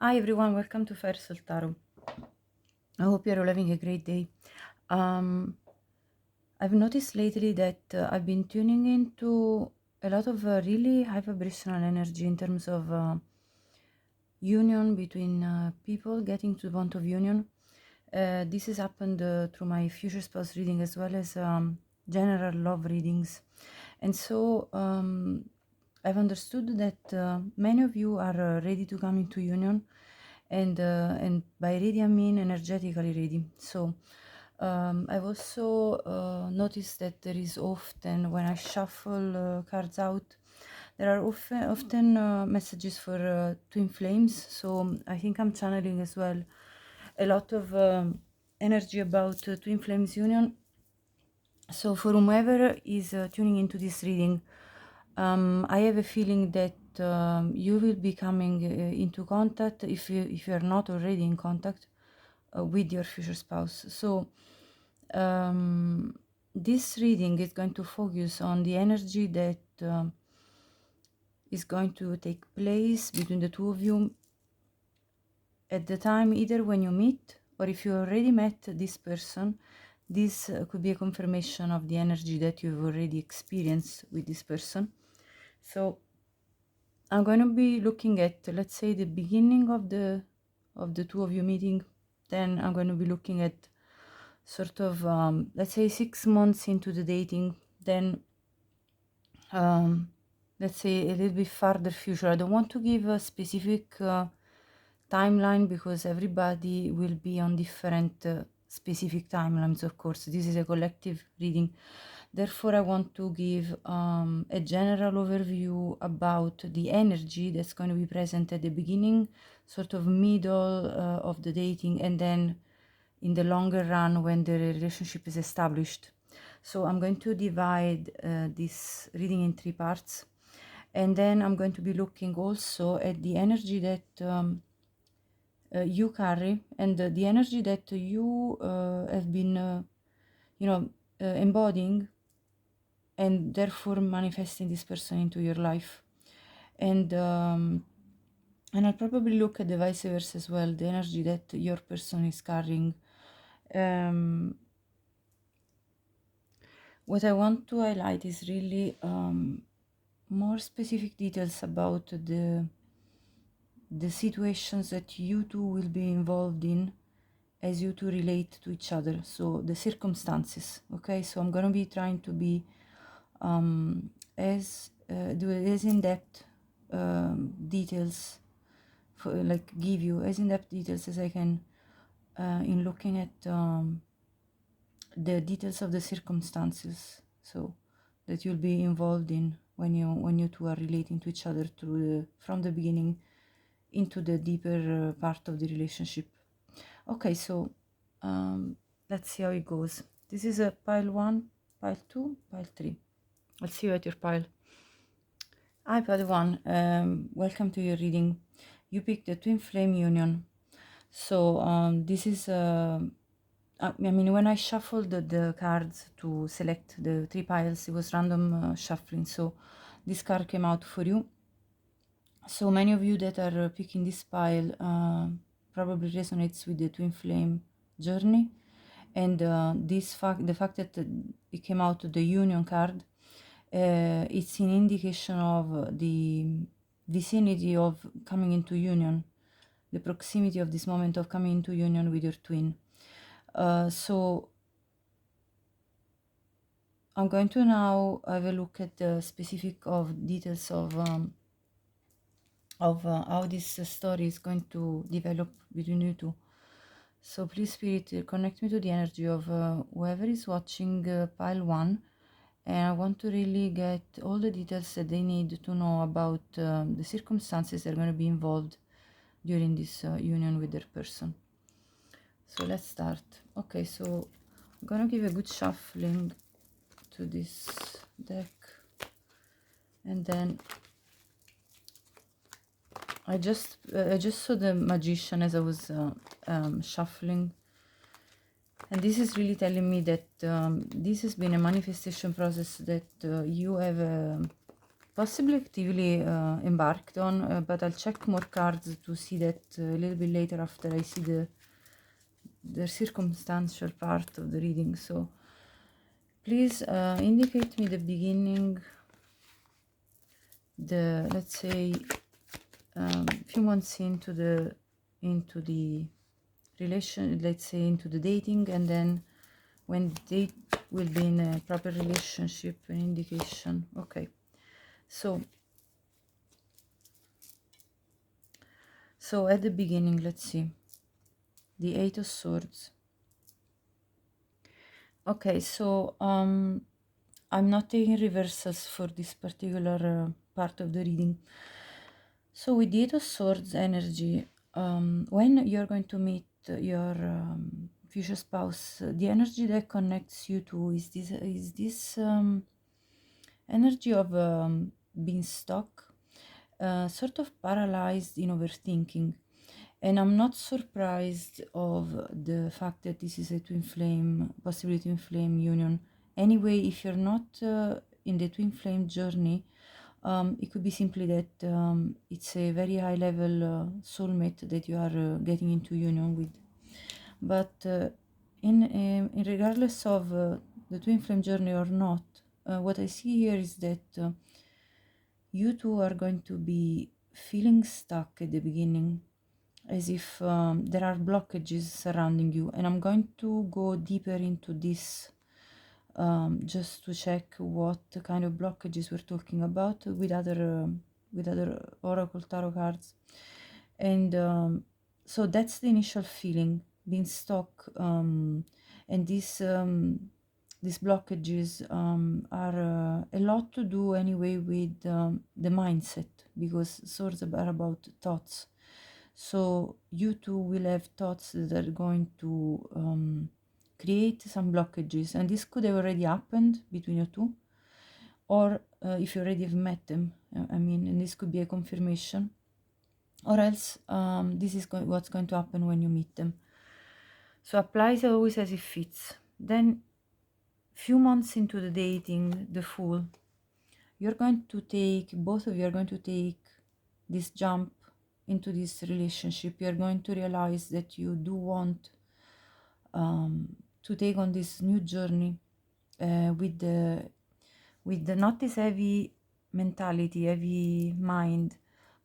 Hi everyone, welcome to Firesoultarot. I hope you're all having a great day. Um, I've noticed lately that I've been tuning into a lot of really high vibrational energy in terms of union between people, getting to the point of union. This has happened through my future spouse reading as well as general love readings. And so I've understood that many of you are ready to come into union, and by ready I mean energetically ready. So I've also noticed that there is often, when I shuffle cards out, there are often messages for twin flames. So I think I'm channeling as well a lot of energy about twin flames union. So for whomever is tuning into this reading, I have a feeling that you will be coming into contact, if you are not already in contact, with your future spouse. So this reading is going to focus on the energy that is going to take place between the two of you at the time, either when you meet or if you already met this person. This could be a confirmation of the energy that you've already experienced with this person. So I'm going to be looking at, let's say, the beginning of the two of you meeting. Then I'm going to be looking at sort of let's say 6 months into the dating. Then let's say a little bit farther future. I don't want to give a specific timeline because everybody will be on different specific timelines. Of course, this is a collective reading. Therefore, I want to give a general overview about the energy that's going to be present at the beginning, sort of middle of the dating, and then in the longer run when the relationship is established. So I'm going to divide this reading in 3 parts, and then I'm going to be looking also at the energy that you carry, and the energy that you have been embodying, and therefore manifesting this person into your life. And I'll probably look at the vice versa as well, the energy that your person is carrying. What I want to highlight is really more specific details about the situations that you two will be involved in as you two relate to each other. So the circumstances, okay? So I'm gonna be trying to be as in-depth details, give you as in-depth details as I can in looking at the details of the circumstances, so that you'll be involved in when you two are relating to each other from the beginning into the deeper part of the relationship. Okay, so let's see how it goes. This is a pile 1, pile 2, pile 3. I'll see you at your pile. Hi, pile 1. Welcome to your reading. You picked the twin flame union. So this is I mean, when I shuffled the cards to select the 3 piles, it was random shuffling. So this card came out for you. So many of you that are picking this pile probably resonates with the twin flame journey, and the fact that it came out the union card, it's an indication of the vicinity of coming into union, the proximity of this moment of coming into union with your twin. So I'm going to now have a look at the specific details of how this story is going to develop between you two. So please, Spirit, connect me to the energy of whoever is watching pile 1, and I want to really get all the details that they need to know about the circumstances that are going to be involved during this union with their person. So let's start. Okay, so I'm going to give a good shuffling to this deck, and then I just saw the Magician as I was shuffling, and this is really telling me that this has been a manifestation process that you have possibly actively embarked on, but I'll check more cards to see that a little bit later after I see the circumstantial part of the reading. So please indicate me the beginning, the, let's say, few months into the relation, let's say into the dating, and then when they will be in a proper relationship, an indication. Okay, so at the beginning, let's see, the Eight of Swords. Okay, so I'm not taking reversals for this particular part of the reading. So with the Eight of Swords energy, when you're going to meet your future spouse, the energy that connects you two is this energy of being stuck, sort of paralyzed in overthinking. And I'm not surprised of the fact that this is a twin flame, possibly twin flame union. Anyway, if you're not in the twin flame journey, it could be simply that it's a very high level soulmate that you are getting into union with. But in regardless of the twin flame journey or not, what I see here is that you two are going to be feeling stuck at the beginning, as if there are blockages surrounding you, and I'm going to go deeper into this just to check what kind of blockages we're talking about with other oracle tarot cards. And so that's the initial feeling, being stuck, and these blockages are a lot to do anyway with the mindset, because swords are about thoughts. So you two will have thoughts that are going to create some blockages, and this could have already happened between you two, or if you already have met them, I mean, and this could be a confirmation, or else this is what's going to happen when you meet them. So applies always as it fits. Then few months into the dating, the Fool, you're going to take, both of you are going to take this jump into this relationship. You're going to realize that you do want to take on this new journey with the not this heavy mentality, heavy mind,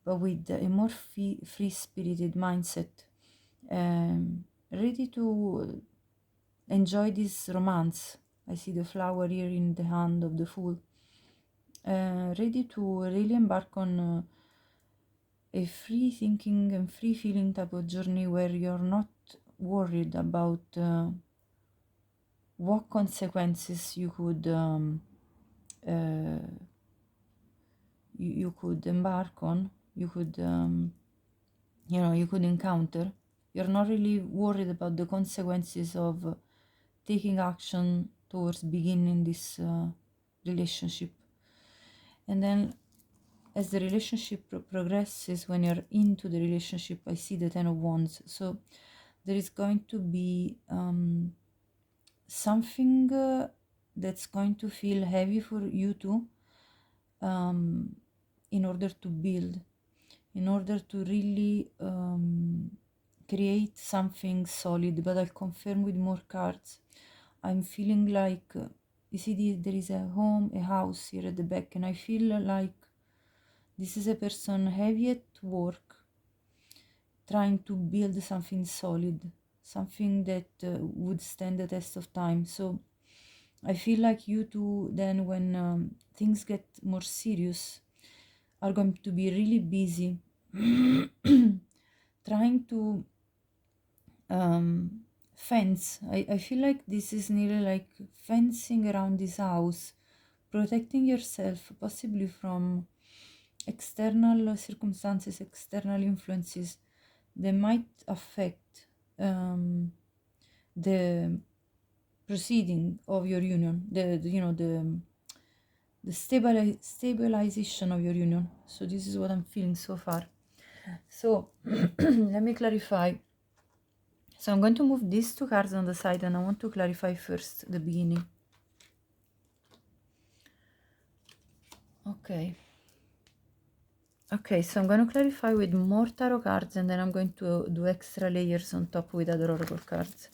but with a more free-spirited mindset, ready to enjoy this romance. I see the flower here in the hand of the Fool, ready to really embark on a free thinking and free feeling type of journey, where you're not worried about what consequences you could you could embark on, you could you could encounter. You're not really worried about the consequences of taking action towards beginning this relationship. And then as the relationship progresses, when you're into the relationship, I see the Ten of Wands. So there is going to be something that's going to feel heavy for you two, in order to build, in order to really create something solid. But I'll confirm with more cards. I'm feeling like, you see, there is a home, a house here at the back, and I feel like this is a person heavy at work, trying to build something solid, something that would stand the test of time. So I feel like you two, then when things get more serious, are going to be really busy trying to fence. I feel like this is nearly like fencing around this house, protecting yourself possibly from external circumstances, external influences that might affect the proceeding of your union, the stabilization of your union. So this is what I'm feeling so far. So let me clarify. So I'm going to move these two cards on the side, and I want to clarify first the beginning. Okay. Okay, so I'm going to clarify with more tarot cards, and then I'm going to do extra layers on top with other oracle cards.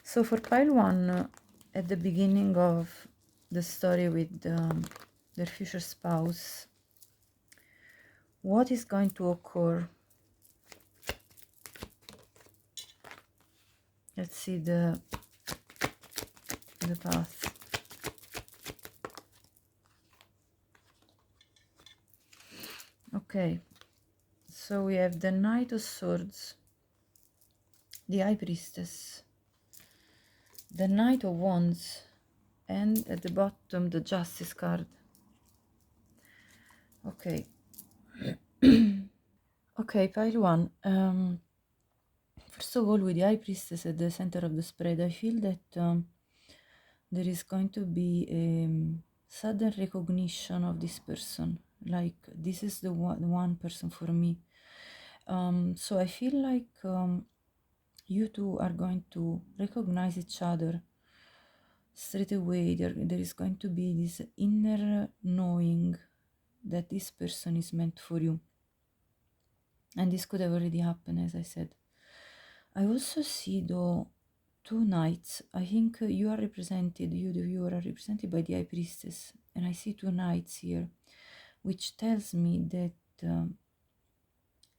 So for pile 1, at the beginning of the story with their future spouse, what is going to occur? Let's see the path. Okay, so we have the Knight of Swords, the High Priestess, the Knight of Wands, and at the bottom the Justice card. Okay. Okay, pile 1. First of all, with the High Priestess at the center of the spread, I feel that there is going to be a sudden recognition of this person. Like, this is the one person for me. So I feel like you two are going to recognize each other straight away. There is going to be this inner knowing that this person is meant for you. And this could have already happened, as I said. I also see, though, two knights. I think you are represented, you the viewer are represented by the High Priestess, and I see two knights here, which tells me that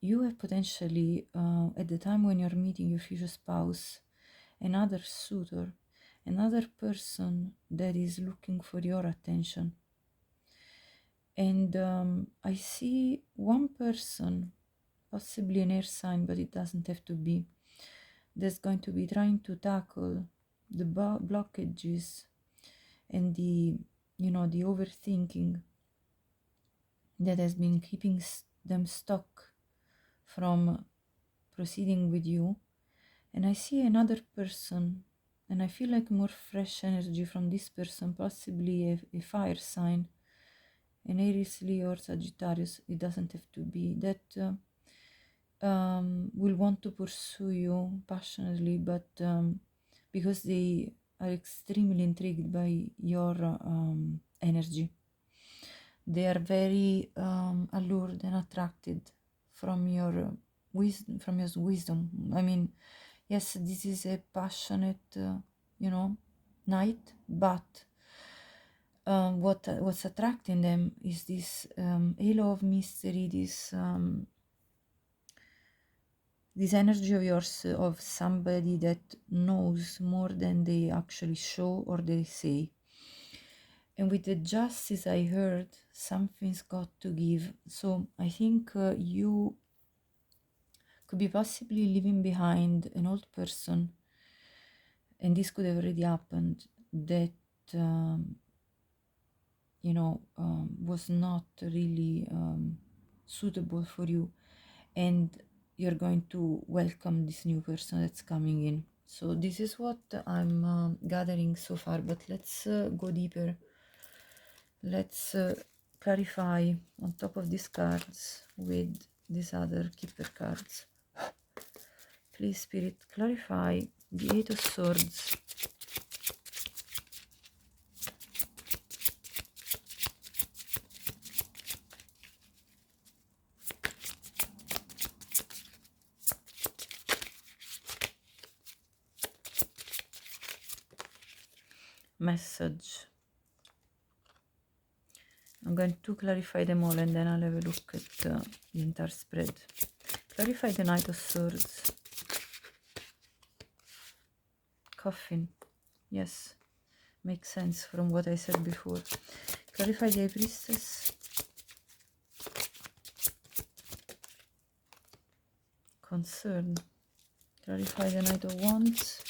you have potentially, at the time when you're meeting your future spouse, another suitor, another person that is looking for your attention. And I see one person, possibly an air sign, but it doesn't have to be, that's going to be trying to tackle the blockages and the overthinking that has been keeping them stuck from proceeding with you. And I see another person, and I feel like more fresh energy from this person, possibly a fire sign, an Aries, Leo, or Sagittarius. It doesn't have to be that will want to pursue you passionately, but because they are extremely intrigued by your energy. They are very allured and attracted from your wisdom. I mean, yes, this is a passionate, knight, but what's attracting them is this halo of mystery, this energy of yours, of somebody that knows more than they actually show or they say. And with the justice, I heard something's got to give. So I think you could be possibly leaving behind an old person, and this could have already happened, that was not really suitable for you, and you're going to welcome this new person that's coming in. So this is what I'm gathering so far, but let's go deeper. Let's clarify on top of these cards with these other keeper cards. Please, Spirit, clarify the Eight of Swords, message. I'm going to clarify them all, and then I'll have a look at the entire spread. Clarify the Knight of Swords. Coffin. Yes, makes sense from what I said before. Clarify the High Priestess. Concern. Clarify the Knight of Wands.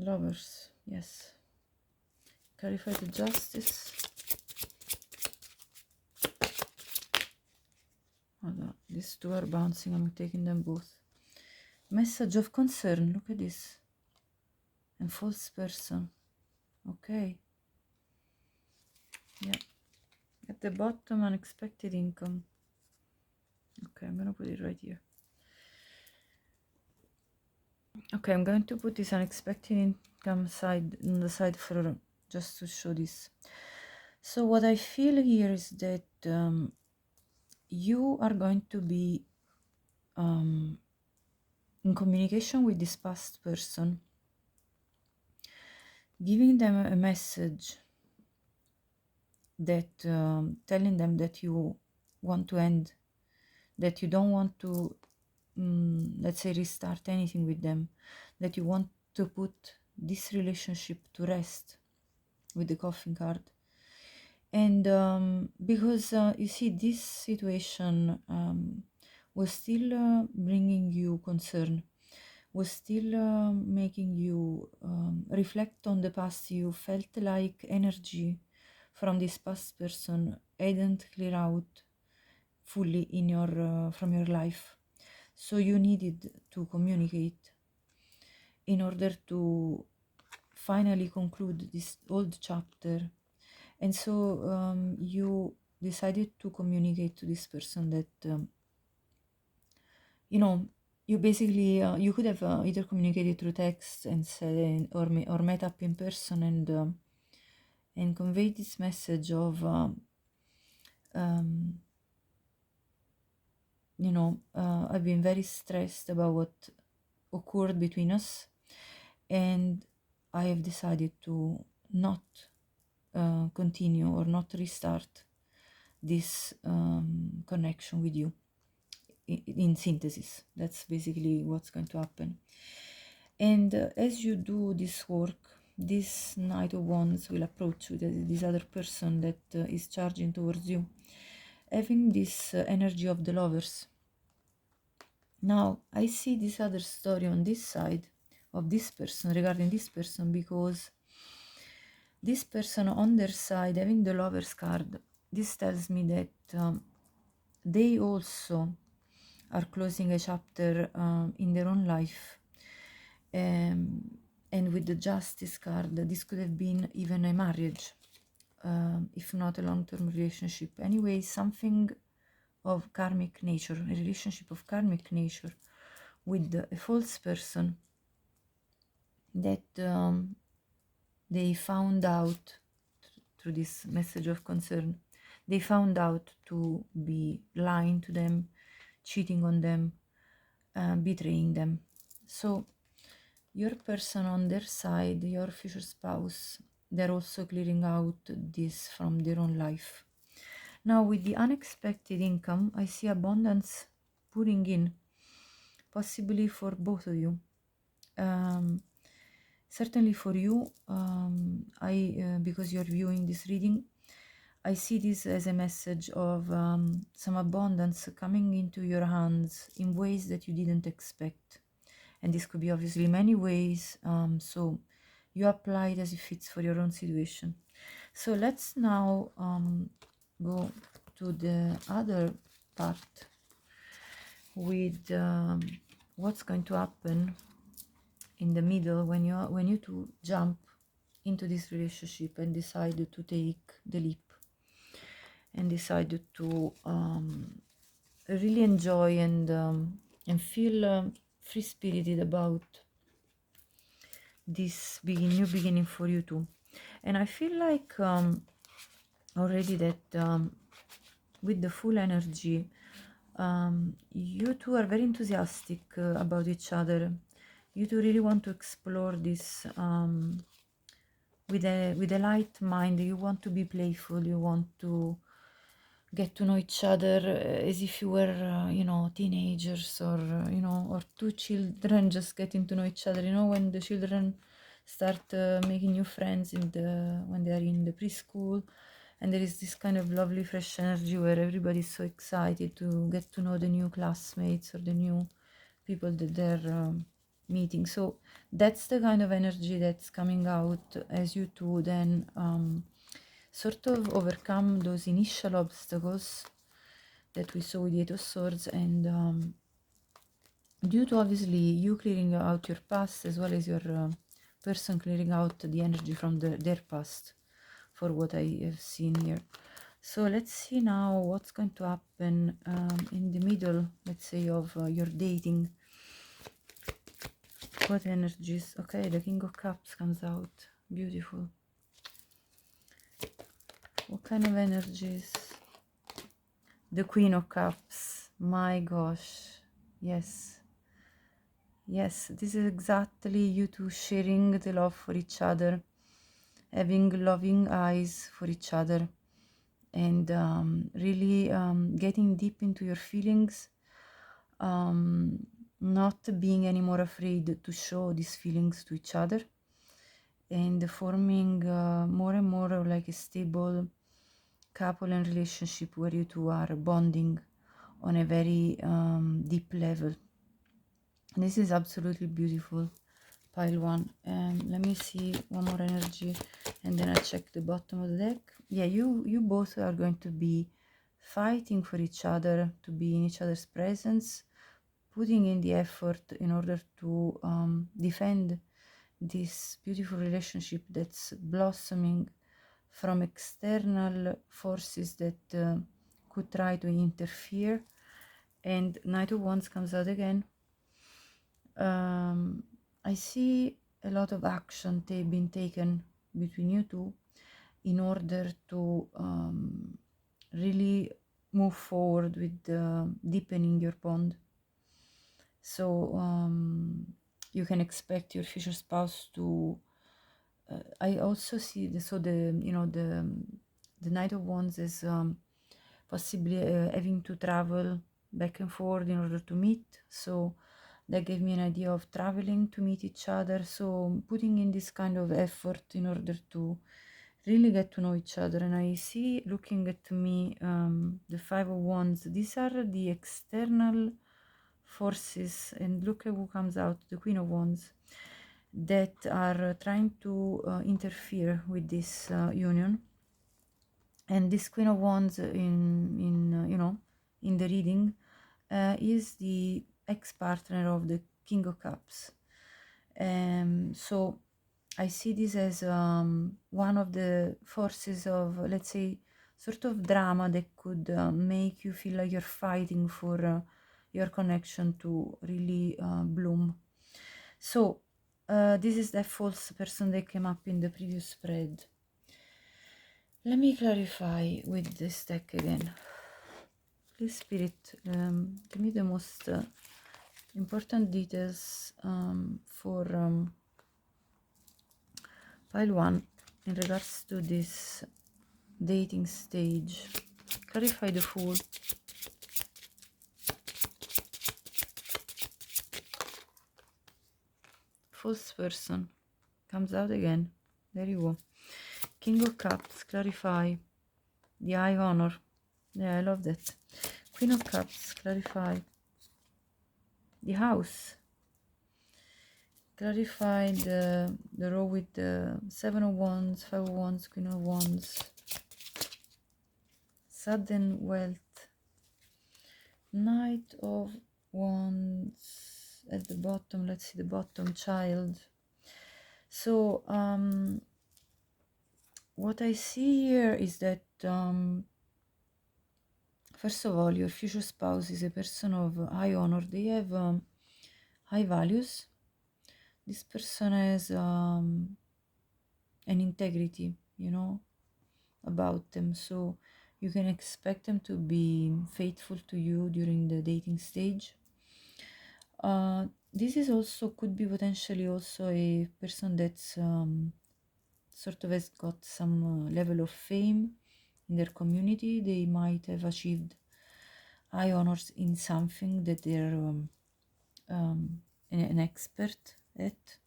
Lovers. Yes. Clarify the Justice. Hold on. These two are bouncing. I'm taking them both. Message of concern. Look at this. And false person. Okay. Yeah. At the bottom, unexpected income. Okay, I'm gonna put it right here. Okay, I'm going to put this unexpected income side on the side for just to show this. So what I feel here is that you are going to be in communication with this past person, giving them a message that telling them that you want to end, that you don't want to let's say restart anything with them, that you want to put this relationship to rest with the coffin card. And because you see, this situation was still bringing you concern, was still making you reflect on the past. You felt like energy from this past person hadn't cleared out fully in your from your life, so you needed to communicate in order to finally conclude this old chapter. And so you decided to communicate to this person that you know, you basically you could have either communicated through text and said, or met up in person and conveyed this message of you know, I've been very stressed about what occurred between us, and I have decided to not continue or not restart this connection with you. In synthesis, that's basically what's going to happen. And as you do this work, this Knight of Wands will approach with this other person that is charging towards you, having this energy of the Lovers. Now, I see this other story on this side of this person, regarding this person, because this person on their side, having the Lovers card, this tells me that they also are closing a chapter in their own life. And with the Justice card, this could have been even a marriage, if not a long-term relationship. Anyway, something of karmic nature, a relationship of karmic nature with a false person that they found out through this message of concern. They found out to be lying to them, cheating on them, betraying them. So your person on their side, your future spouse, they're also clearing out this from their own life. Now, with the unexpected income, I see abundance pouring in, possibly for both of you. Certainly for you, because you're viewing this reading, I see this as a message of some abundance coming into your hands in ways that you didn't expect. And this could be obviously many ways, so you apply it as it fits for your own situation. So let's now go to the other part with what's going to happen in the middle when you two jump into this relationship and decide to take the leap and decide to really enjoy and feel free-spirited about this new beginning for you too. And I feel like already that with the full energy, you two are very enthusiastic about each other. You two really want to explore this with a light mind. You want to be playful. You want to get to know each other as if you were, you know, teenagers, or you know, or two children just getting to know each other. You know, when the children start making new friends when they are in the preschool, and there is this kind of lovely fresh energy where everybody's so excited to get to know the new classmates or the new people that they're meeting. So that's the kind of energy that's coming out as you two then sort of overcome those initial obstacles that we saw with the Eight of Swords, and due to obviously you clearing out your past as well as your person clearing out the energy from their past, for what I have seen here. So let's see now what's going to happen in the middle, let's say, of your dating What energies? Okay, the King of Cups comes out. Beautiful. What kind of energies? The Queen of Cups. My gosh. Yes. Yes, this is exactly you two sharing the love for each other, having loving eyes for each other, and really getting deep into your feelings, not being any more afraid to show these feelings to each other, and forming more and more of like a stable couple and relationship where you two are bonding on a very deep level. And this is absolutely beautiful, pile one. Let me see one more energy, and then I check the bottom of the deck. Yeah, you both are going to be fighting for each other, to be in each other's presence, putting in the effort in order to defend this beautiful relationship that's blossoming from external forces that could try to interfere. And Knight of Wands comes out again. I see a lot of action being taken between you two in order to really move forward with deepening your bond. So you can expect your future spouse to I also see the Knight of Wands is possibly having to travel back and forth in order to meet. So that gave me an idea of traveling to meet each other. So putting in this kind of effort in order to really get to know each other. And I see, looking at me, the Five of Wands, these are the external forces, and look at who comes out, the Queen of Wands, that are trying to interfere with this union. And this Queen of Wands in the reading is the ex-partner of the King of Cups. So I see this as one of the forces of, let's say, sort of drama that could make you feel like you're fighting for your connection to really bloom. So this is that false person that came up in the previous spread. Let me clarify with this deck again. Please, Spirit, give me the most important details for pile one in regards to this dating stage. Clarify the Fool. False person comes out again. There you go. King of Cups, clarify. The High Honor. Yeah, I love that. Queen of Cups, clarify. The House. Clarify the row with the Seven of Wands, Five of Wands, Queen of Wands. Sudden Wealth. Knight of Wands at the bottom. Let's see the bottom. Child. So what I see here is that first of all, your future spouse is a person of high honor. They have high values. This person has an integrity, about them. So you can expect them to be faithful to you during the dating stage. This is also could be potentially also a person that's sort of has got some level of fame in their community. They might have achieved high honors in something that they're an expert at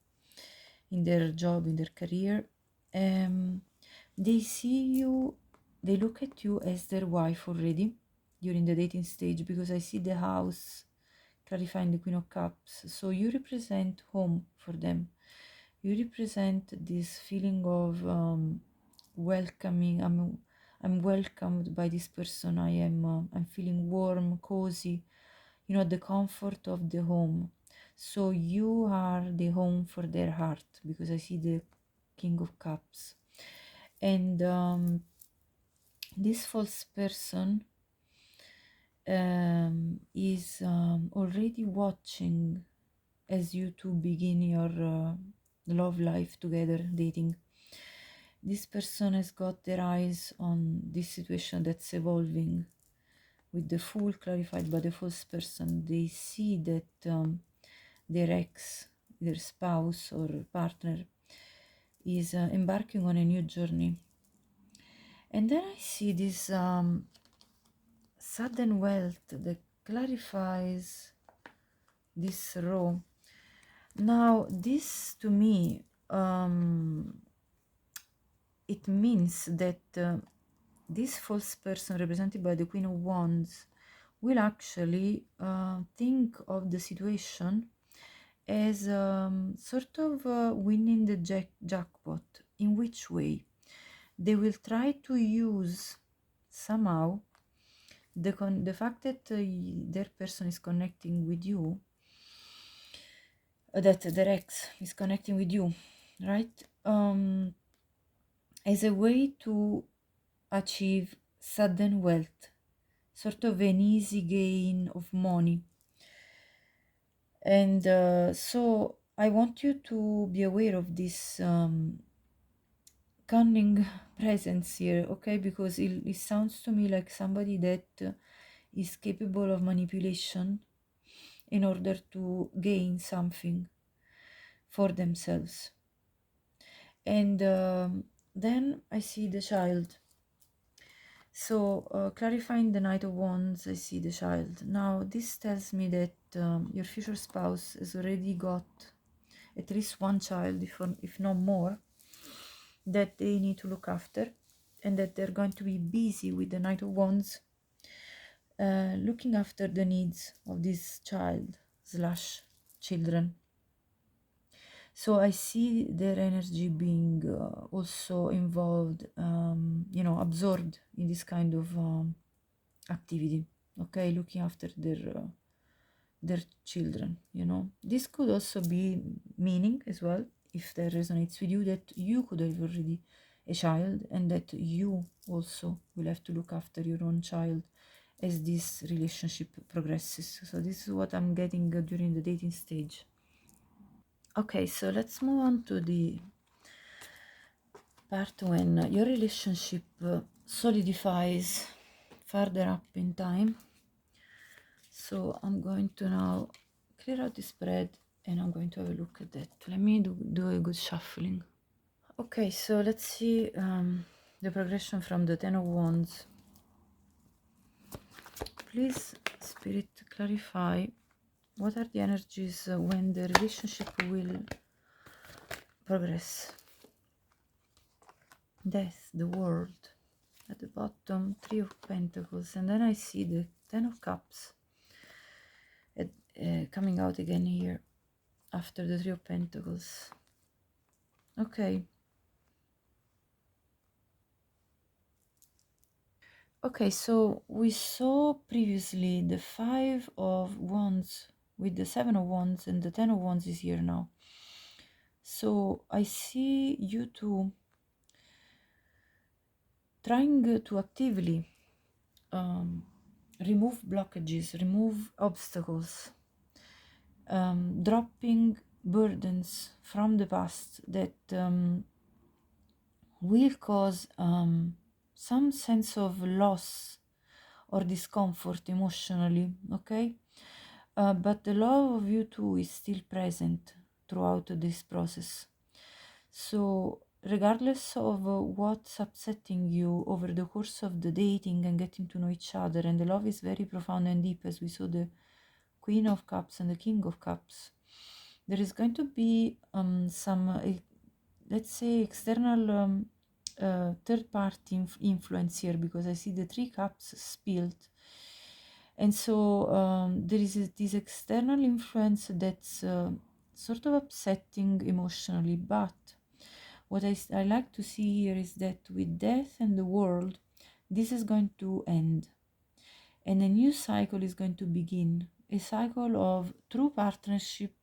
in their job, in their career. They see you, they look at you as their wife already during the dating stage, because I see the House clarifying the Queen of Cups. So you represent home for them. You represent this feeling of welcoming. I'm welcomed by this person. I'm feeling warm, cozy, the comfort of the home. So you are the home for their heart, because I see the King of Cups. And this false person is already watching as you two begin your love life together, dating. This person has got their eyes on this situation that's evolving. With the Fool clarified by the false person, they see that their ex, their spouse or partner, is embarking on a new journey. And then I see this sudden wealth that clarifies this row. Now, this to me, it means that this false person represented by the Queen of Wands will actually think of the situation as sort of winning the jackpot. In which way? They will try to use somehow the fact that their person is connecting with you, that their ex is connecting with you, right? As a way to achieve sudden wealth, sort of an easy gain of money. And so I want you to be aware of this cunning presence here, okay? Because it sounds to me like somebody that is capable of manipulation in order to gain something for themselves. And then I see the child. So clarifying the Knight of Wands, I see the child. Now this tells me that your future spouse has already got at least one child, if not more, that they need to look after, and that they're going to be busy with the Knight of Wands, looking after the needs of this child / children. So I see their energy being also involved, absorbed in this kind of activity, okay, looking after their children. This could also be meaning as well, if that resonates with you, that you could have already a child and that you also will have to look after your own child as this relationship progresses. So this is what I'm getting during the dating stage. Okay, so let's move on to the part when your relationship solidifies further up in time. So I'm going to now clear out this spread and I'm going to have a look at that. Let me do a good shuffling. Okay, so let's see the progression from the Ten of Wands. Please, Spirit, clarify what are the energies when the relationship will progress. Death, the world. At the bottom, Three of Pentacles. And then I see the Ten of Cups coming out again here after the Three of Pentacles. Okay. Okay, so we saw previously the Five of Wands with the Seven of Wands, and the Ten of Wands is here now. So I see you two trying to actively remove blockages, remove obstacles, dropping burdens from the past that will cause some sense of loss or discomfort emotionally, okay? But the love of you two is still present throughout this process. So regardless of what's upsetting you over the course of the dating and getting to know each other, and the love is very profound and deep, as we saw the Queen of Cups and the King of Cups, there is going to be some, let's say, external third-party influence here, because I see the Three Cups spilled. And so there is this external influence that's sort of upsetting emotionally, but what I like to see here is that with death and the world, this is going to end. And a new cycle is going to begin. A cycle of true partnership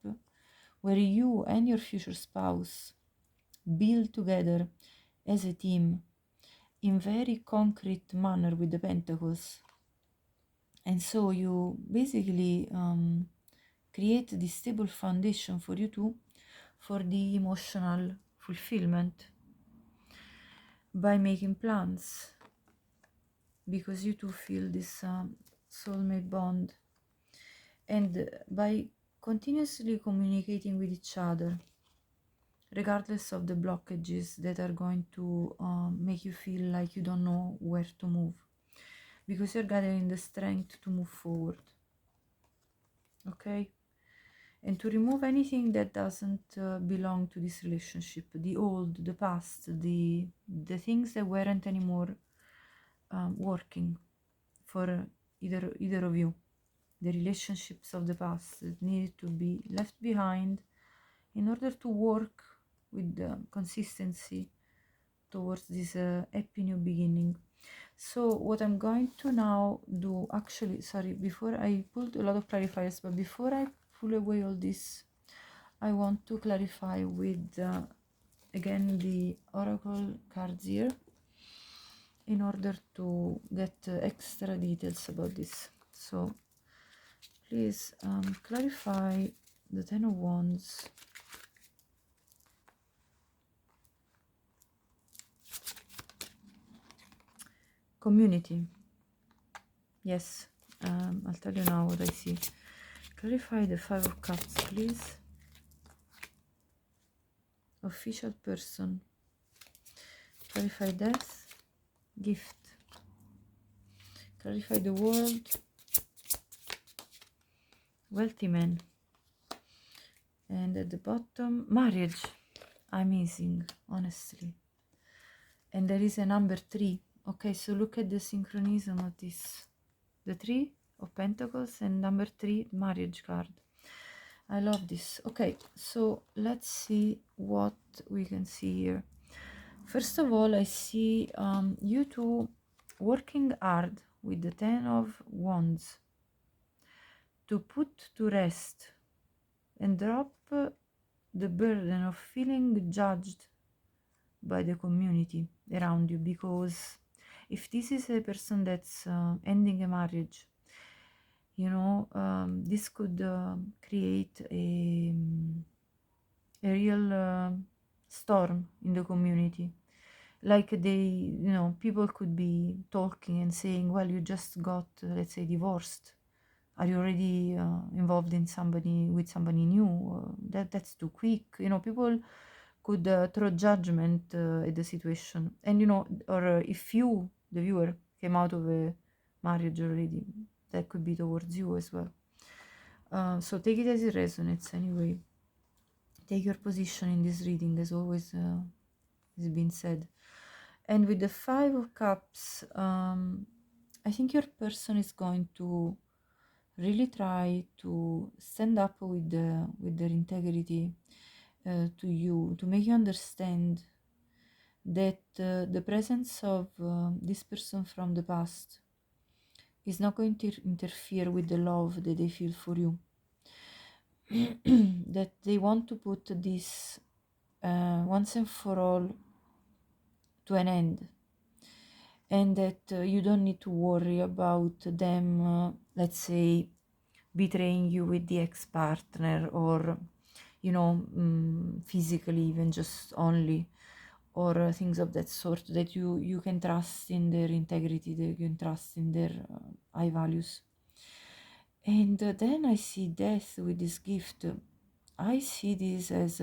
where you and your future spouse build together as a team in very concrete manner with the Pentacles. And so you basically create this stable foundation for you too, for the emotional fulfillment, by making plans, because you two feel this soulmate bond, and by continuously communicating with each other, regardless of the blockages that are going to make you feel like you don't know where to move, because you're gathering the strength to move forward. Okay? And to remove anything that doesn't belong to this relationship, the old, the past, the things that weren't anymore working for either of you, the relationships of the past that needed to be left behind in order to work with consistency towards this happy new beginning. So what I'm going to now do, actually, sorry, before I pulled a lot of clarifiers, but before I pull away all this, I want to clarify with again the oracle cards here, in order to get extra details about this. So please clarify the Ten of Wands, community. Yes, I'll tell you now what I see. Clarify the Five of Cups, please. Official person. Clarify death, gift. Clarify the world, wealthy man. And at the bottom, marriage. Amazing, honestly. And there is a number 3. Okay, so look at the synchronism of this. The 3 of Pentacles and number 3, marriage card. I love this. Okay, so let's see what we can see here. First of all, I see you two working hard with the Ten of Wands to put to rest and drop the burden of feeling judged by the community around you, because if this is a person that's ending a marriage, you know, this could create a real storm in the community. Like they, you know, people could be talking and saying, well, you just got, let's say, divorced. Are you already involved in with somebody new? That's too quick. You know, people could throw judgment at the situation. And, you know, or if you, the viewer, came out of a marriage already, that could be towards you as well. So take it as it resonates anyway. Take your position in this reading, as always has been said. And with the Five of Cups, I think your person is going to really try to stand up with their integrity to you, to make you understand that the presence of this person from the past is not going to interfere with the love that they feel for you. That they want to put this once and for all to an end, and that you don't need to worry about them, let's say, betraying you with the ex-partner, or, you know, physically, even just only, or things of that sort, that you can trust in their integrity, that you can trust in their high values. And then I see death with this gift. I see this as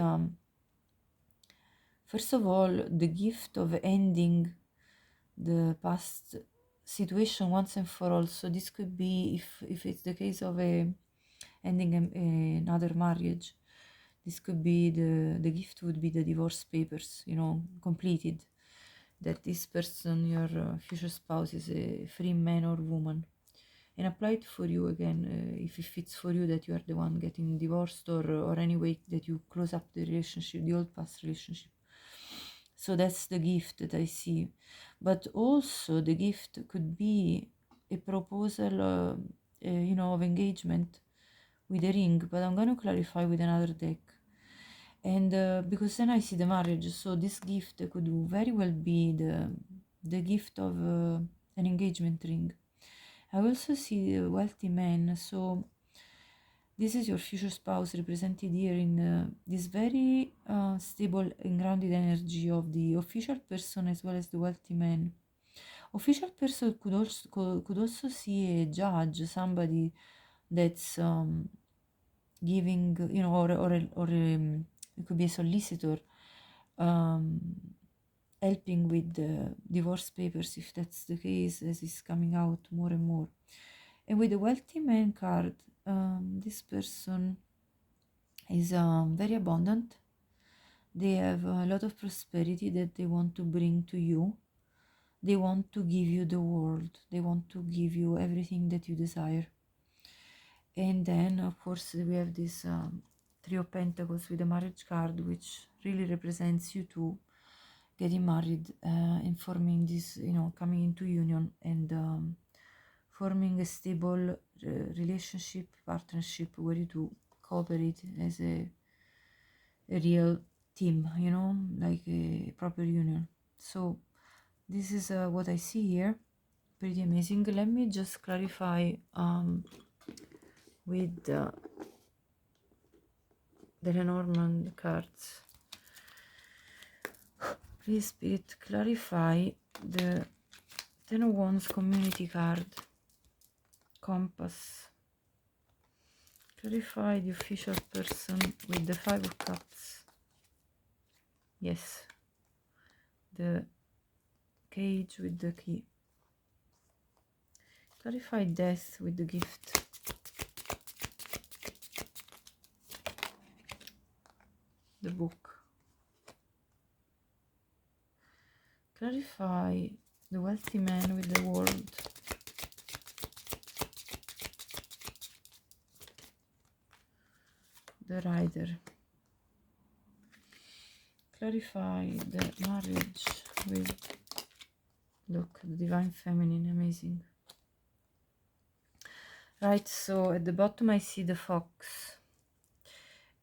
first of all, the gift of ending the past situation once and for all. So this could be, if it's the case of ending another marriage, this could be the gift would be the divorce papers, you know, completed, that this person, your future spouse, is a free man or woman. And apply it for you again, if it fits for you that you are the one getting divorced, or anyway that you close up the relationship, the old past relationship. So that's the gift that I see. But also the gift could be a proposal, you know, of engagement with a ring, but I'm going to clarify with another deck. And because then I see the marriage, so this gift could very well be the gift of an engagement ring. I also see a wealthy man, so This is your future spouse represented here in this very stable and grounded energy of the official person as well as the wealthy man. Official person could also see a judge, somebody that's giving, you know, it could be a solicitor um, helping with the divorce papers, if that's the case, as is coming out more and more. And with the wealthy man card, this person is very abundant. They have a lot of prosperity that they want to bring to you. They want to give you the world. They want to give you everything that you desire. And then, of course, we have this Three of Pentacles with the marriage card, which really represents you two getting married and forming this, you know, coming into union and forming a stable relationship, partnership where you two cooperate as a real team, you know, like a proper union. So this is what I see here. Pretty amazing. Let me just clarify with the Lenormand cards. Please, Spirit, clarify the Ten of Wands community card. Compass. Clarify the official person with the Five of Cups. Yes. The Cage with the key. Clarify death with the gift. The book. Clarify the wealthy man with the world. The rider. Clarify the marriage with, look, the divine feminine, amazing. Right, so at the bottom I see the fox.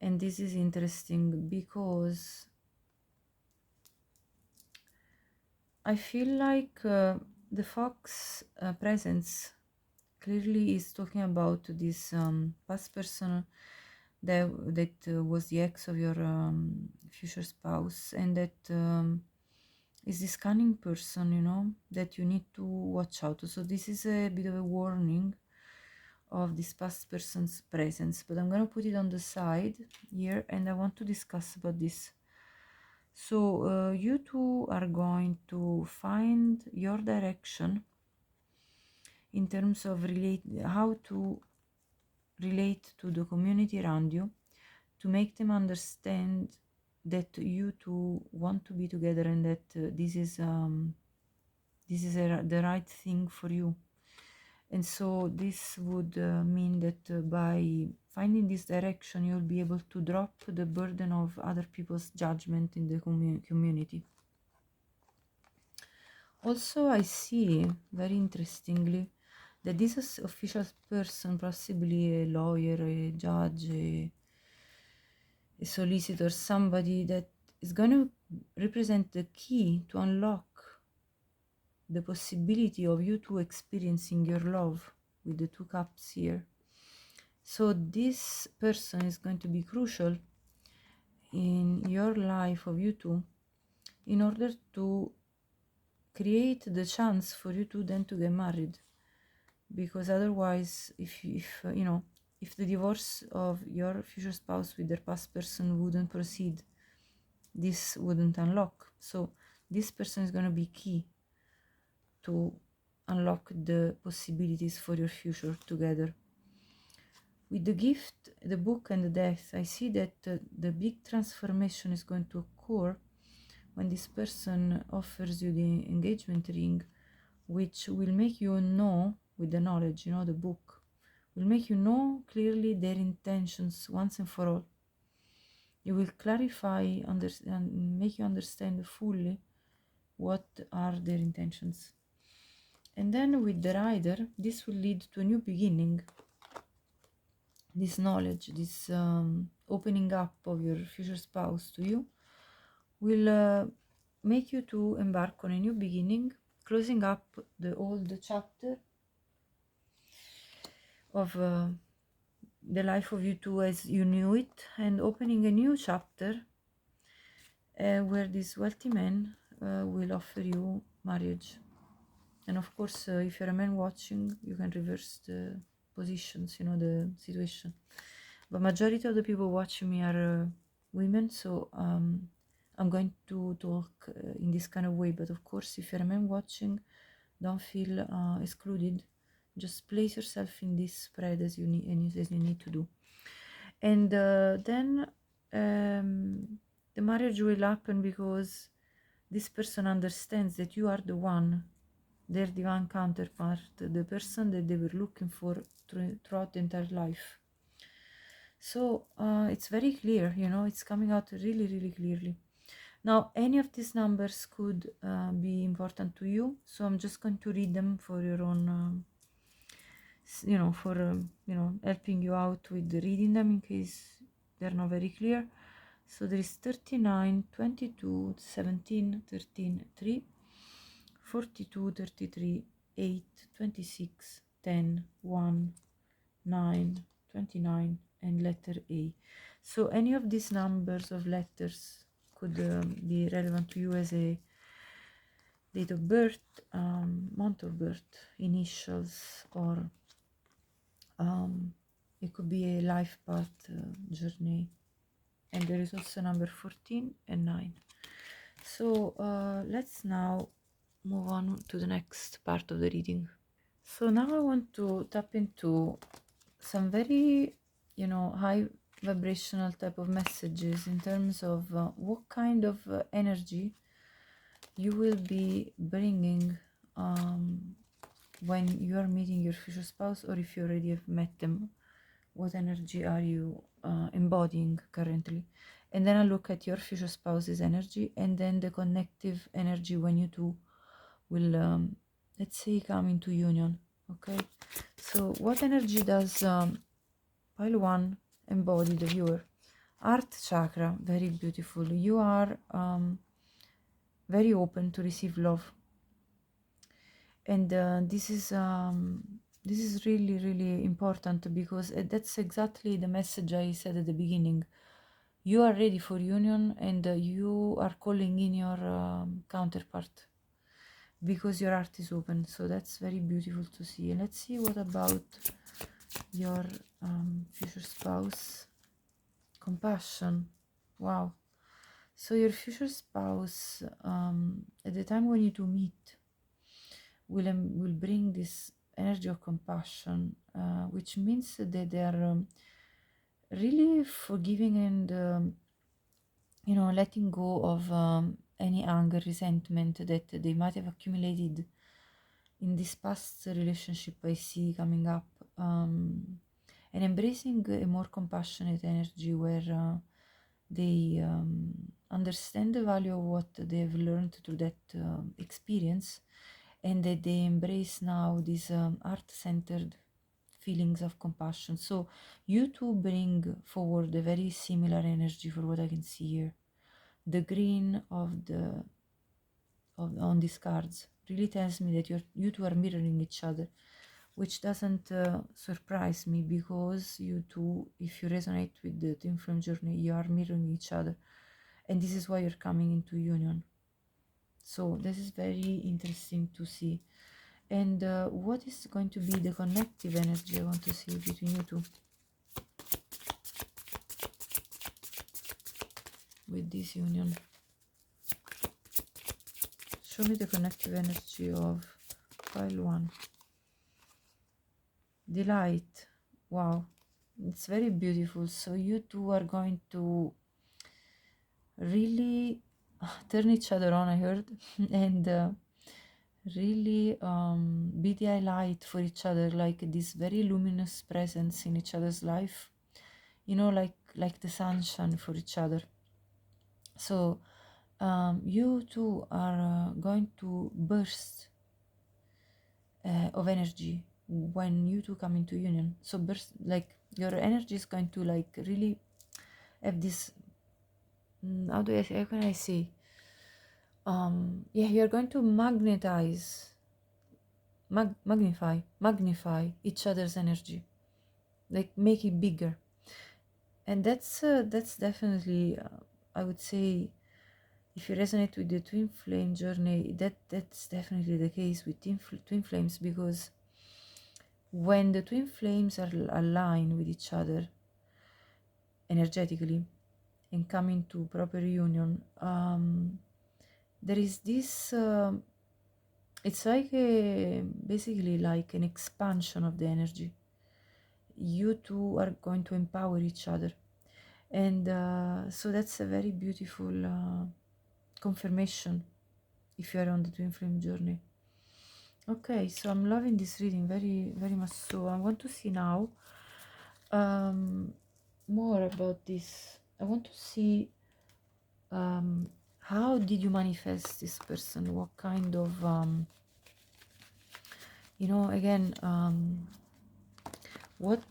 And this is interesting because I feel like the fox presence clearly is talking about this past person that was the ex of your future spouse, and that is this cunning person, you know, that you need to watch out. So this is a bit of a warning of this past person's presence, but I'm gonna put it on the side here and I want to discuss about this. So you two are going to find your direction in terms of how to relate to the community around you, to make them understand that you two want to be together and that this is the right thing for you. And so this would mean that by finding this direction, you'll be able to drop the burden of other people's judgment in the community. Also, I see, very interestingly, that this official person, possibly a lawyer, a judge, a solicitor, somebody that is going to represent the key to unlock the possibility of you two experiencing your love with the Two Cups here. So this person is going to be crucial in your life of you two in order to create the chance for you two then to get married. Because otherwise, if you know, if the divorce of your future spouse with their past person wouldn't proceed, this wouldn't unlock. So this person is going to be key to unlock the possibilities for your future together. With the gift, the book, and the death, I see that the big transformation is going to occur when this person offers you the engagement ring, which will make you know, with the knowledge, you know, the book, will make you know clearly their intentions once and for all. It will clarify, and make you understand fully what are their intentions. And then with the rider, this will lead to a new beginning. This knowledge, this opening up of your future spouse to you will make you to embark on a new beginning, closing up the old chapter of the life of you two as you knew it, and opening a new chapter where this wealthy man will offer you marriage. And of course, if you're a man watching, you can reverse the positions, you know, the situation. But majority of the people watching me are women, so I'm going to talk in this kind of way. But of course, if you're a man watching, don't feel excluded. Just place yourself in this spread as you need to do. And then the marriage will happen because this person understands that you are the one, their divine counterpart, the person that they were looking for throughout the entire life. So it's very clear, you know, it's coming out really, really clearly. Now, any of these numbers could be important to you, so I'm just going to read them for your own, you know, for, you know, helping you out with reading them in case they're not very clear. So there is 39, 22, 17, 13, 3, 42, 33, 8, 26, 10, 1, 9, 29, and letter A. So any of these numbers of letters could be relevant to you as a date of birth, month of birth, initials, or it could be a life path journey. And there is also number 14 and 9. So let's now move on to the next part of the reading. So now I want to tap into some very, you know, high vibrational type of messages in terms of what kind of energy you will be bringing when you are meeting your future spouse, or if you already have met them, what energy are you embodying currently. And then I look at your future spouse's energy, and then the connective energy when you two will let's say come into union. Okay, so what energy does pile 1 embody? The viewer, heart chakra, very beautiful. You are very open to receive love, and this is really, really important, because that's exactly the message I said at the beginning. You are ready for union, and you are calling in your counterpart because your heart is open. So that's very beautiful to see. And let's see what about your future spouse. Compassion. Wow. So your future spouse at the time when you two meet will bring this energy of compassion, which means that they are really forgiving and you know, letting go of any anger, resentment that they might have accumulated in this past relationship I see coming up, and embracing a more compassionate energy where they understand the value of what they've learned through that experience, and that they embrace now these heart-centered feelings of compassion. So you two bring forward a very similar energy for what I can see here. The green of the on these cards really tells me that you two are mirroring each other, which doesn't surprise me, because you two, if you resonate with the twin flame journey, you are mirroring each other, and this is why you're coming into union. So this is very interesting to see. And what is going to be the connective energy I want to see between you two with this union? Show me the connective energy of pile 1. Delight. Wow, it's very beautiful. So you two are going to really turn each other on, I heard, and really be the highlight for each other, like this very luminous presence in each other's life, you know, like the sunshine for each other. So you two are going to burst of energy when you two come into union. So burst, like your energy is going to like really have this, how can I say, yeah, you're going to magnify each other's energy. like make it bigger. And that's definitely, I would say, if you resonate with the twin flame journey, that's definitely the case with twin flames, because when the twin flames are aligned with each other energetically and come into proper union, there is this, it's like basically like an expansion of the energy. You two are going to empower each other, and so that's a very beautiful confirmation if you are on the twin flame journey. Okay, so I'm loving this reading very, very much. So I want to see now more about this. I want to see how did you manifest this person? What kind of you know, again, what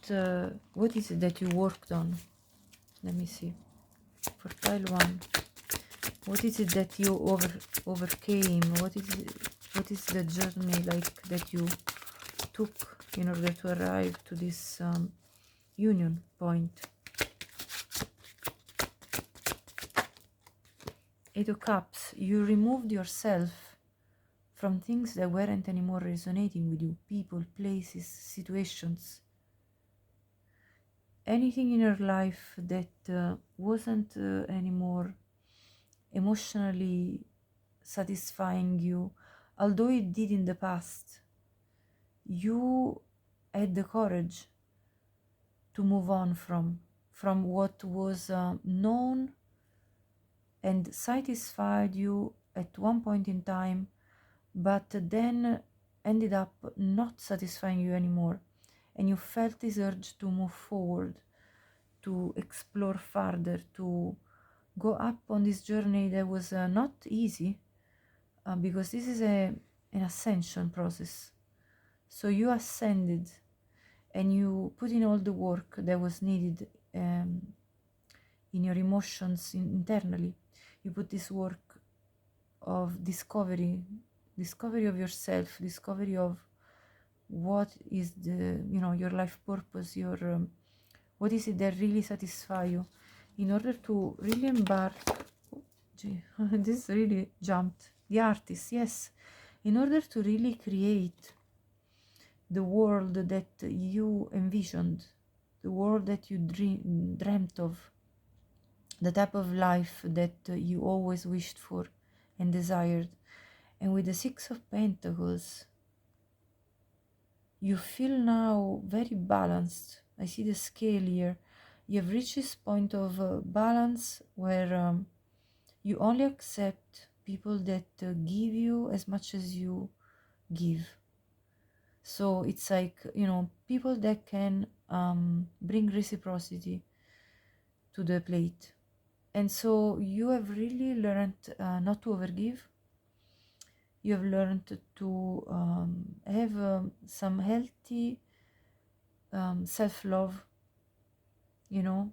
is it that you worked on? Let me see. For pile one, what is it that you overcame? What is the journey like that you took in order to arrive to this union point? Eight of Cups. You removed yourself from things that weren't anymore resonating with you. People, places, situations. Anything in your life that wasn't anymore emotionally satisfying you, although it did in the past. You had the courage to move on from what was known and satisfied you at one point in time, but then ended up not satisfying you anymore, and you felt this urge to move forward, to explore further, to go up on this journey that was not easy, because this is an ascension process. So you ascended and you put in all the work that was needed in your emotions internally. You put this work of discovery of yourself, discovery of what is the, you know, your life purpose, your what is it that really satisfies you, in order to really embark. Oh, gee, this really jumped. The artist, yes, in order to really create the world that you envisioned, the world that you dreamt of, the type of life that you always wished for and desired. And with the Six of Pentacles, you feel now very balanced. I see the scale here. You have reached this point of balance where you only accept people that give you as much as you give. So it's like, you know, people that can bring reciprocity to the plate. And so you have really learned not to overgive. You have learned to have some healthy self-love, you know,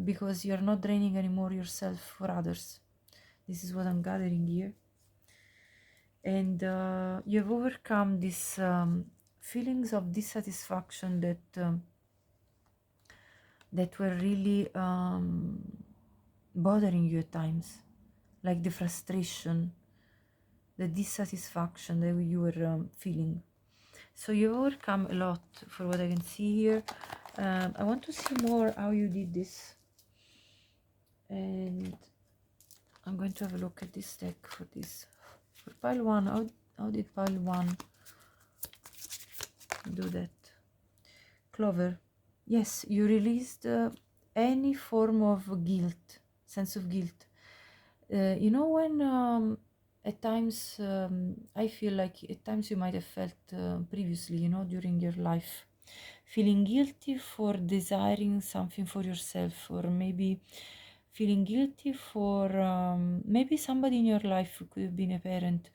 because you're not draining anymore yourself for others. This is what I'm gathering here. And you have overcome these feelings of dissatisfaction that were really bothering you at times, like the frustration, the dissatisfaction that you were feeling. So you overcome a lot for what I can see here. I want to see more how you did this, and I'm going to have a look at this deck for this. For pile one, how did pile one do that? Clover. Yes, you released any form of guilt, sense of guilt. You know, when at times I feel like at times you might have felt previously, you know, during your life, feeling guilty for desiring something for yourself, or maybe feeling guilty for maybe somebody in your life who could have been a parent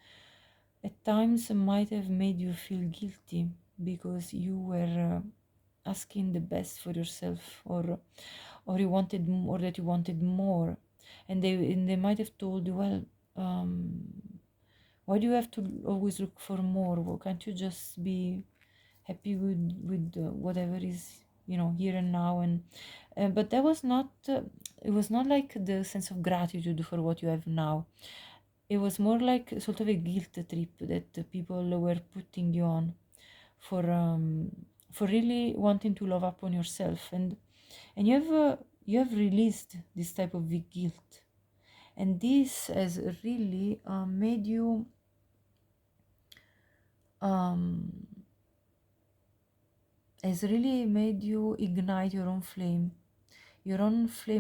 at times might have made you feel guilty because you were asking the best for yourself, or you wanted more, or that you wanted more, and they might have told you, well, why do you have to always look for more? Well, can't you just be happy with whatever is you know, here and now. And but that was not it was not like the sense of gratitude for what you have now. It was more like sort of a guilt trip that people were putting you on for really wanting to love upon yourself. And you have released this type of guilt, and this has really made you um, has really made you ignite your own flame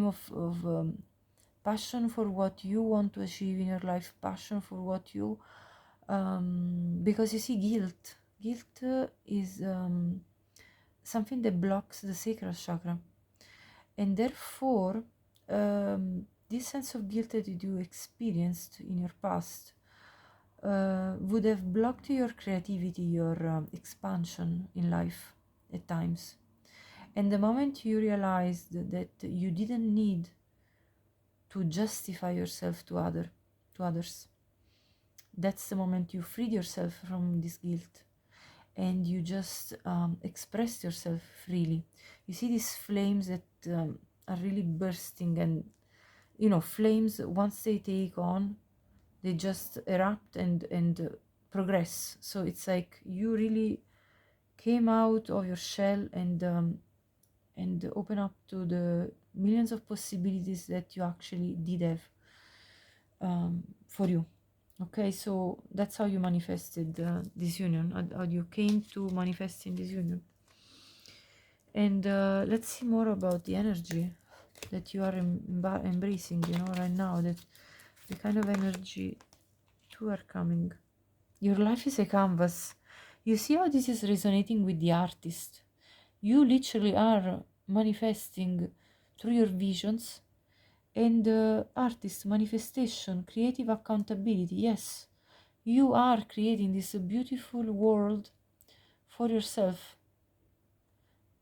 of passion for what you want to achieve in your life, passion for what you because you see, guilt is something that blocks the sacral chakra, and therefore this sense of guilt that you experienced in your past would have blocked your creativity, your expansion in life at times. And the moment you realized that you didn't need to justify yourself to others, that's the moment you freed yourself from this guilt, and you just expressed yourself freely. You see these flames that are really bursting, and you know, flames, once they take on, they just erupt and progress. So it's like you really came out of your shell and open up to the millions of possibilities that you actually did have for you. Okay, so that's how you manifested this union, how you came to manifesting this union. And let's see more about the energy that you are embracing, you know, right now, that the kind of energy too are coming. Your life is a canvas. You see how this is resonating with the artist. You literally are manifesting through your visions, and artist manifestation, creative accountability. Yes, you are creating this beautiful world for yourself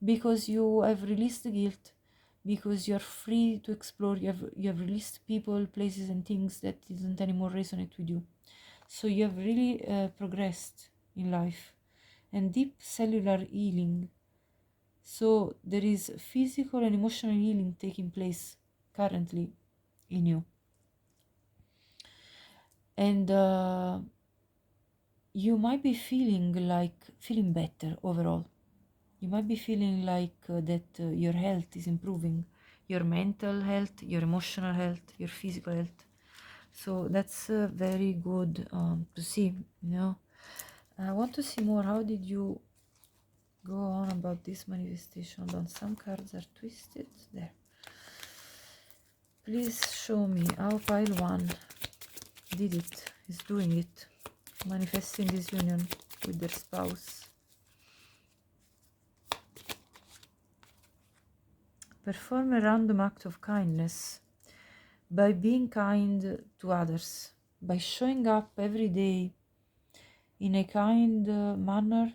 because you have released the guilt, because you're free to explore. You have released people, places, and things that didn't anymore resonate with you. So you have really progressed in life, and deep cellular healing. So there is physical and emotional healing taking place currently in you. And you might be feeling better overall. You might be feeling like that your health is improving, your mental health, your emotional health, your physical health. So that's very good to see, you know. I want to see more. How did you go on about this manifestation? Hold on, some cards are twisted. There. Please show me how pile 1 did it, is doing it, manifesting this union with their spouse. Perform a random act of kindness by being kind to others, by showing up every day in a kind manner,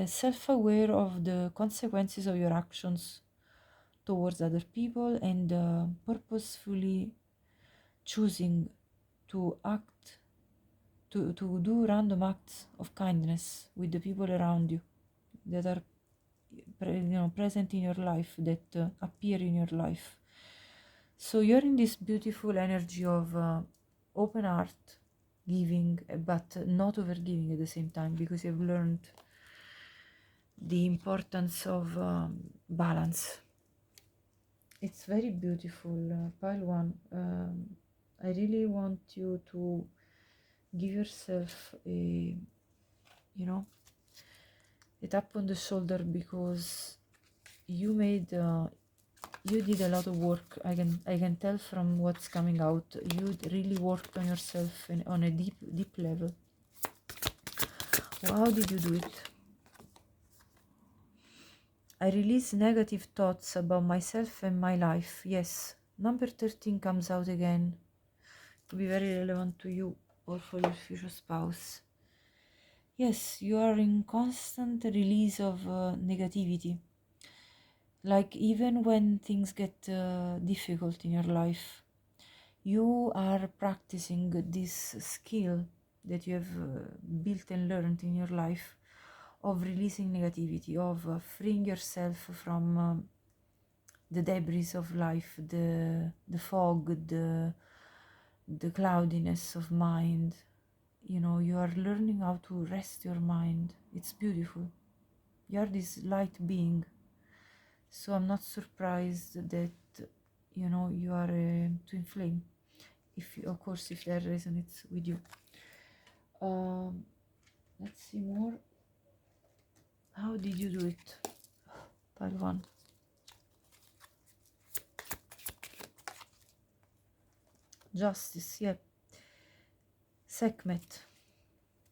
self-aware of the consequences of your actions towards other people, and purposefully choosing to act, to do random acts of kindness with the people around you that are present in your life, that appear in your life. So you're in this beautiful energy of open heart, giving, but not overgiving at the same time, because you've learned the importance of balance. It's very beautiful, pile 1. I really want you to give yourself a, you know, a tap on the shoulder, because you made you did a lot of work. I can tell from what's coming out. You really worked on yourself and on a deep level. Well, how did you do it? I release negative thoughts about myself and my life. Yes, number 13 comes out again, to be very relevant to you or for your future spouse. Yes, you are in constant release of negativity. Like, even when things get difficult in your life, you are practicing this skill that you have built and learned in your life of releasing negativity, of freeing yourself from the debris of life, the fog, the cloudiness of mind. You know, you are learning how to rest your mind. It's beautiful. You are this light being. So I'm not surprised that, you know, you are a twin flame. If you, of course, if that resonates with you. Let's see more. How did you do it? Pile 1. Justice, yeah. Sekhmet.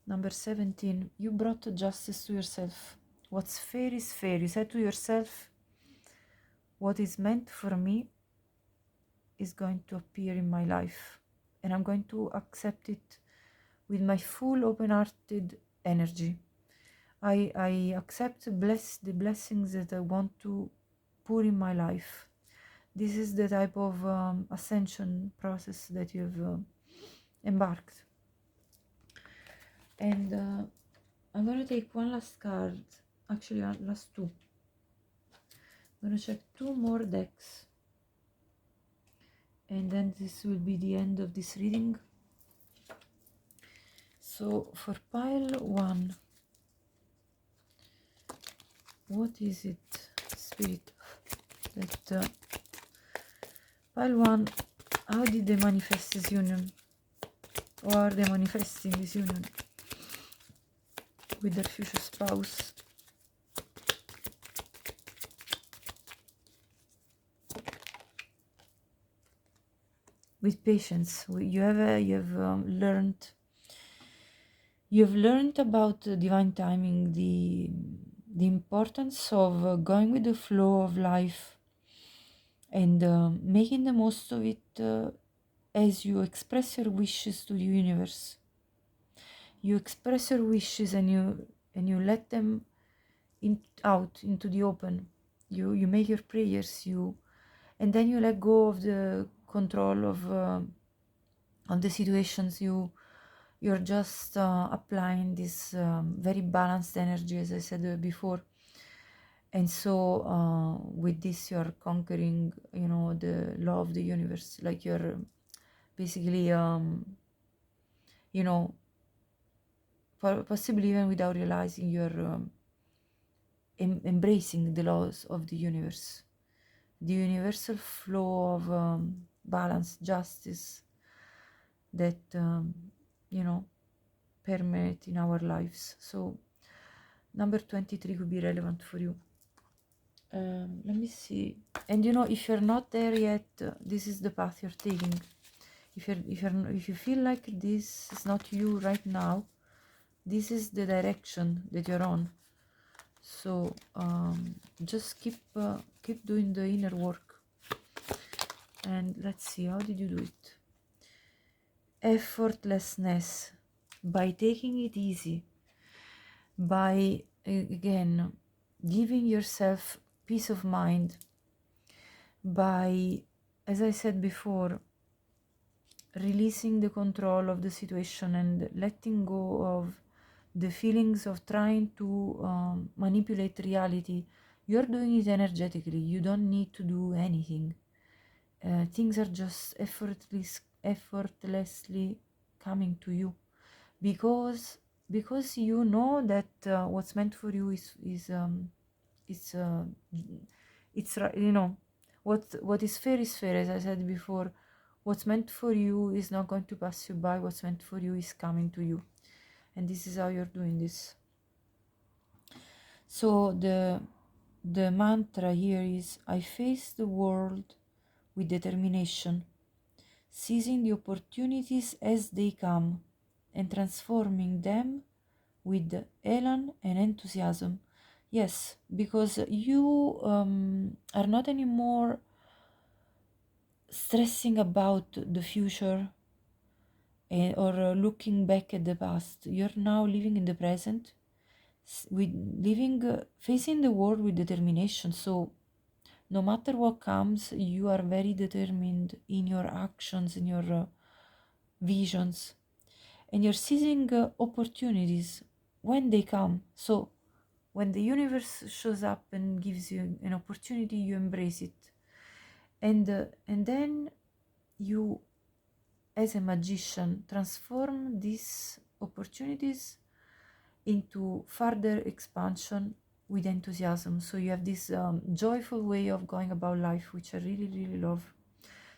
Number 17. You brought justice to yourself. What's fair is fair. You said to yourself, what is meant for me is going to appear in my life. And I'm going to accept it with my full open-hearted energy. I accept the blessings that I want to pour in my life. This is the type of ascension process that you've embarked. And I'm going to take one last card, actually last two. I'm going to check 2 more decks. And then this will be the end of this reading. So for pile 1, what is it, Spirit? That pile 1, how did they manifest this union? Or are they manifesting this union with their future spouse? With patience. You have learned about divine timing, the importance of going with the flow of life and making the most of it as you express your wishes to the universe. You express your wishes and you let them out into the open. You make your prayers, and then you let go of the control of the situations. You're just applying this very balanced energy, as I said before. And so with this you're conquering, you know, the law of the universe. Like you're basically you know, possibly even without realizing, you're embracing the laws of the universe, the universal flow of balance, justice that you know, permeate in our lives. So number 23 could be relevant for you. Let me see. And you know, if you're not there yet, this is the path you're taking. If you feel like this is not you right now, this is the direction that you're on. So just keep doing the inner work. And let's see, how did you do it? Effortlessness, by taking it easy, by again giving yourself peace of mind, by, as I said before, releasing the control of the situation and letting go of the feelings of trying to manipulate reality. You're doing it energetically. You don't need to do anything. Things are just effortlessly coming to you, because you know that what's meant for you is you know, what is fair is fair. As I said before, what's meant for you is not going to pass you by. What's meant for you is coming to you, and this is how you're doing this. So the mantra here is, I face the world with determination, seizing the opportunities as they come and transforming them with elan and enthusiasm. Yes, because you are not anymore stressing about the future or looking back at the past. You're now living in the present, facing the world with determination. So no matter what comes, you are very determined in your actions, in your visions, and you're seizing opportunities when they come. So when the universe shows up and gives you an opportunity, you embrace it, and then you, as a magician, transform these opportunities into further expansion with enthusiasm. So you have this joyful way of going about life, which I really, really love.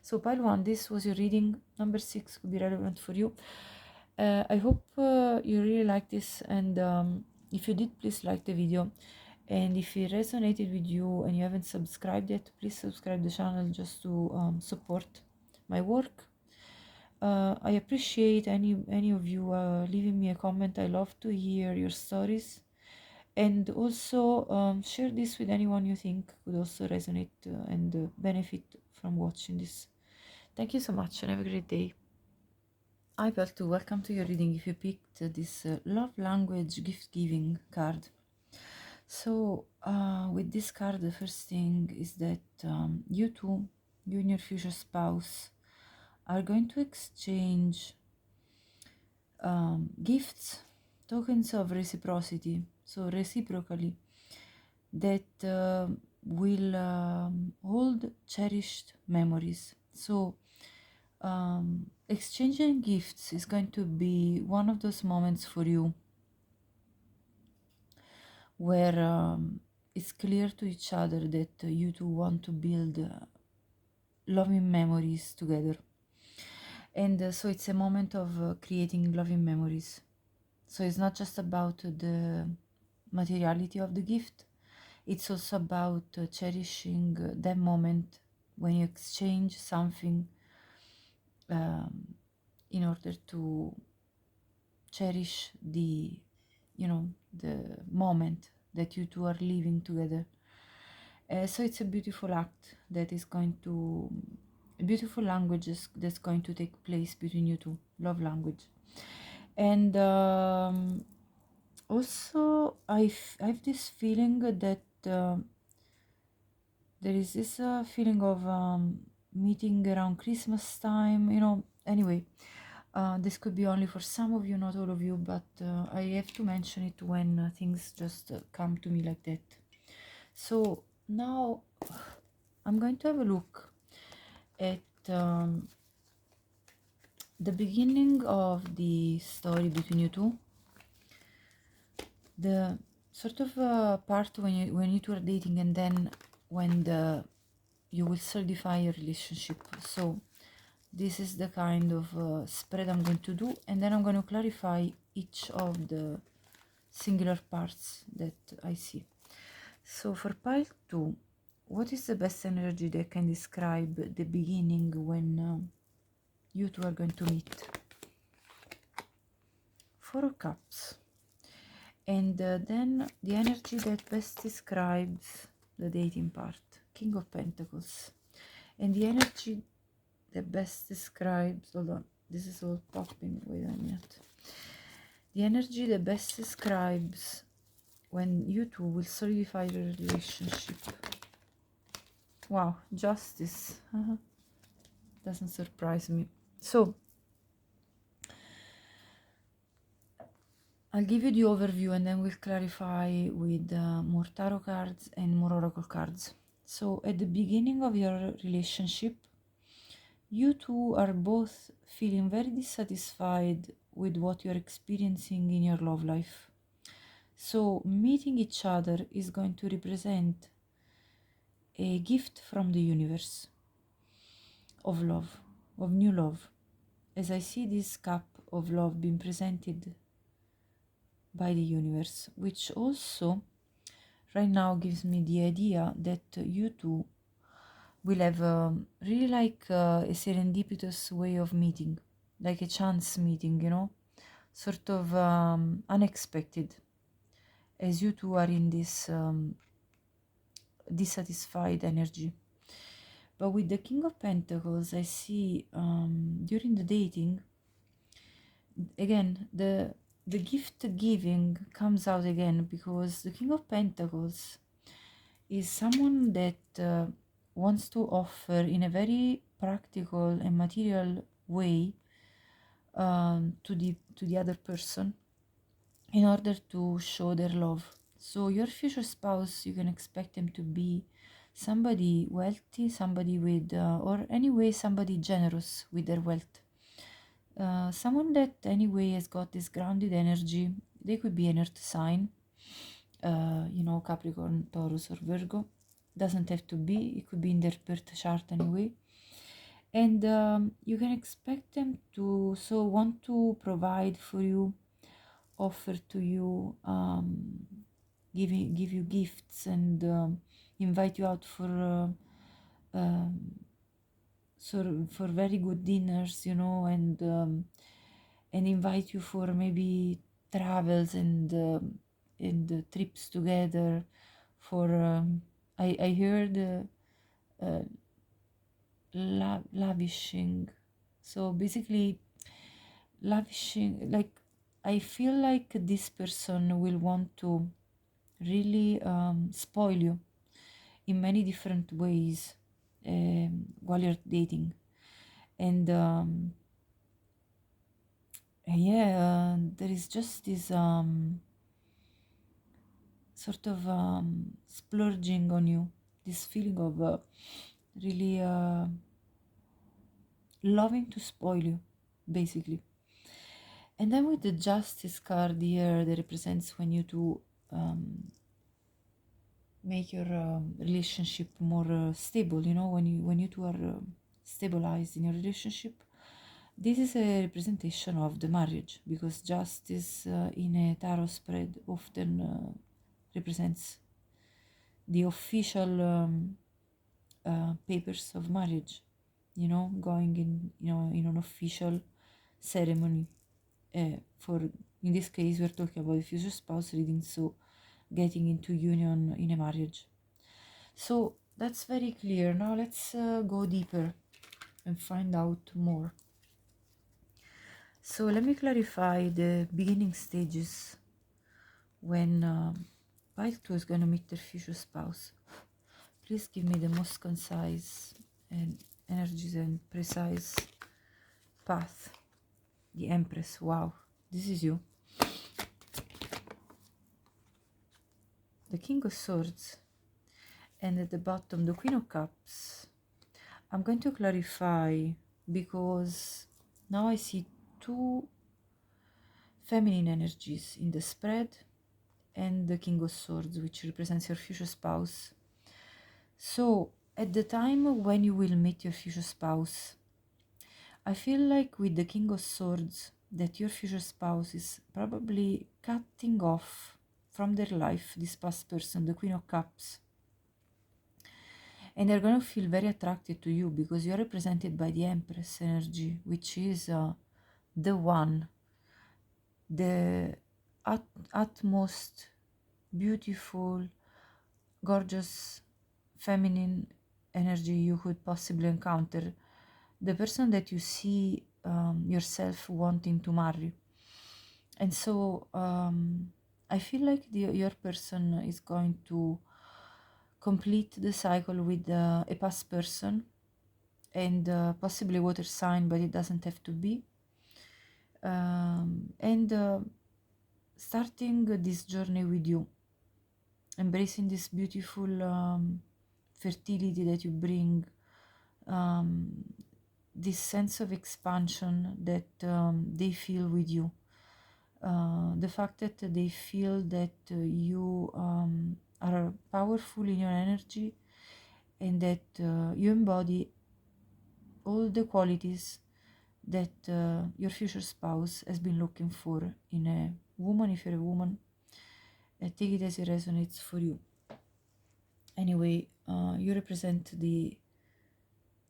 So pile 1, this was your reading. Number 6 could be relevant for you. I hope you really like this, and if you did, please like the video. And if it resonated with you and you haven't subscribed yet, please subscribe the channel just to support my work. I appreciate any of you leaving me a comment. I love to hear your stories, and also share this with anyone you think could also resonate and benefit from watching this. Thank you so much and have a great day. Hi Peltu, welcome to your reading. If you picked this love language gift giving card, so with this card, the first thing is that you two, you and your future spouse, are going to exchange gifts, tokens of reciprocity, so reciprocally, that will hold cherished memories. So exchanging gifts is going to be one of those moments for you where it's clear to each other that you two want to build loving memories together. And so it's a moment of creating loving memories. So it's not just about the materiality of the gift, it's also about cherishing that moment when you exchange something in order to cherish the moment that you two are living together. So it's a beautiful act that is going to, beautiful languages that's going to take place between you two, love language. And also I have this feeling that there is this feeling of meeting around Christmas time, anyway. This could be only for some of you, not all of you, but I have to mention it when things just come to me like that. So now I'm going to have a look at the beginning of the story between you two, the sort of part when you two are dating, and then when you will solidify your relationship. So this is the kind of spread I'm going to do, and then I'm going to clarify each of the singular parts that I see. So for pile 2, what is the best energy that can describe the beginning when you two are going to meet? 4 of Cups. And then the energy that best describes the dating part, King of Pentacles. And the energy that best describes, hold on, this is all popping, wait a minute. The energy that best describes when you two will solidify your relationship. Wow, Justice. Doesn't surprise me. So I'll give you the overview and then we'll clarify with more tarot cards and more oracle cards. So at the beginning of your relationship, you two are both feeling very dissatisfied with what you're experiencing in your love life. So meeting each other is going to represent a gift from the universe of love, of new love. As I see this cup of love being presented by the universe, which also right now gives me the idea that you two will have really like a serendipitous way of meeting, like a chance meeting, sort of unexpected, as you two are in this dissatisfied energy. But with the King of Pentacles, I see during the dating, again, the gift giving comes out again, because the King of Pentacles is someone that wants to offer in a very practical and material way to the other person in order to show their love. So your future spouse, you can expect them to be somebody wealthy, somebody with, or anyway, somebody generous with their wealth. Someone that anyway has got this grounded energy. They could be an earth sign, you know, Capricorn, Taurus, or Virgo. Doesn't have to be, it could be in their birth chart anyway. And you can expect them to want to provide for you, offer to you, give you gifts, and invite you out for for very good dinners, you know, and invite you for maybe travels and trips together. For I heard lavishing. So basically, lavishing, like, I feel like this person will want to really spoil you in many different ways while you're dating. And yeah, there is just this sort of splurging on you, this feeling of really loving to spoil you, basically. And then with the Justice card here, that represents when you two make your relationship more stable, you know, when you two are stabilized in your relationship. This is a representation of the marriage, because Justice in a tarot spread often represents the official papers of marriage, you know, going in, you know, in an official ceremony. For in this case, we're talking about a future spouse reading, so getting into union in a marriage. So that's very clear. Now let's go deeper and find out more. So let me clarify the beginning stages when Pile 2 is going to meet their future spouse. Please give me the most concise and energies and precise path. The Empress. Wow, this is you. The King of Swords. And at the bottom, the Queen of Cups. I'm going to clarify because now I see two feminine energies in the spread, and the King of Swords, which represents your future spouse. So at the time when you will meet your future spouse, I feel like with the King of Swords that your future spouse is probably cutting off from their life this past person, the Queen of Cups. And they're going to feel very attracted to you because you're represented by the Empress energy, which is the one, the utmost beautiful, gorgeous, feminine energy you could possibly encounter. The person that you see yourself wanting to marry. And so I feel like your person is going to complete the cycle with a past person, and possibly water sign, but it doesn't have to be. And starting this journey with you, embracing this beautiful fertility that you bring, this sense of expansion that they feel with you, the fact that they feel that you are powerful in your energy, and that you embody all the qualities that your future spouse has been looking for in a woman. If you're a woman, take it as it resonates for you. Anyway, you represent the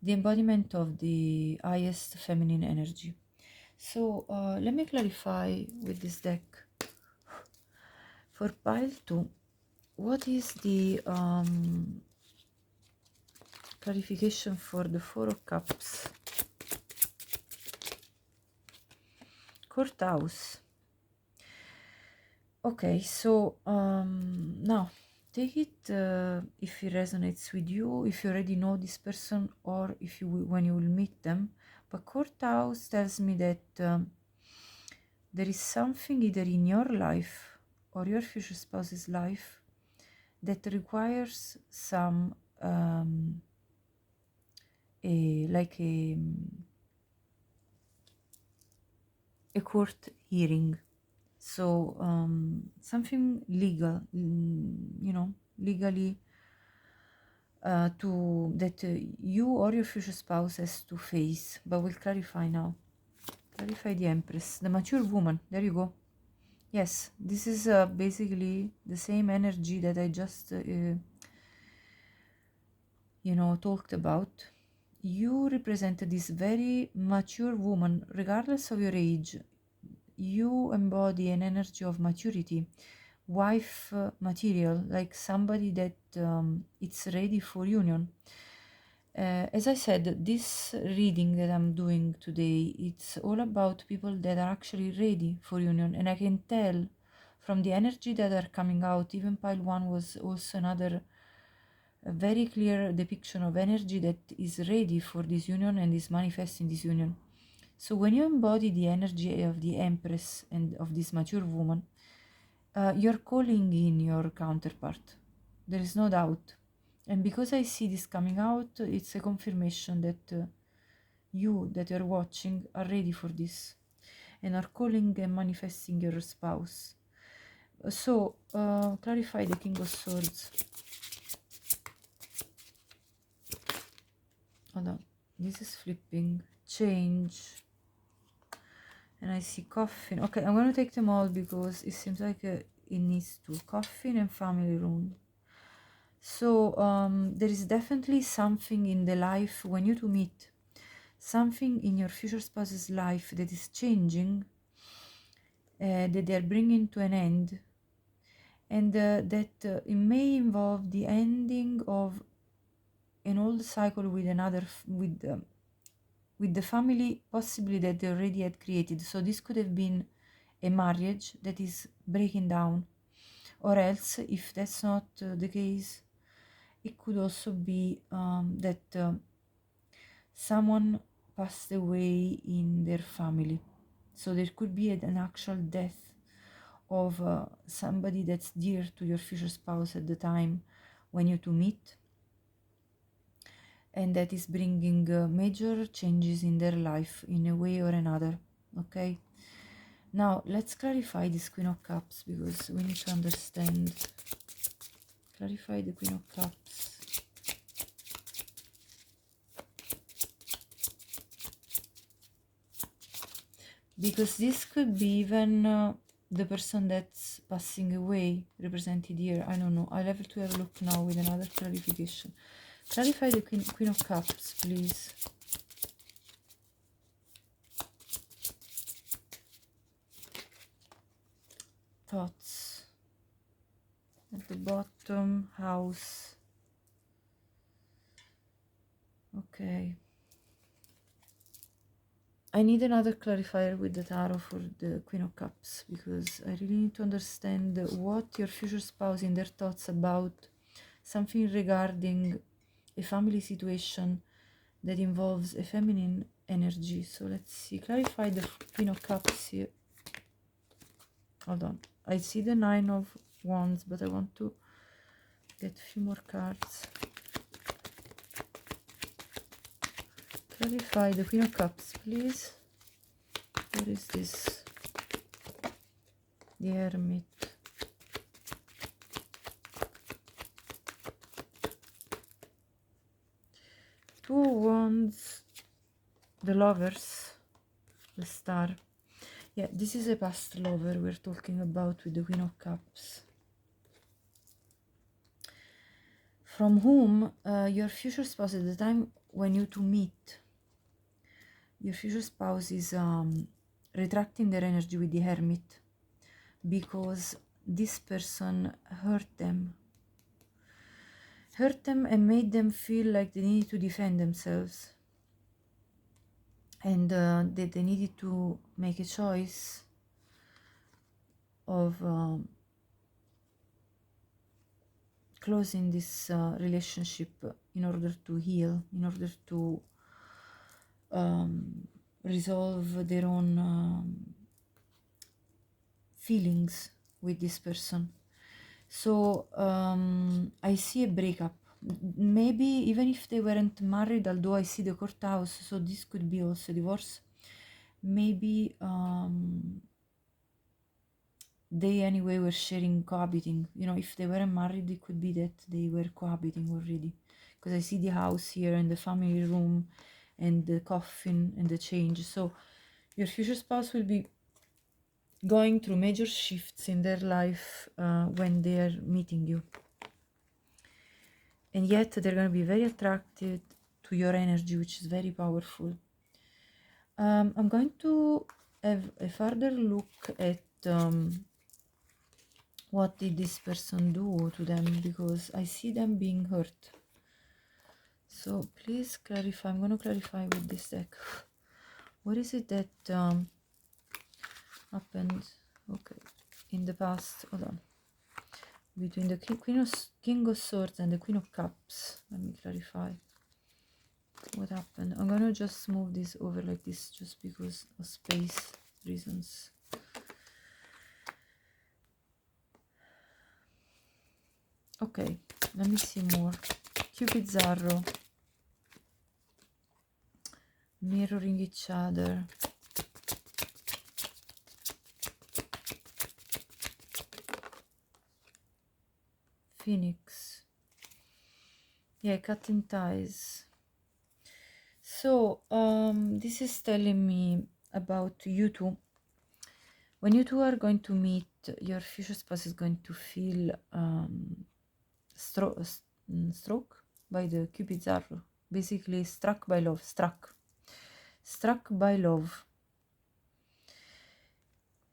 embodiment of the highest feminine energy. So let me clarify with this deck. For pile 2, what is the clarification for the Four of Cups? Courthouse. Okay, so now take it if it resonates with you, if you already know this person, or if you when you will meet them. But Courthouse tells me that there is something either in your life or your future spouse's life that requires some a court hearing. So something legal, legally that you or your future spouse has to face. But we'll clarify now. Clarify the Empress, the mature woman. There you go. Yes, this is basically the same energy that I just talked about. You represent this very mature woman, regardless of your age. You embody an energy of maturity, wife material, like somebody that it's ready for union. As I said, this reading that I'm doing today, it's all about people that are actually ready for union, and I can tell from the energy that are coming out. Even pile 1 was also another very clear depiction of energy that is ready for this union and is manifesting this union. So when you embody the energy of the Empress and of this mature woman, you're calling in your counterpart. There is no doubt. And because I see this coming out, it's a confirmation that you that you're watching are ready for this and are calling and manifesting your spouse. So clarify the King of Swords. Hold on, this is flipping, change, and I see coffin. Okay, I'm gonna take them all because it seems like it needs to. Coffin and family room. So there is definitely something in the life when you two meet, something in your future spouse's life that is changing, that they are bringing to an end, and that it may involve the ending of an old cycle with another, with the family possibly that they already had created. So this could have been a marriage that is breaking down, or else, if that's not the case, it could also be that someone passed away in their family. So there could be an actual death of somebody that's dear to your future spouse at the time when you two meet, and that is bringing major changes in their life in a way or another. Okay, now let's clarify this Queen of Cups, because we need to understand. Clarify the Queen of Cups. Because this could be even the person that's passing away represented here. I don't know. I'll have to have a look now with another clarification. Clarify the Queen of Cups, please. Thoughts. At the bottom, house. Okay. I need another clarifier with the tarot for the Queen of Cups, because I really need to understand what your future spouse in their thoughts about something regarding a family situation that involves a feminine energy. So let's see. Clarify the Queen of Cups here. Hold on. I see the 9 of Wands, but I want to get a few more cards. Clarify the Queen of Cups, please. What is this? The Hermit. Two Wands. The Lovers. The Star. Yeah, this is a past lover we're talking about with the Queen of Cups, from whom your future spouse, at the time when you two meet, your future spouse is retracting their energy with the Hermit, because this person hurt them and made them feel like they needed to defend themselves, and that they needed to make a choice of closing this relationship in order to heal, in order to resolve their own feelings with this person. So I see a breakup. Maybe even if they weren't married, although I see the courthouse, so this could be also divorce. Maybe they anyway were sharing, cohabiting. You know, if they weren't married, it could be that they were cohabiting already. Because I see the house here and the family room and the coffin and the change. So your future spouse will be going through major shifts in their life when they are meeting you. And yet they're going to be very attracted to your energy, which is very powerful. I'm going to have a further look at what did this person do to them, because I see them being hurt. So please clarify. I'm going to clarify with this deck. What is it that happened, okay, in the past? Hold on. Between the King of Swords and the Queen of Cups. Let me clarify what happened. I'm gonna just move this over like this just because of space reasons. Okay, let me see more. Cupid's arrow, mirroring each other. Phoenix. Yeah, cutting ties. So this is telling me about you two. When you two are going to meet, your future spouse is going to feel struck by the Cupid's arrow. Basically, struck by love. Struck by love.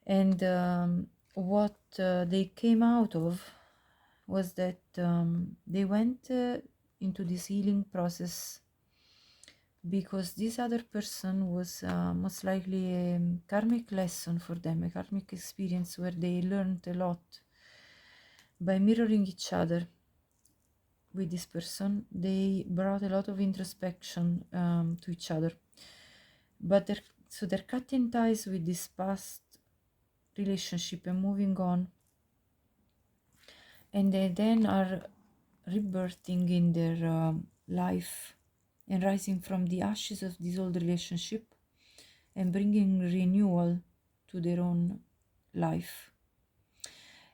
And what they came out of was that they went into this healing process because this other person was most likely a karmic lesson for them, a karmic experience where they learned a lot by mirroring each other. With this person, they brought a lot of introspection to each other, but they're cutting ties with this past relationship and moving on, and they then are rebirthing in their life and rising from the ashes of this old relationship and bringing renewal to their own life.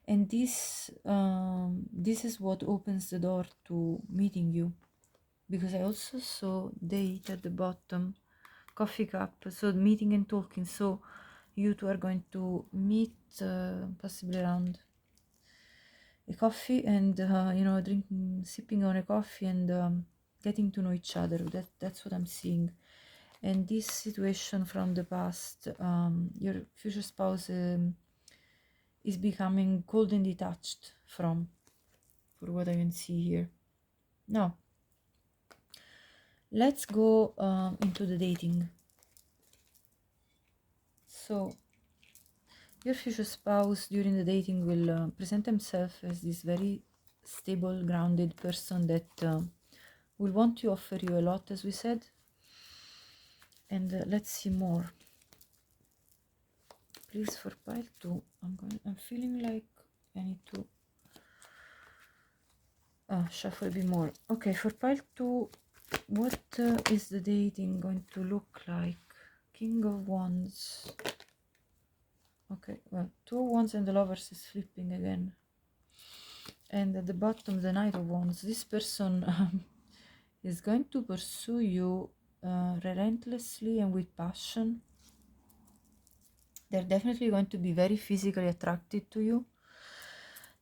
And this is what opens the door to meeting you, because I also saw date at the bottom, coffee cup, so meeting and talking. So you two are going to meet possibly around a coffee and drinking, sipping on a coffee and getting to know each other. That's what I'm seeing. And this situation from the past, your future spouse is becoming cold and detached from, for what I can see here. Now let's go into the dating. So your future spouse during the dating will present himself as this very stable, grounded person that will want to offer you a lot, as we said. And let's see more. Please, for pile 2, I'm feeling like I need to shuffle a bit more. Okay, for pile 2, what is the dating going to look like? King of Wands. Okay, well, 2 of Wands and the Lovers is flipping again. And at the bottom, the Knight of Wands. This person is going to pursue you relentlessly and with passion. They're definitely going to be very physically attracted to you.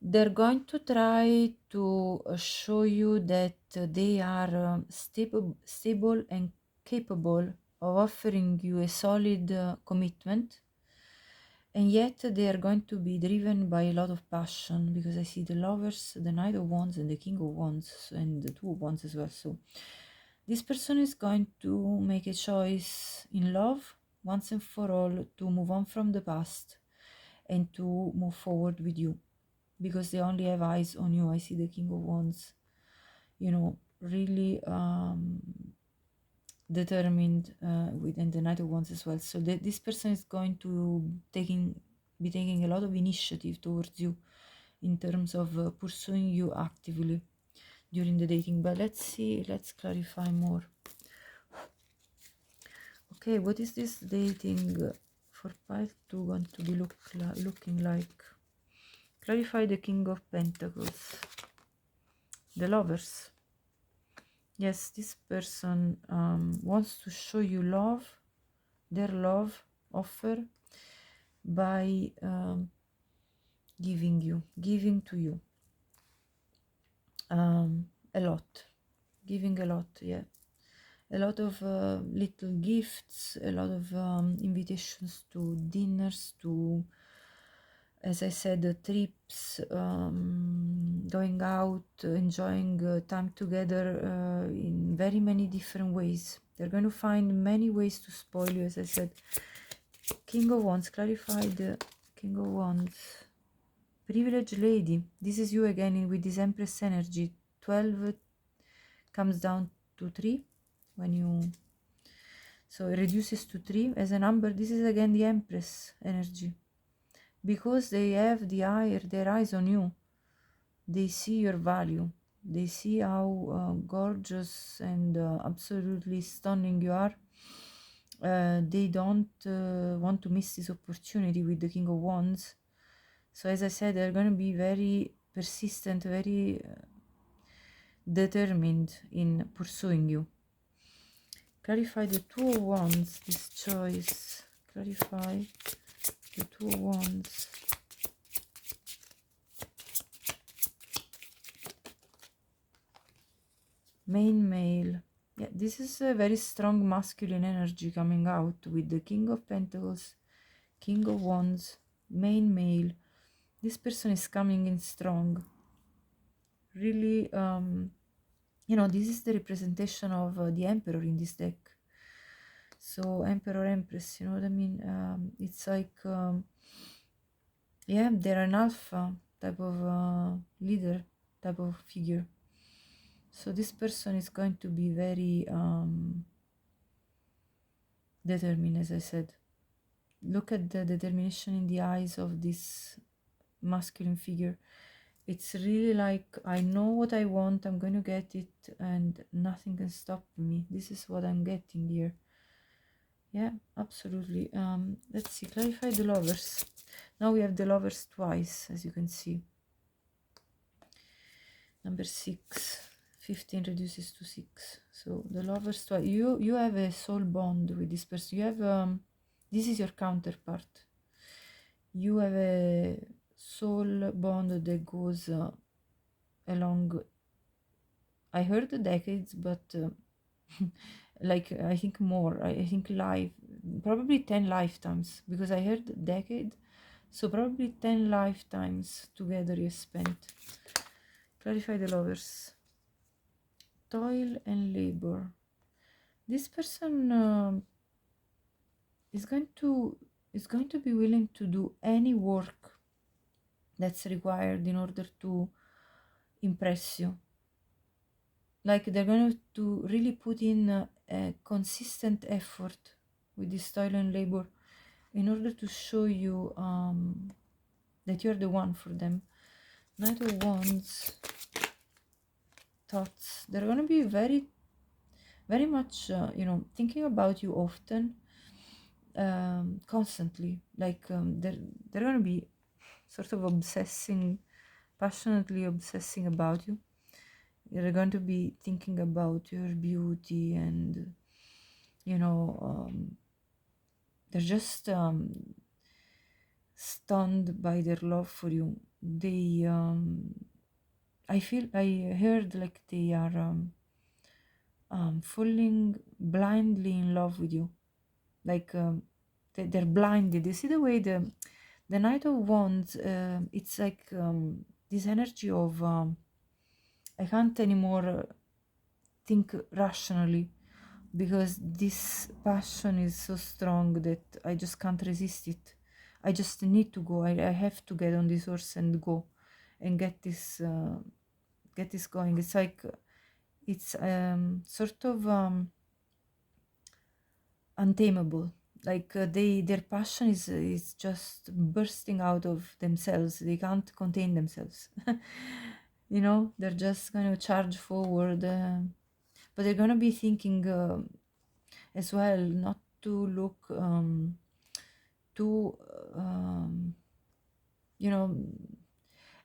They're going to try to show you that they are stable and capable of offering you a solid commitment. And yet they are going to be driven by a lot of passion, because I see the Lovers, the Knight of Wands, and the King of Wands, and the Two of Wands as well. So this person is going to make a choice in love once and for all to move on from the past and to move forward with you, because they only have eyes on you. I see the King of Wands, really determined, and the Knight of Wands as well. So this person is going to be taking a lot of initiative towards you in terms of pursuing you actively during the dating. But let's see, let's clarify more. Okay, what is this dating for pile 2 going to be looking like? Clarify the King of Pentacles, the Lovers. Yes, this person wants to show you love, their love offer, by giving to you a lot, giving a lot, yeah, a lot of little gifts, a lot of invitations to dinners, to, as I said, trips, going out, enjoying time together in very many different ways. They're going to find many ways to spoil you, as I said. King of Wands, clarify the King of Wands. Privileged lady, this is you again with this Empress energy. 12 comes down to 3 when you, so it reduces to 3 as a number. This is again the Empress energy, because they have their eyes on you. They see your value, they see how gorgeous and absolutely stunning you are. They don't want to miss this opportunity with the King of Wands. So as I said, they're going to be very persistent, very determined in pursuing you. Clarify the Two of Wands, this choice. Clarify the Two of Wands. Main male. Yeah, this is a very strong masculine energy coming out with the King of Pentacles, King of Wands, main male. This person is coming in strong. Really, you know, this is the representation of the Emperor in this deck. So Emperor, Empress, you know what I mean? It's like, yeah, they're an alpha type of leader, type of figure. So this person is going to be very determined, as I said. Look at the determination in the eyes of this masculine figure. It's really like, I know what I want, I'm going to get it, and nothing can stop me. This is what I'm getting here. Yeah, absolutely. Let's see, clarify the Lovers. Now we have the Lovers twice, as you can see. Number 6, 15 reduces to 6. So the Lovers twice. You have a soul bond with this person. You have this is your counterpart. You have a soul bond that goes along, I heard decades, but like I think more. I think probably 10 lifetimes, because I heard decade, so probably 10 lifetimes together you spent. Clarify the Lovers. Toil and labor. This person is going to be willing to do any work that's required in order to impress you. Like, they're going to really put in a consistent effort with this toil and labor in order to show you that you're the one for them. Knight of Wands. Thoughts. They're going to be very, very much, you know, thinking about you often, constantly. Like, they're going to be sort of passionately obsessing about you. They're going to be thinking about your beauty, and, you know, they're just stunned by their love for you. They, I heard like they are falling blindly in love with you. Like, they're blinded. You see the way the Knight of Wands, it's like this energy of, I can't anymore think rationally, because this passion is so strong that I just can't resist it. I just need to go. I have to get on this horse and go and get this going. It's like, it's sort of untamable. like their passion is just bursting out of themselves. They can't contain themselves. You know, they're just going to charge forward, but they're going to be thinking as well not to look too you know,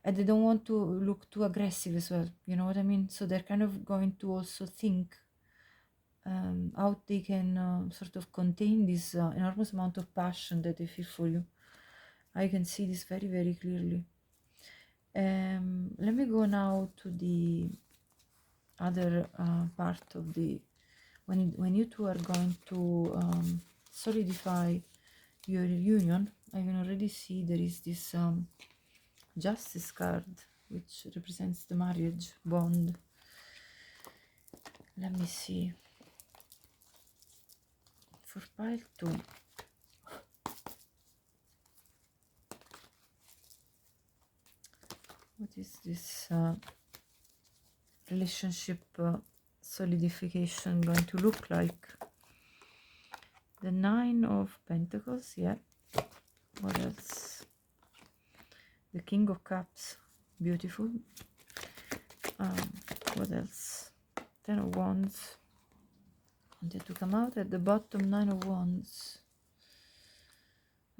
and they don't want to look too aggressive as well, you know what I mean? So they're kind of going to also think how they can sort of contain this enormous amount of passion that they feel for you. I can see this very, very clearly. Let me go now to the other part of the when you two are going to solidify your union. I can already see there is this Justice card, which represents the marriage bond. Let me see. For pile 2, what is this relationship solidification going to look like? The 9 of Pentacles, yeah. What else? The King of Cups, beautiful. What else? 10 of Wands. Wanted to come out at the bottom, 9 of Wands.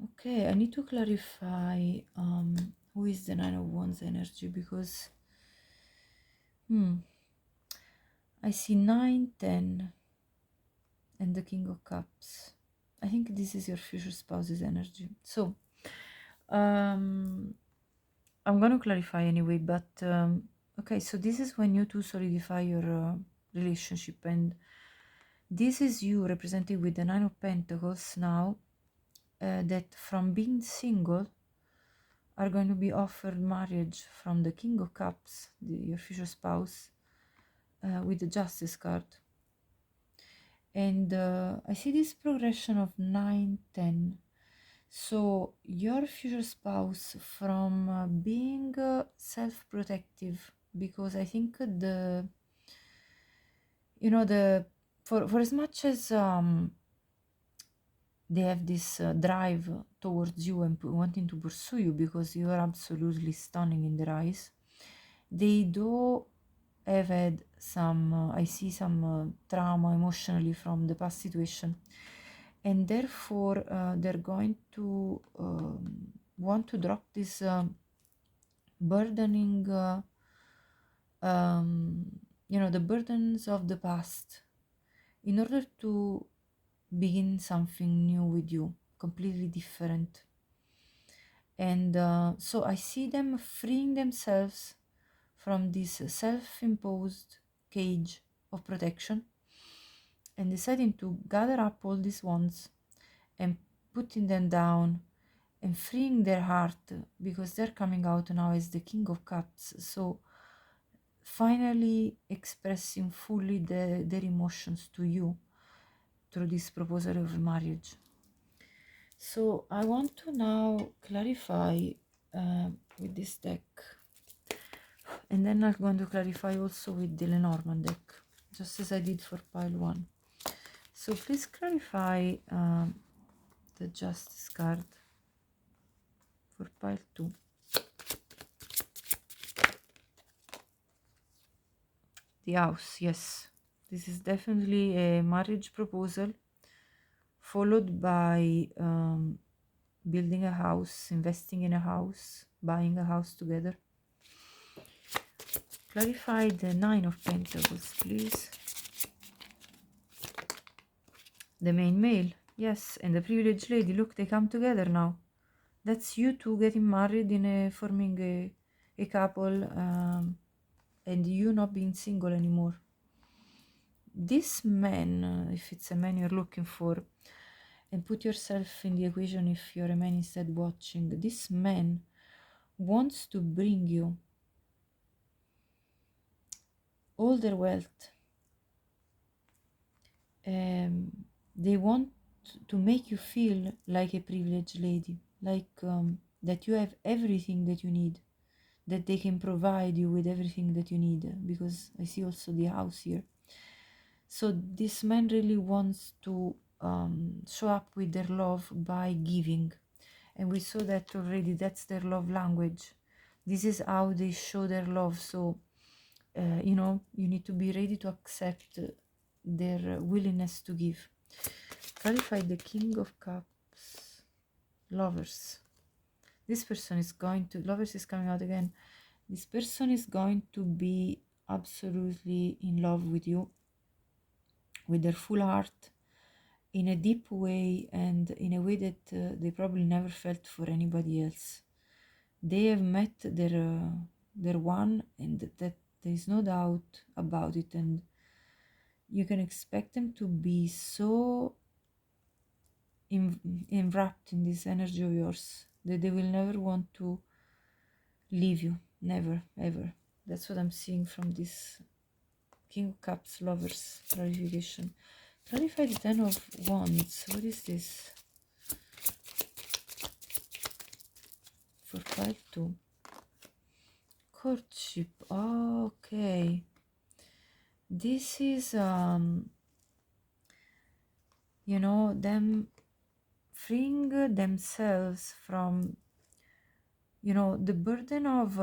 Okay, I need to clarify who is the 9 of Wands energy, because I see 9, 10, and the King of Cups. I think this is your future spouse's energy. So I'm going to clarify anyway, but okay, so this is when you two solidify your relationship, and this is you represented with the 9 of Pentacles now, that from being single are going to be offered marriage from the King of Cups, your future spouse, with the Justice card. And I see this progression of 9, 10. So your future spouse, from being self-protective, because I think the, you know, the for as much as they have this drive towards you and wanting to pursue you because you are absolutely stunning in their eyes, they do have had some, I see some trauma emotionally from the past situation, and therefore they're going to want to drop this burdening, you know, the burdens of the past, in order to begin something new with you, completely different. And so I see them freeing themselves from this self-imposed cage of protection and deciding to gather up all these wands and putting them down and freeing their heart, because they're coming out now as the King of Cups. So finally expressing fully their emotions to you through this proposal of marriage. So I want to now clarify with this deck, and then I'm going to clarify also with the Lenormand deck, just as I did for pile 1. So please clarify the Justice card for pile 2. The House, yes. This is definitely a marriage proposal, followed by building a house, investing in a house, buying a house together. Clarify the 9 of Pentacles, please. The main male, yes, and the privileged lady. Look, they come together now. That's you two getting married, forming a couple, and you not being single anymore. This man, if it's a man you're looking for, and put yourself in the equation if you're a man instead watching, this man wants to bring you all their wealth. They want to make you feel like a privileged lady, like that you have everything that you need, that they can provide you with everything that you need, because I see also the house here. So this man really wants to show up with their love by giving. And we saw that already. That's their love language. This is how they show their love. So you know, you need to be ready to accept their willingness to give. Clarify the King of Cups. Lovers. This person is going to, lovers is coming out again. This person is going to be absolutely in love with you, with their full heart, in a deep way, and in a way that they probably never felt for anybody else. They have met their one, and that there is no doubt about it, and you can expect them to be so enwrapped in this energy of yours that they will never want to leave you. Never, ever. That's what I'm seeing from this King of Cups lovers clarification. Clarify the Ten of Wands. What is this? For pile 2. Courtship. Oh, okay. This is you know, them freeing themselves from, you know, the burden of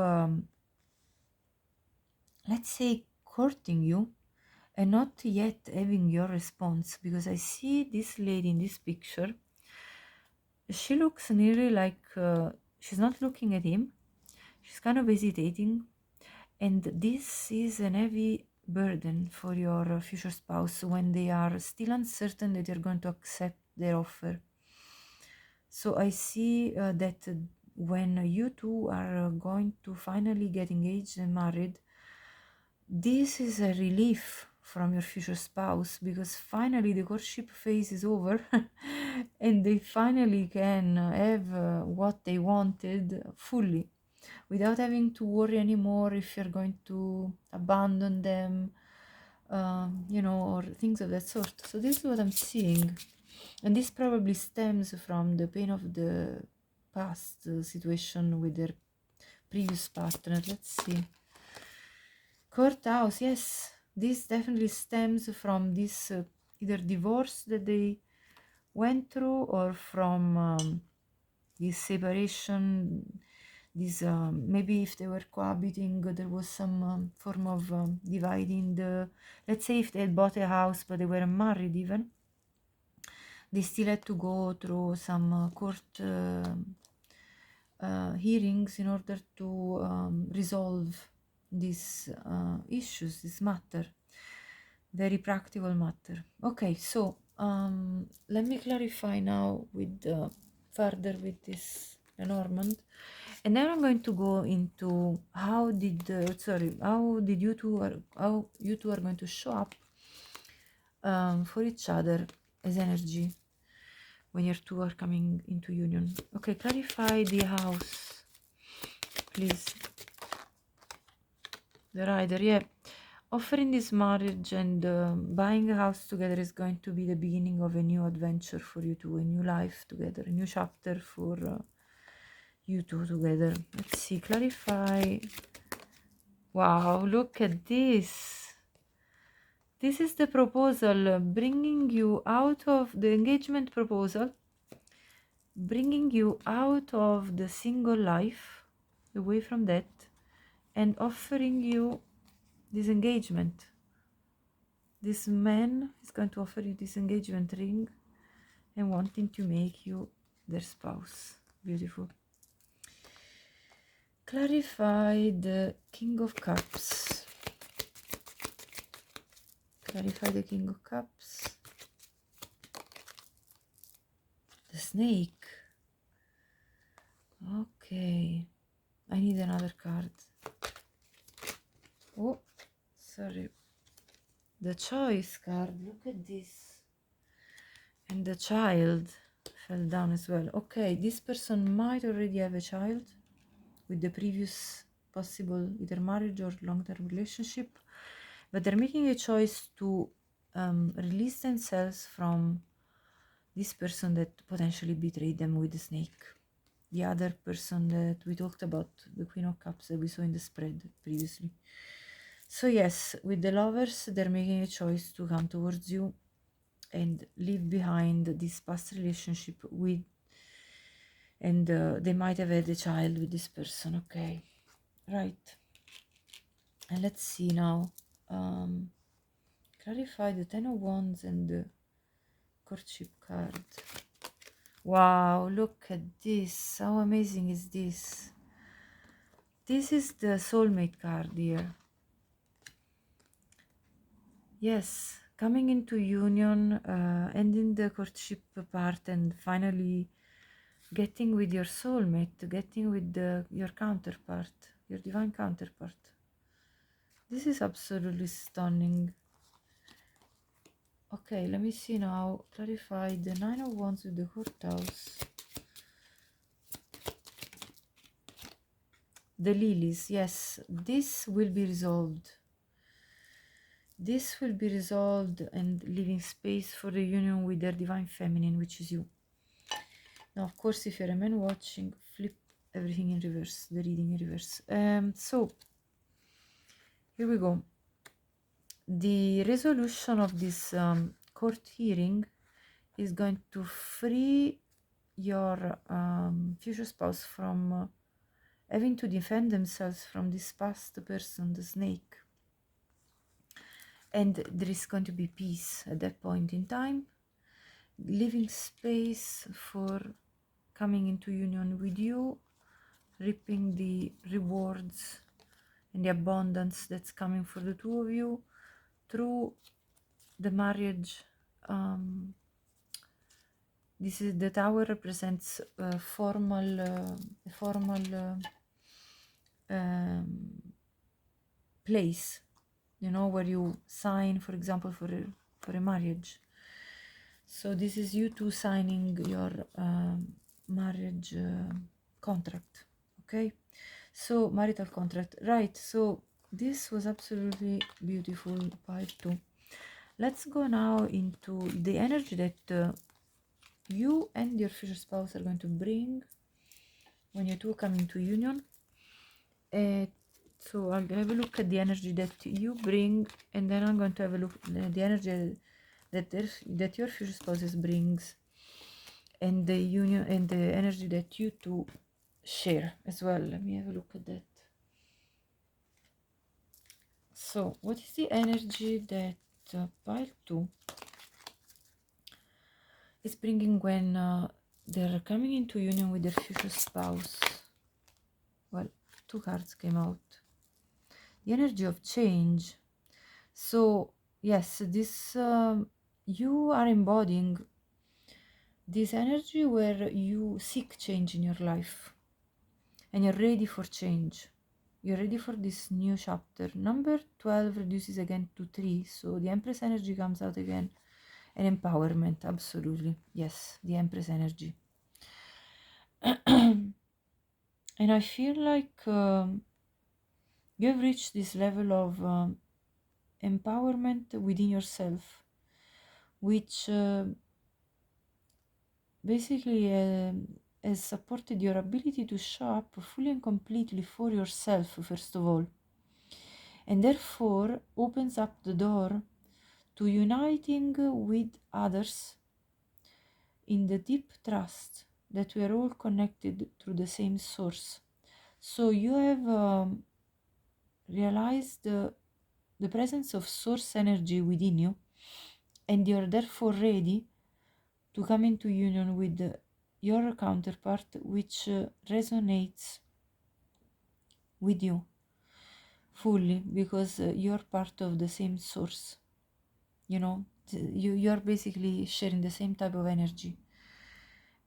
let's say courting you and not yet having your response. Because I see this lady in this picture, she looks nearly like she's not looking at him, she's kind of hesitating, and this is an heavy burden for your future spouse when they are still uncertain that you're going to accept their offer. So I see that when you two are going to finally get engaged and married, this is a relief from your future spouse, because finally the courtship phase is over and they finally can have what they wanted fully, without having to worry anymore if you're going to abandon them, you know, or things of that sort. So this is what I'm seeing, and this probably stems from the pain of the past situation with their previous partner. Let's see. Court house, yes, this definitely stems from this either divorce that they went through, or from this separation, this maybe if they were cohabiting, there was some form of dividing the, let's say if they had bought a house but they weren't married even, they still had to go through some court hearings in order to resolve these issues, this matter, very practical matter. Okay, so let me clarify now with further with this Lenormand, and then I'm going to go into how did you two are going to show up for each other as energy when your two are coming into union. Okay, clarify the house, please. The Rider, yeah. Offering this marriage and buying a house together is going to be the beginning of a new adventure for you two, a new life together, a new chapter for you two together. Let's see, clarify. Wow, look at this. This is the proposal, bringing you out of the engagement proposal, bringing you out of the single life, away from that, and offering you this engagement. This man is going to offer you this engagement ring and wanting to make you their spouse. Beautiful. Clarify the King of Cups. Clarify the King of Cups. The Snake. Okay. I need another card. Oh, sorry. The Choice card. Look at this. And the Child fell down as well. Okay, this person might already have a child with the previous possible either marriage or long-term relationship, but they're making a choice to release themselves from this person that potentially betrayed them with the snake, the other person that we talked about, the Queen of Cups that we saw in the spread previously. So yes, with the Lovers, they're making a choice to come towards you and leave behind this past relationship with, and they might have had a child with this person. Okay, right. And let's see now. Clarify the Ten of Wands and the Courtship card. Wow, look at this. How amazing is this? This is the soulmate card here. Yes, coming into union, ending the courtship part, and finally getting with your soulmate, getting with your counterpart, your divine counterpart. This is absolutely stunning. Okay, let me see now. Clarify the Nine of Wands with the courthouse. The lilies, yes, this will be resolved. This will be resolved, and leaving space for the union with their divine feminine, which is you. Now, of course, if you're a man watching, flip everything in reverse, the reading in reverse. So, here we go. The resolution of this court hearing is going to free your future spouse from having to defend themselves from this past person, the snake. And there is going to be peace at that point in time, leaving space for coming into union with you, reaping the rewards and the abundance that's coming for the two of you through the marriage. This is the tower represents a formal place, you know, where you sign, for example, for a marriage. So this is you two signing your marriage contract. Okay, so marital contract, right? So this was absolutely beautiful, part two. Let's go now into the energy that you and your future spouse are going to bring when you two come into union. So I'll have a look at the energy that you bring, and then I'm going to have a look at the energy that your future spouses brings, and the union and the energy that you two share as well. Let me have a look at that. So what is the energy that pile 2 is bringing when they're coming into union with their future spouse? Well, 2 cards came out. The energy of change. So yes, this you are embodying this energy where you seek change in your life and you're ready for change. You're ready for this new chapter. Number 12 reduces again to 3, so the Empress energy comes out again. And empowerment, absolutely. Yes, the Empress energy. And I feel like you've reached this level of empowerment within yourself, which basically has supported your ability to show up fully and completely for yourself, first of all, and therefore opens up the door to uniting with others in the deep trust that we are all connected through the same source. So you have realized the presence of source energy within you, and you're therefore ready to come into union with your counterpart, which resonates with you fully, because you're part of the same source. You know, you're basically sharing the same type of energy,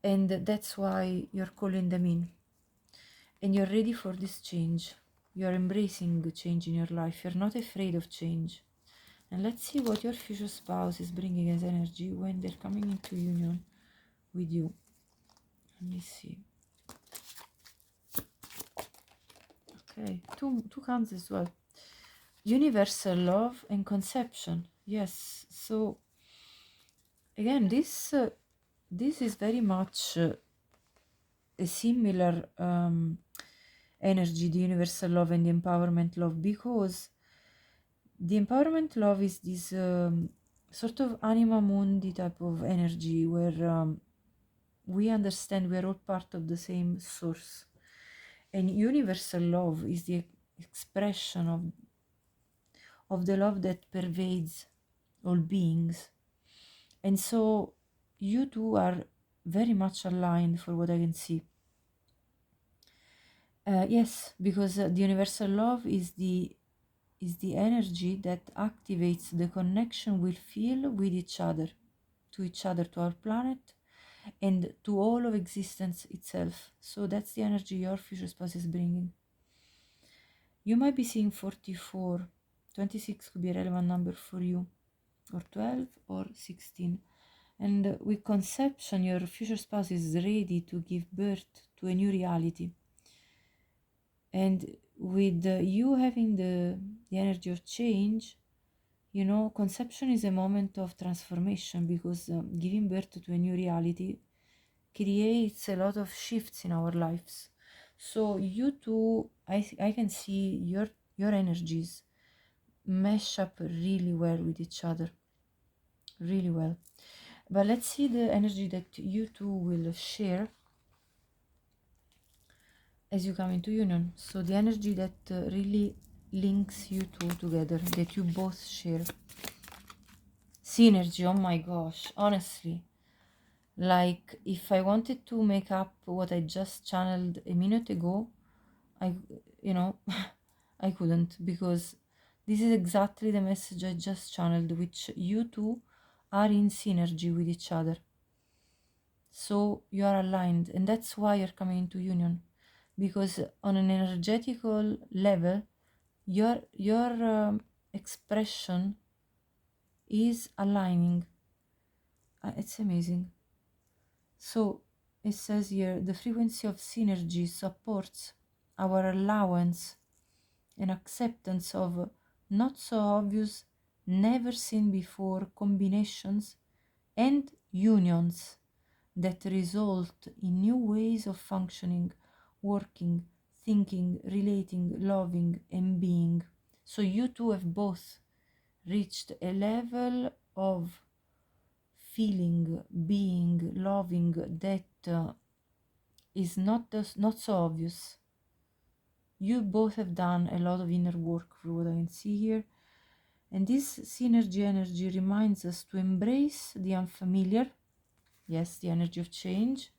and that's why you're calling them in, and you're ready for this change. You're embracing the change in your life. You're not afraid of change. And let's see what your future spouse is bringing as energy when they're coming into union with you. Let me see. Okay, two counts as well. Universal love and conception. Yes, so again, this is very much a similar energy, the universal love and the empowerment love, because the empowerment love is this sort of anima mundi type of energy, where we understand we are all part of the same source, and universal love is the expression of the love that pervades all beings. And so you two are very much aligned, for what I can see. Yes, because the universal love is the energy that activates the connection we feel with each other, to our planet, and to all of existence itself. So that's the energy your future spouse is bringing. You might be seeing 44. 26 could be a relevant number for you, or 12 or 16. And with conception, your future spouse is ready to give birth to a new reality. And with you having the energy of change, you know, conception is a moment of transformation, because giving birth to a new reality creates a lot of shifts in our lives. So you two, I can see your energies mesh up really well with each other, really well. But let's see the energy that you two will share as you come into union. So the energy that really links you two together, that you both share. Synergy, oh my gosh, honestly. Like, if I wanted to make up what I just channeled a minute ago, I couldn't, because this is exactly the message I just channeled, which you two are in synergy with each other. So you are aligned, and that's why you're coming into union, because on an energetical level, your expression is aligning. It's amazing. So it says here, the frequency of synergy supports our allowance and acceptance of not so obvious, never seen before combinations and unions that result in new ways of functioning, working, thinking, relating, loving, and being. So you two have both reached a level of feeling, being, loving that is not so obvious. You both have done a lot of inner work, for what I can see here. And this synergy energy reminds us to embrace the unfamiliar. Yes, the energy of change.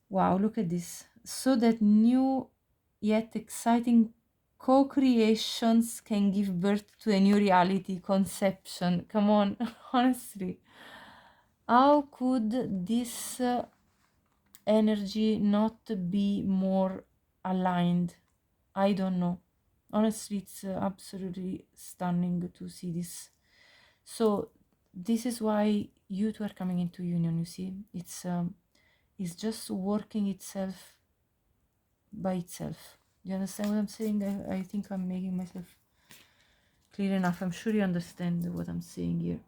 Wow, look at this. So that new yet exciting co-creations can give birth to a new reality, conception. Come on, honestly. How could this energy not be more aligned? I don't know. Honestly, it's absolutely stunning to see this. So this is why you two are coming into union. You see, it's just working itself by itself. You understand what I'm saying? I think I'm making myself clear enough. I'm sure you understand what I'm saying here.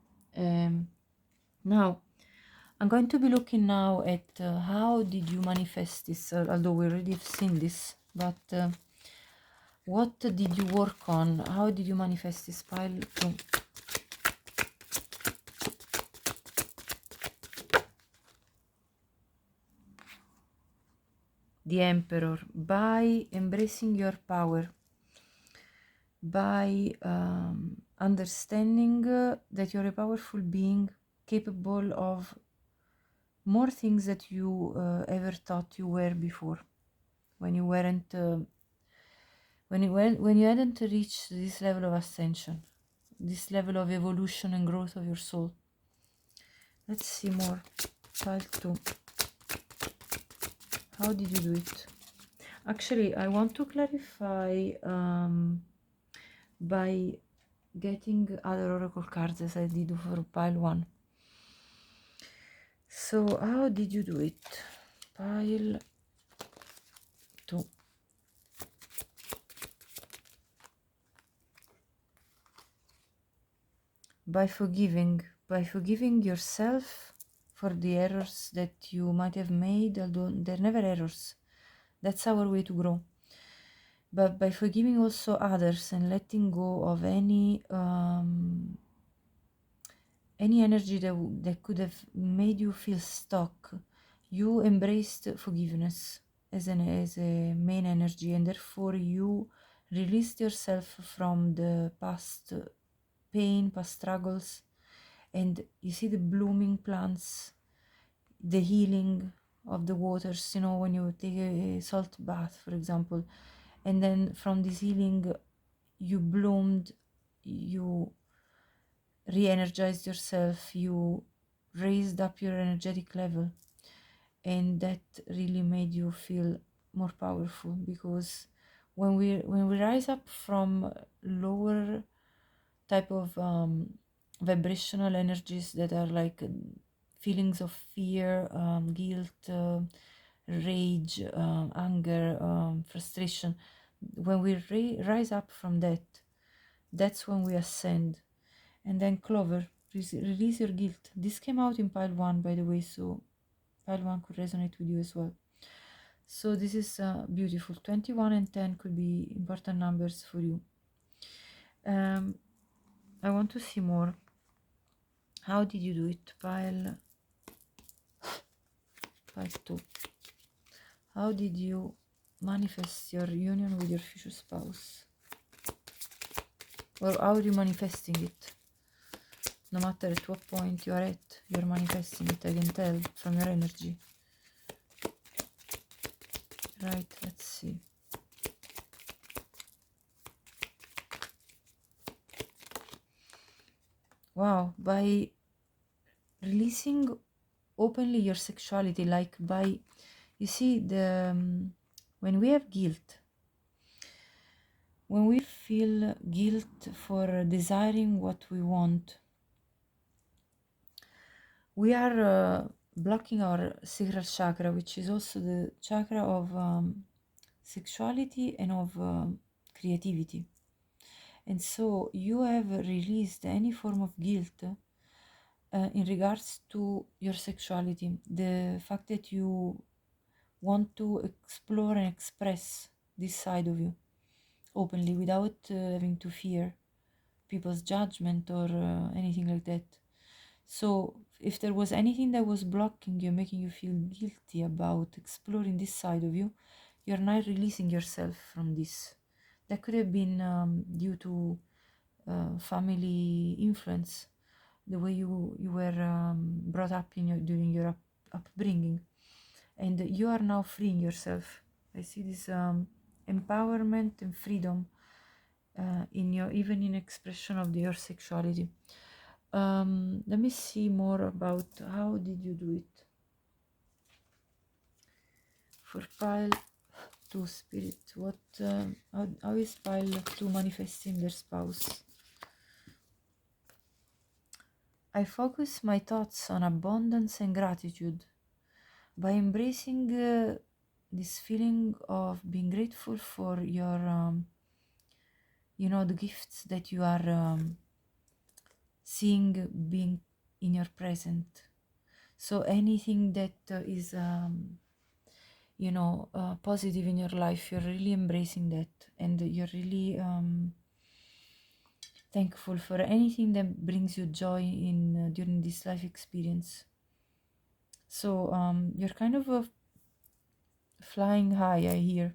Now, I'm going to be looking now at how did you manifest this, although we already have seen this, but what did you work on? How did you manifest this pile? Oh. The Emperor. By embracing your power, by understanding that you're a powerful being capable of more things that you ever thought you were before, when you weren't when you hadn't reached this level of ascension, this level of evolution and growth of your soul. Let's see more. Pile 2. How did you do it? Actually, I want to clarify by getting other oracle cards, as I did for pile 1. So how did you do it? Pile 2. By forgiving yourself for the errors that you might have made, although they're never errors. That's our way to grow. But by forgiving also others and letting go of any any energy that could have made you feel stuck, you embraced forgiveness as a main energy, and therefore you released yourself from the past pain, past struggles, and you see the blooming plants, the healing of the waters, you know, when you take a salt bath, for example, and then from this healing you bloomed, you re-energized yourself, you raised up your energetic level, and that really made you feel more powerful. Because when we rise up from lower type of vibrational energies that are like feelings of fear, guilt, rage, anger, frustration, when we rise up from that, that's when we ascend. And then Clover, release your guilt. This came out in pile 1, by the way, so pile 1 could resonate with you as well. So this is beautiful. 21 and 10 could be important numbers for you. I want to see more. How did you do it? Pile 2. How did you manifest your union with your future spouse? Or how are you manifesting it? No matter at what point you are at, you're manifesting it, I can tell from your energy. Right, let's see. Wow, by releasing openly your sexuality, like by, you see, the when we have guilt, when we feel guilt for desiring what we want, we are blocking our sacral chakra, which is also the chakra of sexuality and of creativity. And so you have released any form of guilt in regards to your sexuality, the fact that you want to explore and express this side of you openly without having to fear people's judgment or anything like that. So if there was anything that was blocking you, making you feel guilty about exploring this side of you, you're now releasing yourself from this. That could have been due to family influence, the way you were brought up during your upbringing, and you are now freeing yourself. I see this empowerment and freedom in your, even in expression of your sexuality. Let me see more about how did you do it. For pile 2 spirit, what how is pile 2 manifesting their spouse? I focus my thoughts on abundance and gratitude. By embracing this feeling of being grateful for your you know, the gifts that you are seeing being in your present. So anything that is you know, positive in your life, you're really embracing that, and you're really thankful for anything that brings you joy in during this life experience. So you're kind of flying high, I hear,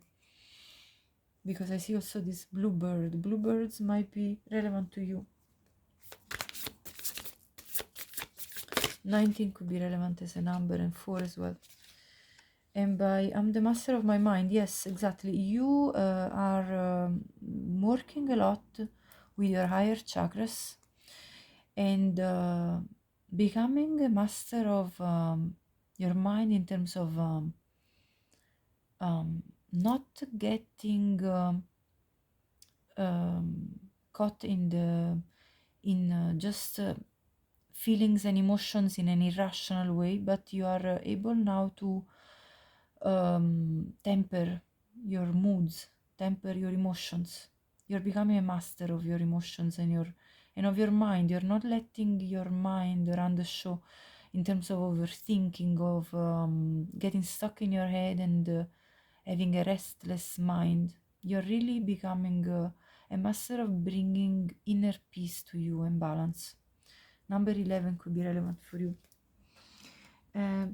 because I see also this bluebird. Bluebirds might be relevant to you. 19 could be relevant as a number, and 4 as well. And by I'm the master of my mind, yes, exactly. You are working a lot with your higher chakras and becoming a master of your mind in terms of not getting caught in just feelings and emotions in an irrational way, but you are able now to temper your moods, temper your emotions. You're becoming a master of your emotions and of your mind. You're not letting your mind run the show in terms of overthinking, of getting stuck in your head and having a restless mind. You're really becoming a master of bringing inner peace to you and balance. Number 11 could be relevant for you.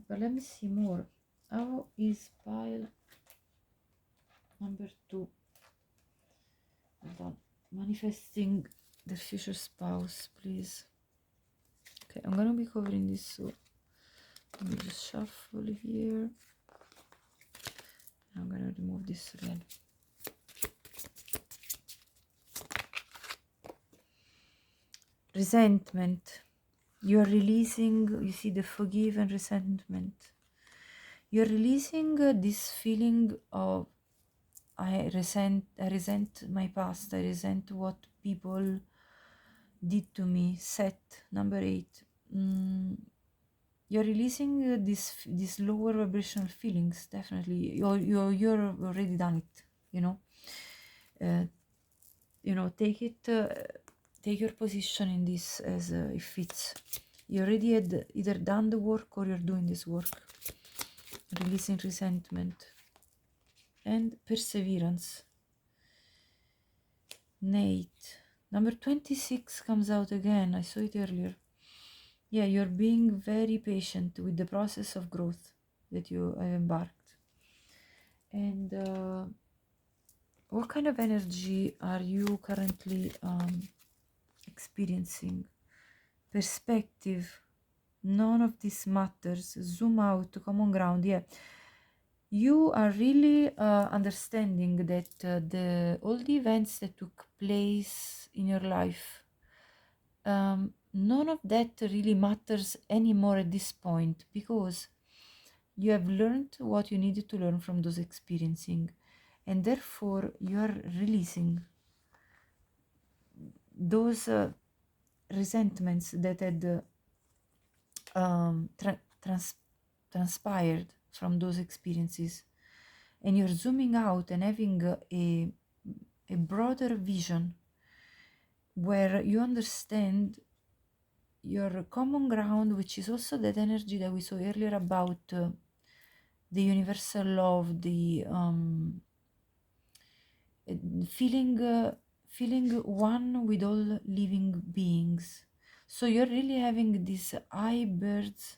But let me see more. How is pile number 2? Hold on. Manifesting their future spouse, please. Okay, I'm gonna be covering this, so let me just shuffle here. I'm gonna remove this again. Resentment. You are releasing, you see the forgive and resentment. You're releasing this feeling of I resent my past, I resent what people did to me. Set number 8. You're releasing these lower vibrational feelings. Definitely, you're already done it. Take your position in this as if it's you already had either done the work or you're doing this work. Releasing resentment and perseverance. Nate. Number 26 comes out again. I saw it earlier. Yeah, you're being very patient with the process of growth that you have embarked. And what kind of energy are you currently experiencing? Perspective. None of this matters. Zoom out to common ground. Yeah, you are really understanding that all the events that took place in your life, none of that really matters anymore at this point, because you have learned what you needed to learn from those experiencing, and therefore you are releasing those resentments that had transpired from those experiences, and you're zooming out and having a broader vision where you understand your common ground, which is also that energy that we saw earlier about the universal love, the feeling one with all living beings. So you're really having this eye bird's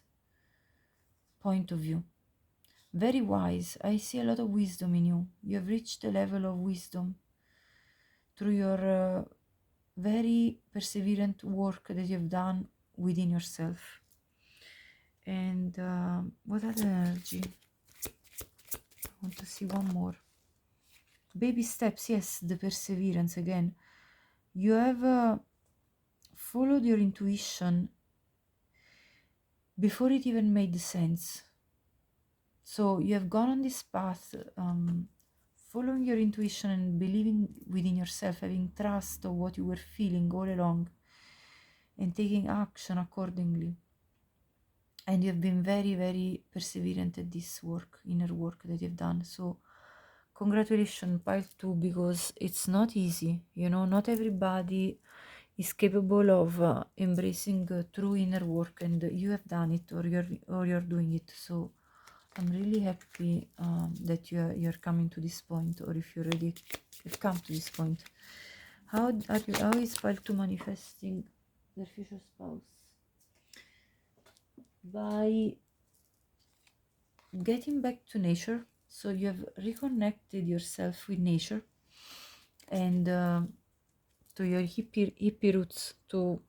point of view. Very wise. I see a lot of wisdom in you. You have reached a level of wisdom through your very perseverant work that you've done within yourself. And what other energy? I want to see one more. Baby steps. Yes, the perseverance again. You have followed your intuition before it even made sense. So you have gone on this path, following your intuition and believing within yourself, having trust of what you were feeling all along, and taking action accordingly. And you've been very, very perseverant at this work, inner work that you've done. So congratulations, pile 2, because it's not easy. Not everybody is capable of embracing true inner work, and you have done it, or you're doing it. So I'm really happy that you're coming to this point, or if you already have come to this point. How is pile 2 manifesting their future spouse? By getting back to nature. So you have reconnected yourself with nature and to your hippie roots. To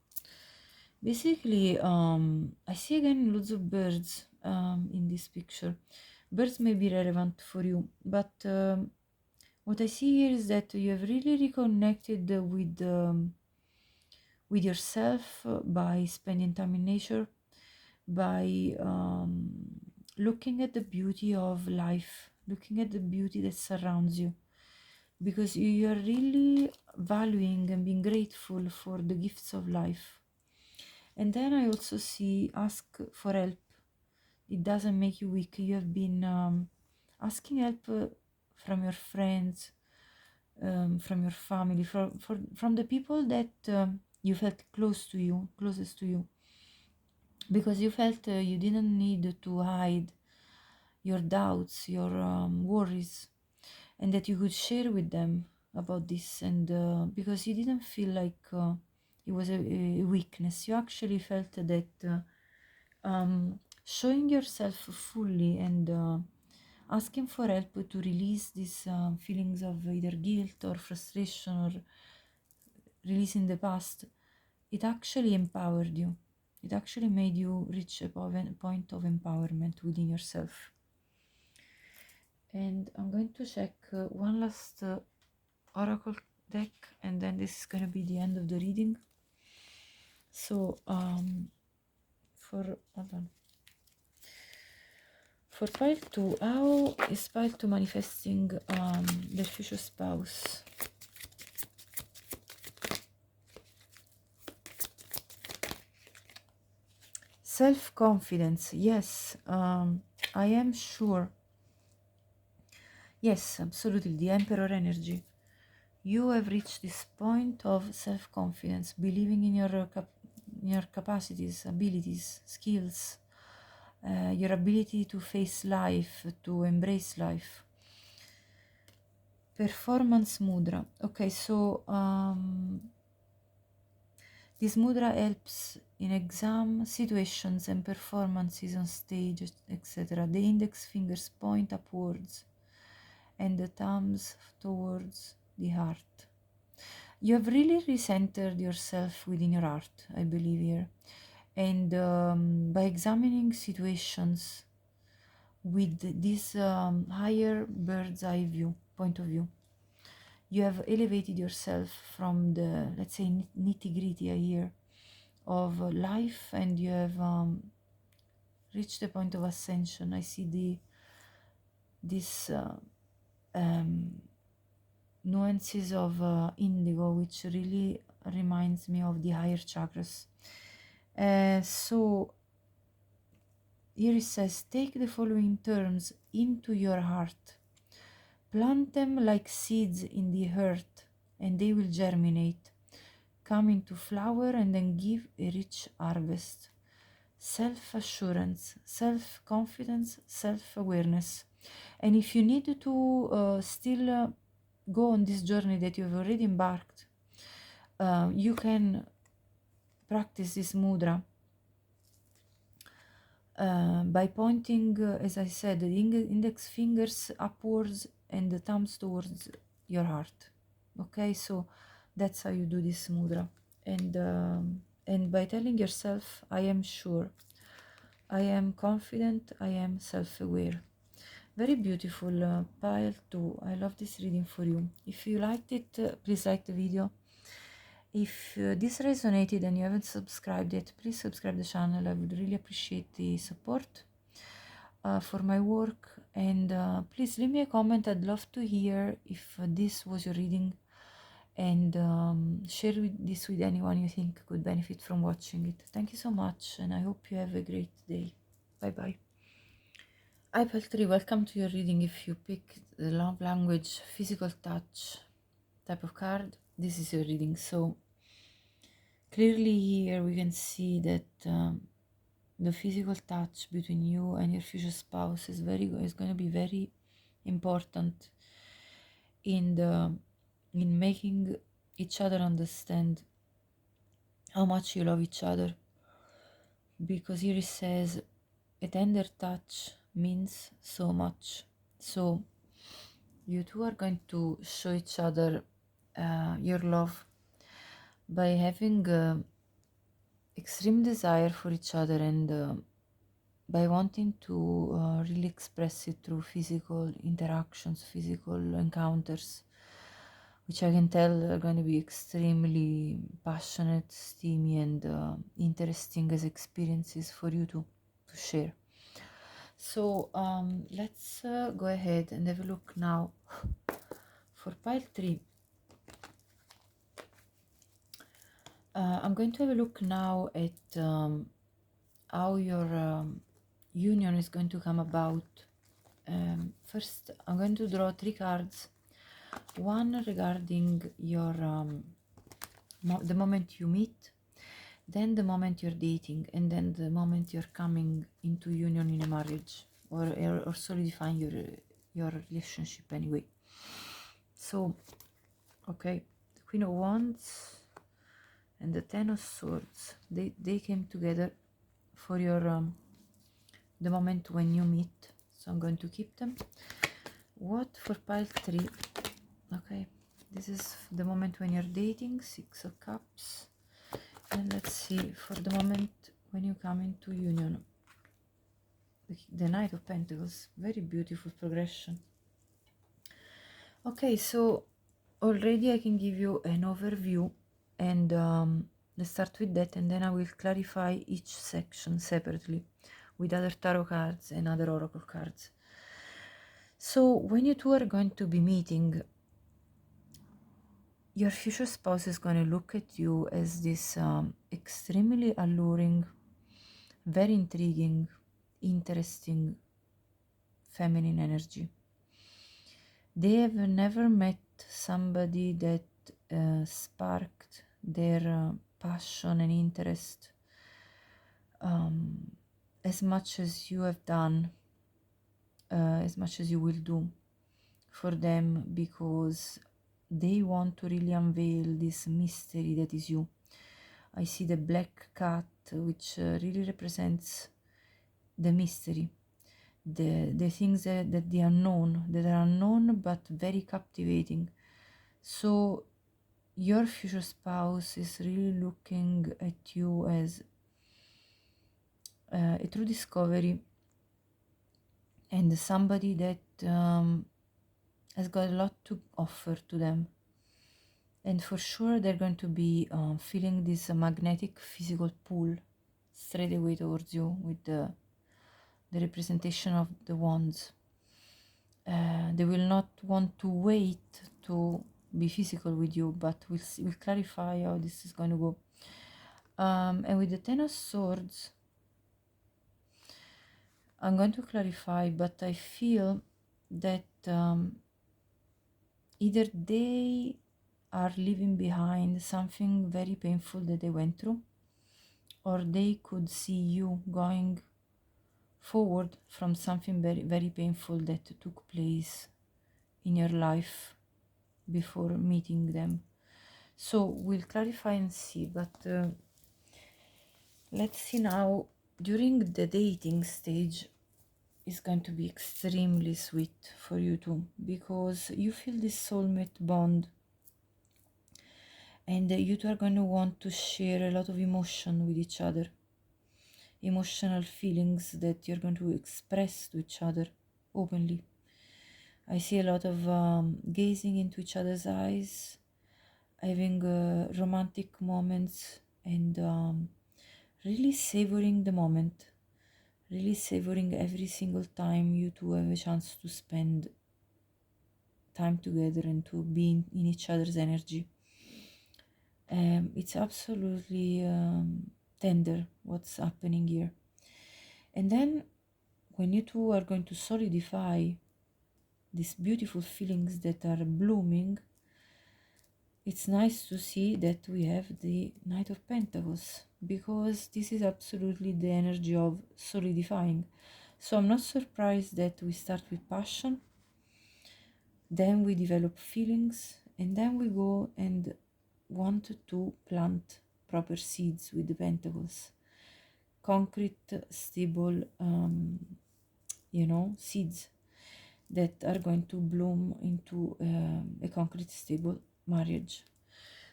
basically, I see again lots of birds in this picture. Birds may be relevant for you, but what I see here is that you have really reconnected with yourself by spending time in nature, by looking at the beauty of life, looking at the beauty that surrounds you, because you are really valuing and being grateful for the gifts of life. And then I also see ask for help. It doesn't make you weak. You have been asking help from your friends, from your family, from the people that you felt closest to you, because you felt you didn't need to hide your doubts, your worries, and that you could share with them about this, and because you didn't feel like it was a weakness. You actually felt that showing yourself fully and asking for help to release these feelings of either guilt or frustration or releasing the past, it actually empowered you. It actually made you reach a point of empowerment within yourself. And I'm going to check one last oracle deck, and then this is going to be the end of the reading. So hold on. For pile 2, how is pile 2 manifesting their future spouse? Self-confidence, yes, I am sure. Yes, absolutely, the Emperor energy. You have reached this point of self-confidence, believing in your capacities, abilities, skills, your ability to face life, to embrace life. Performance mudra. Okay, so this mudra helps in exam situations and performances on stage, etc. The index fingers point upwards and the thumbs towards the heart. You have really recentered yourself within your heart, I believe here. And by examining situations with this higher bird's eye view, point of view, you have elevated yourself from the, let's say, nitty-gritty here of life, and you have reached the point of ascension. I see this nuances of indigo, which really reminds me of the higher chakras. So here it says, take the following terms into your heart. Plant them like seeds in the earth, and they will germinate, come into flower, and then give a rich harvest. Self-assurance, self-confidence, self-awareness. And if you need to still go on this journey that you've already embarked, you can practice this mudra by pointing, as I said, the index fingers upwards and the thumbs towards your heart. Okay, so that's how you do this mudra. And by telling yourself, I am sure, I am confident, I am self-aware. Very beautiful, pile 2. I love this reading for you. If you liked it, please like the video. If this resonated and you haven't subscribed yet, please subscribe the channel. I would really appreciate the support for my work. And please leave me a comment. I'd love to hear if this was your reading, and share this with anyone you think could benefit from watching it. Thank you so much, and I hope you have a great day. Bye bye. Hi pile 3, welcome to your reading. If you pick the love language, physical touch type of card, this is your reading. So clearly here we can see that the physical touch between you and your future spouse is going to be very important in making each other understand how much you love each other, because here it says a tender touch means so much. So you two are going to show each other your love by having extreme desire for each other, and by wanting to really express it through physical interactions, physical encounters, which I can tell are going to be extremely passionate, steamy, and interesting as experiences for you to share. So let's go ahead and have a look now for pile 3. I'm going to have a look now at how your union is going to come about. First, I'm going to draw 3 cards. One regarding your the moment you meet, then the moment you're dating, and then the moment you're coming into union in a marriage, or solidifying your relationship anyway. So, okay, the Queen of Wands and the Ten of Swords. They came together for your the moment when you meet. So I'm going to keep them. What for pile 3? Okay, this is the moment when you're dating, 6 of Cups. And let's see, for the moment when you come into union, the Knight of Pentacles. Very beautiful progression. Okay, so already I can give you an overview, and let's start with that, and then I will clarify each section separately with other tarot cards and other oracle cards. So when you two are going to be meeting, your future spouse is going to look at you as this extremely alluring, very intriguing, interesting feminine energy. They have never met somebody that sparked their passion and interest as much as you have done, as much as you will do for them, because they want to really unveil this mystery that is you. I see the black cat, which really represents the mystery, the things that the unknown, that are unknown but very captivating. So your future spouse is really looking at you as a true discovery, and somebody that has got a lot to offer to them. And for sure they're going to be feeling this magnetic physical pull straight away towards you with the representation of the wands. They will not want to wait to be physical with you, but we'll clarify how this is going to go. And with the Ten of Swords, I'm going to clarify, but I feel that either they are leaving behind something very painful that they went through, or they could see you going forward from something very, very painful that took place in your life before meeting them. So we'll clarify and see, but let's see now. During the dating stage is going to be extremely sweet for you two, because you feel this soulmate bond, and you two are going to want to share a lot of emotion with each other, emotional feelings that you're going to express to each other openly. I see a lot of gazing into each other's eyes, having romantic moments, and really savoring the moment, really savoring every single time you two have a chance to spend time together and to be in each other's energy. It's absolutely tender what's happening here. And then when you two are going to solidify these beautiful feelings that are blooming, it's nice to see that we have the Knight of Pentacles, because this is absolutely the energy of solidifying. So I'm not surprised that we start with passion, then we develop feelings, and then we go and want to plant proper seeds with the Pentacles. Concrete, stable, seeds that are going to bloom into a concrete, stable marriage.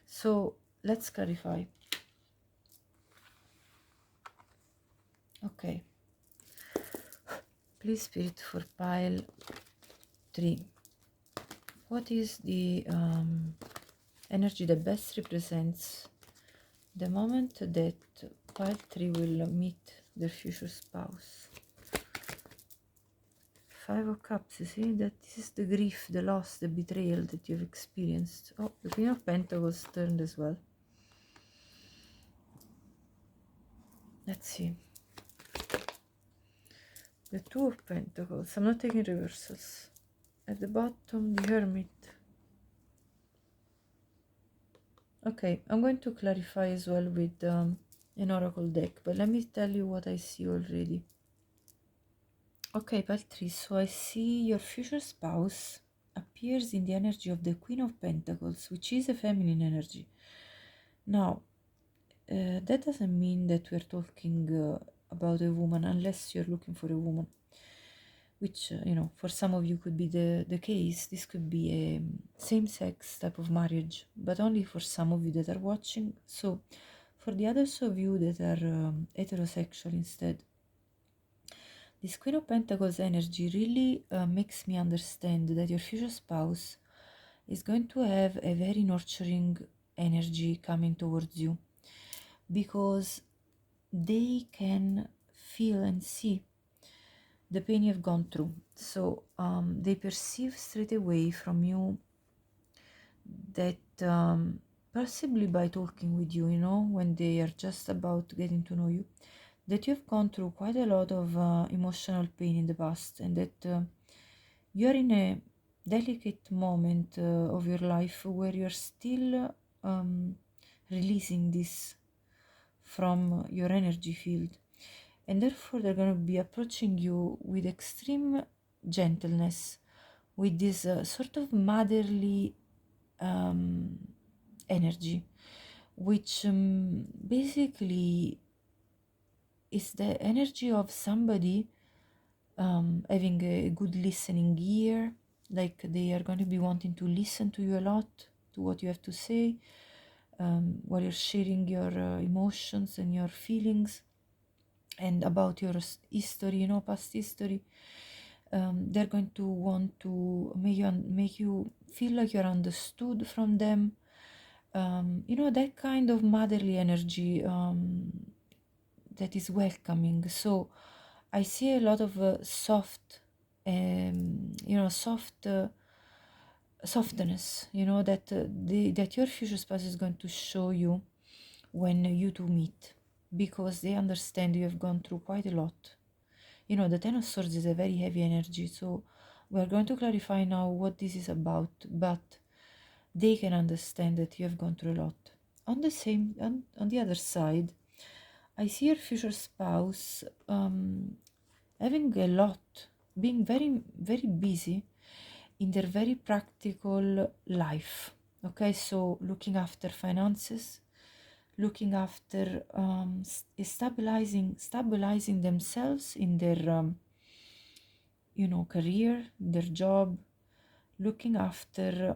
So let's clarify. Okay, please, Spirit, for pile 3, what is the energy that best represents the moment that pile 3 will meet their future spouse? 5 of Cups. You see that this is the grief, the loss, the betrayal that you've experienced. Oh, the Queen of Pentacles turned as well. Let's see. The 2 of Pentacles. I'm not taking reversals. At the bottom, the Hermit. Okay, I'm going to clarify as well with an oracle deck, but let me tell you what I see already. Okay, pile 3. So I see your future spouse appears in the energy of the Queen of Pentacles, which is a feminine energy. Now, that doesn't mean that we're talking about a woman, unless you're looking for a woman, which, you know, for some of you could be the case. This could be a same-sex type of marriage, but only for some of you that are watching. So for the others of you that are heterosexual instead, this Queen of Pentacles energy really makes me understand that your future spouse is going to have a very nurturing energy coming towards you, because they can feel and see the pain you've gone through. So they perceive straight away from you that possibly by talking with you, you know, when they are just about getting to know you, that you've gone through quite a lot of emotional pain in the past, and that you're in a delicate moment of your life where you're still releasing this from your energy field, and therefore they're going to be approaching you with extreme gentleness, with this sort of motherly energy, which basically is the energy of somebody having a good listening ear. Like they are going to be wanting to listen to you a lot, to what you have to say, while you're sharing your emotions and your feelings and about your history, you know, past history. They're going to want to make you feel like you're understood from them. You know, that kind of motherly energy that is welcoming. So I see a lot of soft, you know, softness, you know, that that your future spouse is going to show you when you two meet, because they understand you have gone through quite a lot. You know, the Ten of Swords is a very heavy energy, so we are going to clarify now what this is about, but they can understand that you have gone through a lot. On the other side, I see your future spouse having a lot, being very, very busy in their very practical life. Okay, so looking after finances, looking after stabilizing themselves in their you know, career, their job, looking after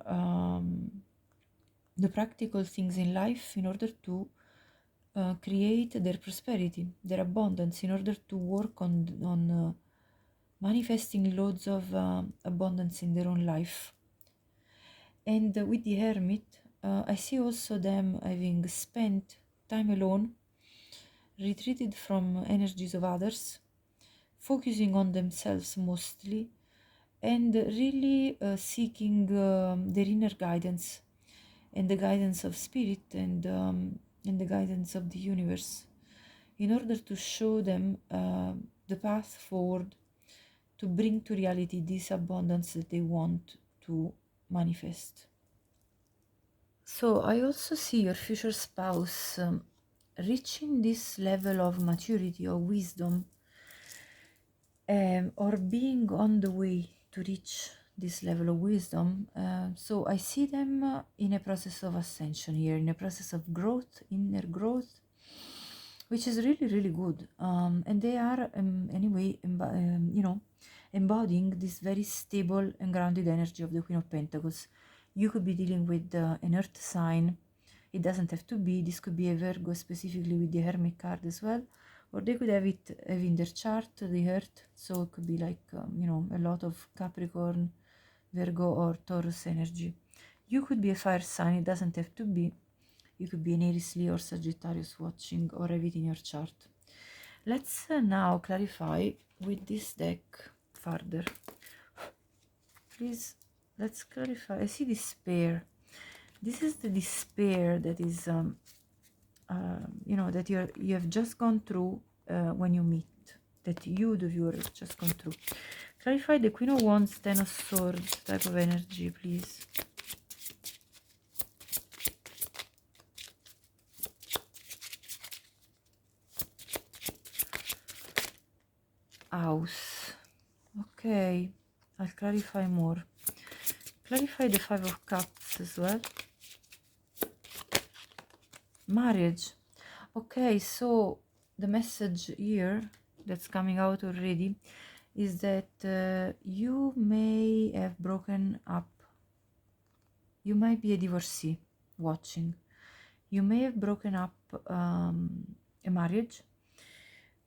the practical things in life in order to create their prosperity, their abundance, in order to work on manifesting loads of abundance in their own life. And with the Hermit, I see also them having spent time alone, retreated from energies of others, focusing on themselves mostly, and really seeking their inner guidance and the guidance of spirit and the guidance of the universe, in order to show them the path forward to bring to reality this abundance that they want to manifest. So I also see your future spouse reaching this level of maturity or wisdom, or being on the way to reach this level of wisdom. So I see them in a process of ascension here, in a process of growth, inner growth, which is really, really good. And they are anyway, you know, embodying this very stable and grounded energy of the Queen of Pentacles. You could be dealing with an earth sign. It doesn't have to be. This could be a Virgo, specifically with the Hermit card as well. Or they could have in their chart, the earth. So it could be like, you know, a lot of Capricorn, Virgo, or Taurus energy. You could be a fire sign. It doesn't have to be. You could be an Aries, Leo, or Sagittarius watching, or have it in your chart. Let's now clarify with this deck further. Please, let's clarify. I see despair. This is the despair that is, you know, that you have just gone through when you meet, that you, the viewer, have just gone through. Clarify the Queen of Wands, Ten of Swords type of energy, please. House. Okay, I'll clarify more. Clarify the Five of Cups as well. Marriage. Okay, so the message here that's coming out already is that you may have broken up. You might be a divorcee watching. You may have broken up a marriage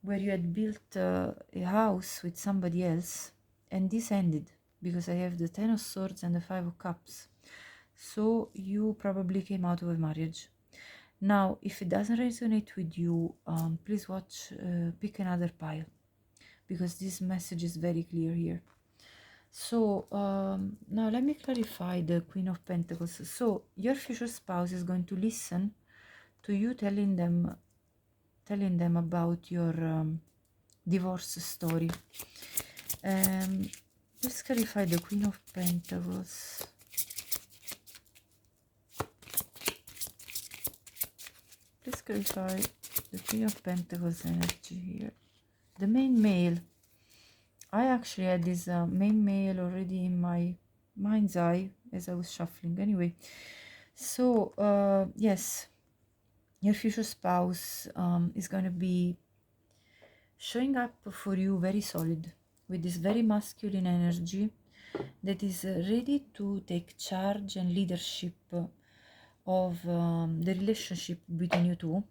where you had built a house with somebody else, and this ended because I have the Ten of Swords and the Five of Cups. So you probably came out of a marriage. Now, if it doesn't resonate with you, please pick another pile, because this message is very clear here. So now let me clarify the Queen of Pentacles. So your future spouse is going to listen to you telling them about your divorce story. Let's clarify the Queen of Pentacles. Let's clarify the Queen of Pentacles energy here. The main male. I actually had this main male already in my mind's eye as I was shuffling. Anyway, so yes, your future spouse is going to be showing up for you very solid, with this very masculine energy that is ready to take charge and leadership of the relationship between you two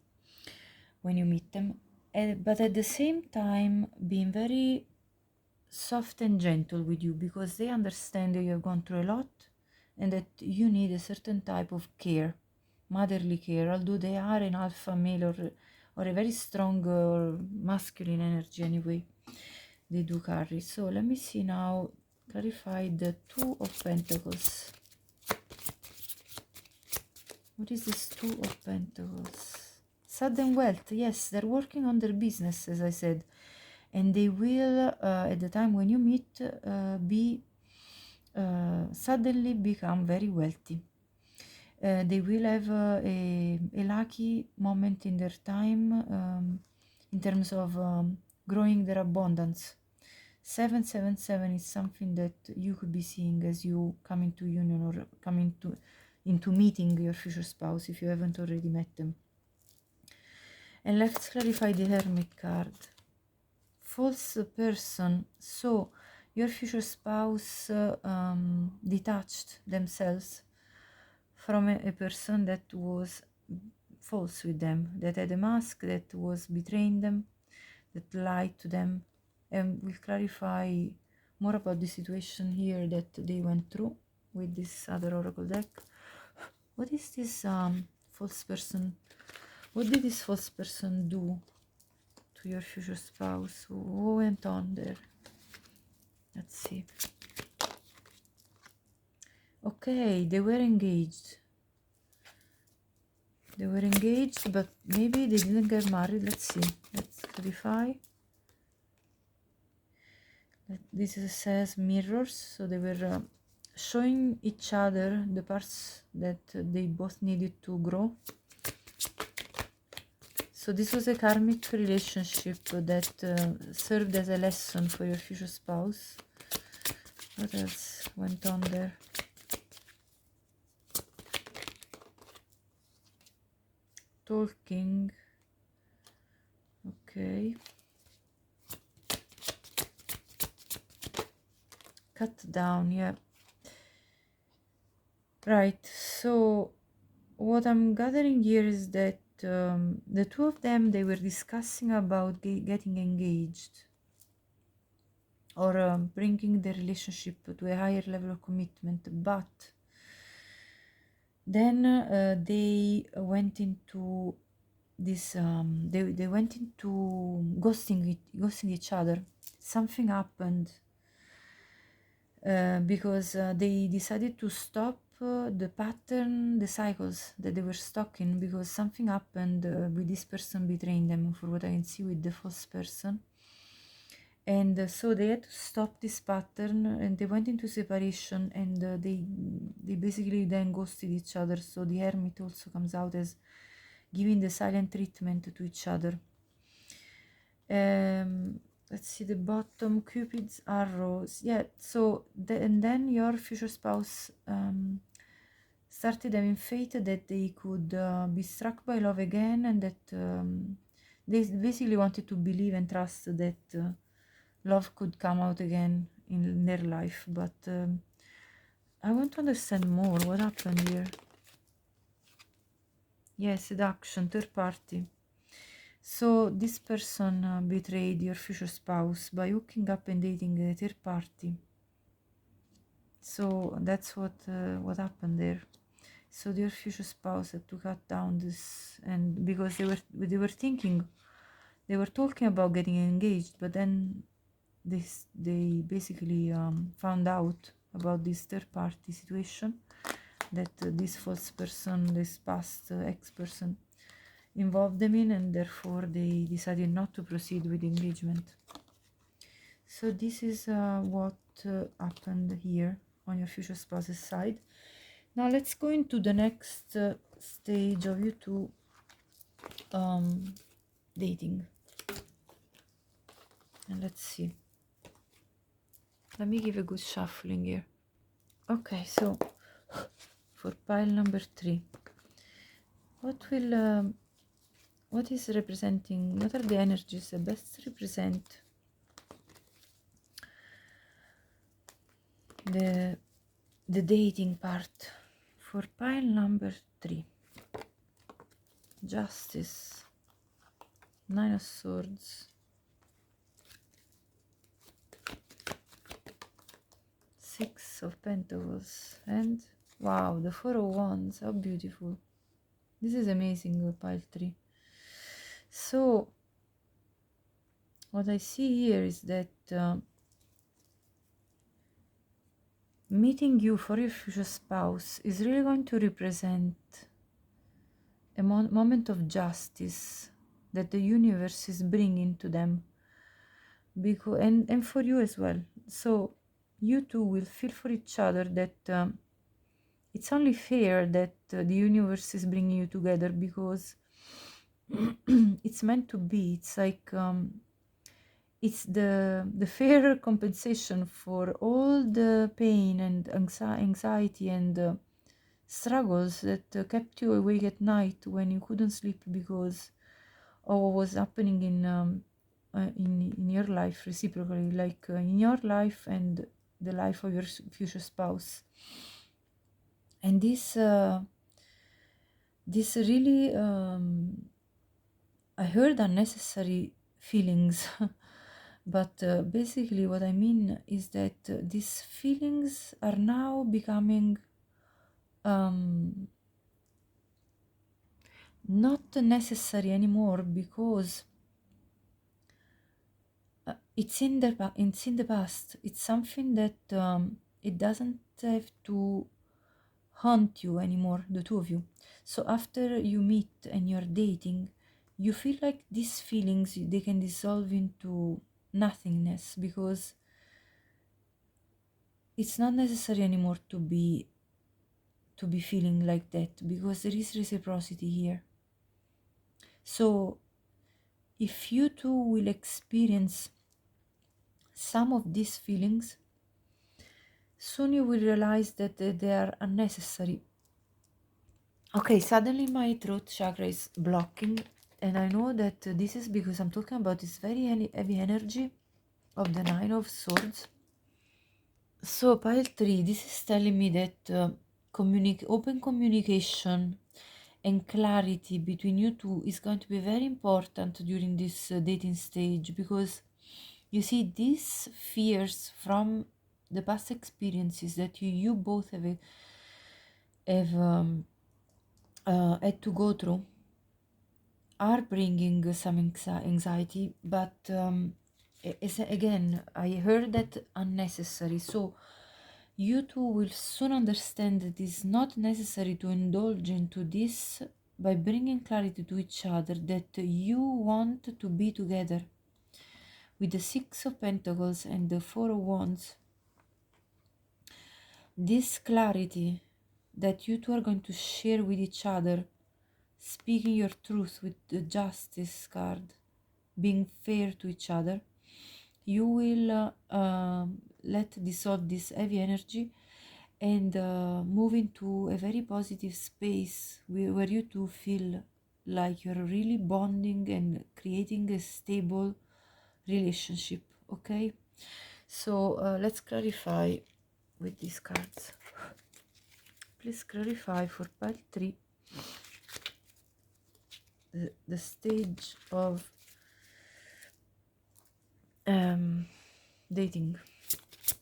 when you meet them, but at the same time being very soft and gentle with you, because they understand that you have gone through a lot and that you need a certain type of care, motherly care, although they are an alpha male or a very strong masculine energy anyway, they do carry. So let me see now, clarify the Two of Pentacles. What is this Two of Pentacles? Sudden wealth. Yes, they're working on their business, as I said, and they will at the time when you meet suddenly become very wealthy. They will have a lucky moment in their time in terms of growing their abundance. 777 is something that you could be seeing as you come into union or come into meeting your future spouse if you haven't already met them. And let's clarify the Hermit card. False person. So your future spouse detached themselves from a person that was false with them, that had a mask, that was betraying them, that lied to them. And we'll clarify more about the situation here that they went through with this other oracle deck. What is this false person? What did this false person do to your future spouse? What went on there? Let's see. Okay, they were engaged. They were engaged, but maybe they didn't get married. Let's see. Let's clarify. This says mirrors, so they were showing each other the parts that they both needed to grow. So this was a karmic relationship that served as a lesson for your future spouse. What else went on there? Talking. Okay. Cut down, yeah. Right, so what I'm gathering here is that the two of them, they were discussing about getting engaged or bringing the relationship to a higher level of commitment, but then they went into this they went into ghosting each other. Something happened because they decided to stop the pattern, the cycles that they were stuck in, because something happened with this person betraying them, for what I can see with the false person. And so they had to stop this pattern, and they went into separation, and they basically then ghosted each other. So the Hermit also comes out as giving the silent treatment to each other. Let's see the bottom, Cupid's arrows. Yeah, so and then your future spouse started having faith that they could be struck by love again, and that they basically wanted to believe and trust that love could come out again in their life. But I want to understand more what happened here. Yes, seduction, third party. So this person betrayed your future spouse by hooking up and dating a third party. So that's what happened there. So their future spouse had to cut down this, and because they were thinking, they were talking about getting engaged, but then they basically found out about this third party situation, that this false person, this past ex-person, involved them in, and therefore they decided not to proceed with engagement. So this is what happened here on your future spouse's side. Now let's go into the next stage of you two dating, and let's see. Let me give a good shuffling here. Okay, so for pile number 3, what is representing, what are the energies that best represent the dating part for pile number 3? Justice, 9 of Swords, 6 of Pentacles, and wow, the 4 of Wands. How beautiful. This is amazing, pile 3. So what I see here is that meeting you for your future spouse is really going to represent a moment of justice that the universe is bringing to them, because and for you as well. So you two will feel for each other that it's only fair that the universe is bringing you together, because it's meant to be. It's like it's the fair compensation for all the pain and anxiety and struggles that kept you awake at night when you couldn't sleep because of what was happening in your life reciprocally, like in your life and the life of your future spouse. And this really I heard unnecessary feelings but basically what I mean is that these feelings are now becoming not necessary anymore, because it's in the past. It's something that it doesn't have to haunt you anymore, the two of you. So after you meet and you're dating, you feel like these feelings, they can dissolve into nothingness, because it's not necessary anymore to be feeling like that, because there is reciprocity here. So if you two will experience some of these feelings, soon you will realize that they are unnecessary. Okay, suddenly my throat chakra is blocking, and I know that this is because I'm talking about this very heavy energy of the 9 of Swords. So pile 3, this is telling me that open communication and clarity between you two is going to be very important during this dating stage, because you see these fears from the past experiences that you both have had to go through are bringing some anxiety, but again, I heard that unnecessary. So you two will soon understand that it's not necessary to indulge into this by bringing clarity to each other, that you want to be together. With the 6 of Pentacles and the 4 of Wands, this clarity that you two are going to share with each other, speaking your truth with the Justice card, being fair to each other, you will let dissolve this heavy energy, and move into a very positive space where you two feel like you're really bonding and creating a stable relationship. Okay, so let's clarify with these cards. Please clarify for pile 3 the stage of dating.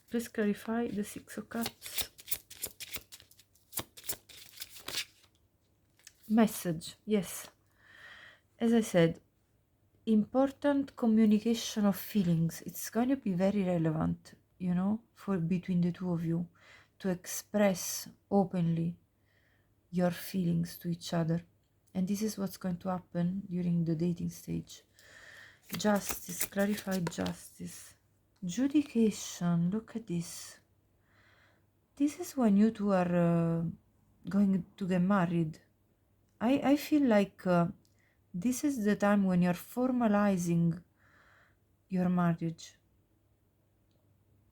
Please clarify the 6 of cups. Message, yes, as I said, important communication of feelings. It's going to be very relevant, you know, for between the two of you, to express openly your feelings to each other. And this is what's going to happen during the dating stage. Justice, clarified justice. Judication, look at this. This is when you two are going to get married. I feel like this is the time when you're formalizing your marriage,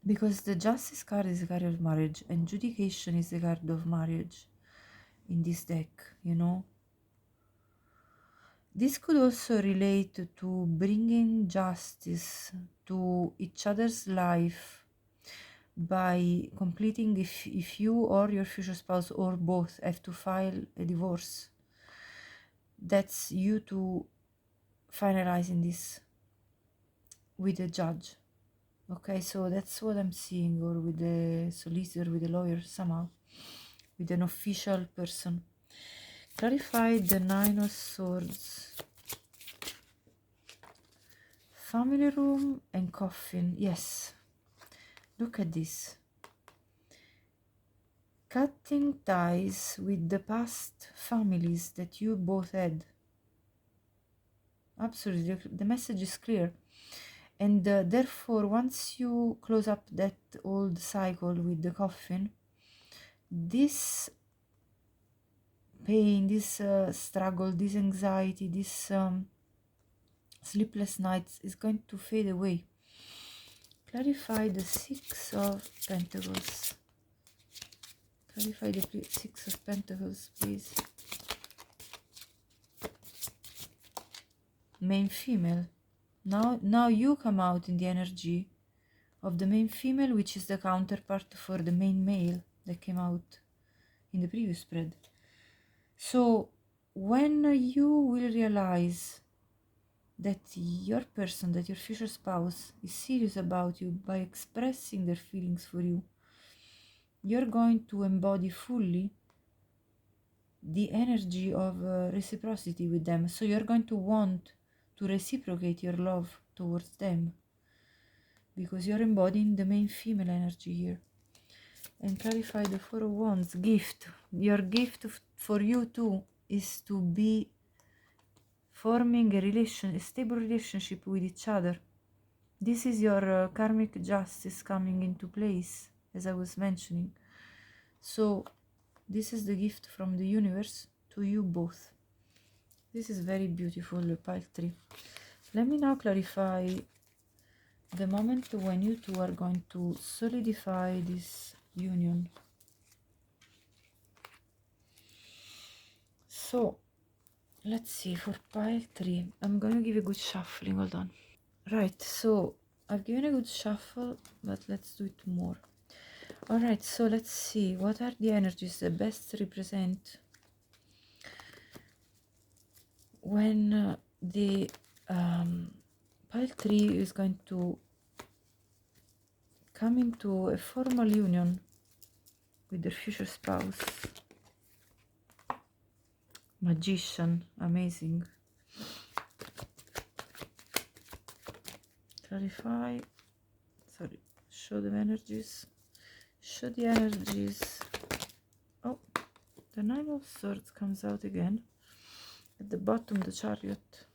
because the justice card is the card of marriage and judication is the card of marriage in this deck, you know. This could also relate to bringing justice to each other's life by completing, if you or your future spouse or both have to file a divorce, that's you two finalizing this with a judge. Okay, so that's what I'm seeing, or with the solicitor, with a lawyer, somehow, with an official person. Clarify the 9 of Swords. Family room and coffin, yes. Look at this. Cutting ties with the past families that you both had. Absolutely, the message is clear. And therefore, once you close up that old cycle with the coffin, this pain, this struggle, this anxiety, this sleepless nights is going to fade away. Clarify the 6 of Pentacles. Clarify the 6 of Pentacles, please. Main female. Now you come out in the energy of the main female, which is the counterpart for the main male that came out in the previous spread. So when you will realize that your person, that your future spouse is serious about you by expressing their feelings for you, you're going to embody fully the energy of reciprocity with them. So you're going to want to reciprocate your love towards them, because you're embodying the main female energy here. And clarify the 4 of Wands. Gift. Your gift for you too is to be forming a stable relationship with each other. This is your karmic justice coming into place, as I was mentioning. So this is the gift from the universe to you both. This is very beautiful, pile 3. Let me now clarify the moment when you two are going to solidify this union. So let's see, for pile 3, I'm going to give a good shuffling, hold on. Right, so I've given a good shuffle, but let's do it more. Alright, so let's see, what are the energies that best represent when the pile 3 is going to come into a formal union with their future spouse. Magician, amazing. Clarify, sorry, show the energies. Show the energies. Oh, the 9 of Swords comes out again. At the bottom, the Chariot.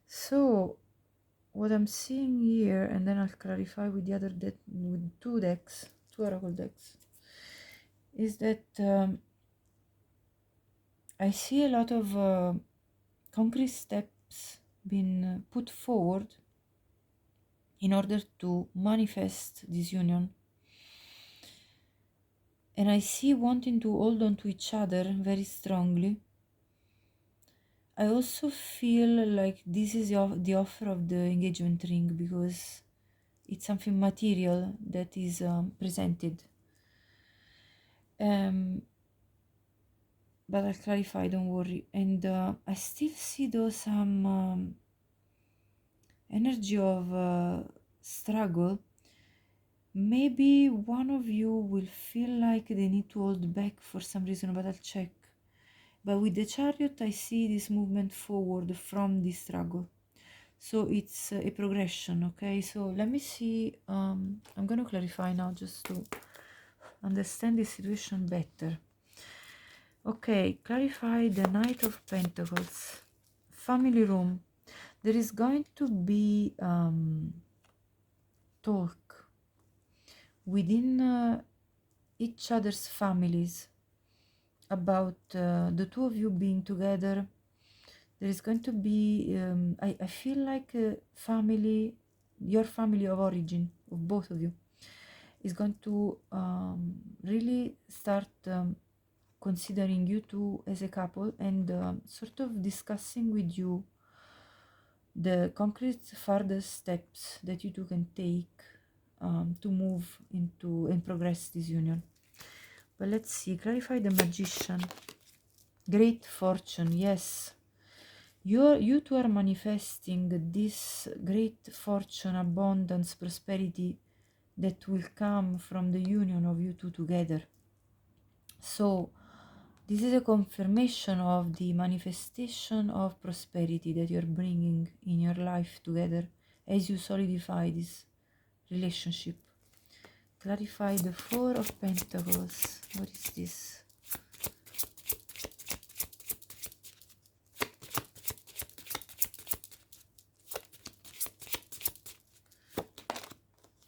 So what I'm seeing here, and then I'll clarify with the other deck, with two oracle decks, is that I see a lot of concrete steps being put forward in order to manifest this union. And I see wanting to hold on to each other very strongly. I also feel like this is the offer of the engagement ring, because it's something material that is presented. But I'll clarify, don't worry. And I still see though some energy of struggle. Maybe one of you will feel like they need to hold back for some reason, but I'll check. But with the Chariot, I see this movement forward from this struggle. So it's a progression, okay? So let me see. I'm going to clarify now just to understand the situation better. Okay, clarify the Knight of Pentacles. Family room. There is going to be talk within each other's families about the two of you being together. There is going to be, I feel like family, your family of origin, of both of you, is going to really start considering you two as a couple, and sort of discussing with you the concrete further steps that you two can take to move into and progress this union. But let's see, clarify the Magician. Great fortune, yes. You two are manifesting this great fortune, abundance, prosperity that will come from the union of you two together. So this is a confirmation of the manifestation of prosperity that you're bringing in your life together as you solidify this relationship. Clarify the Four of Pentacles. What is this?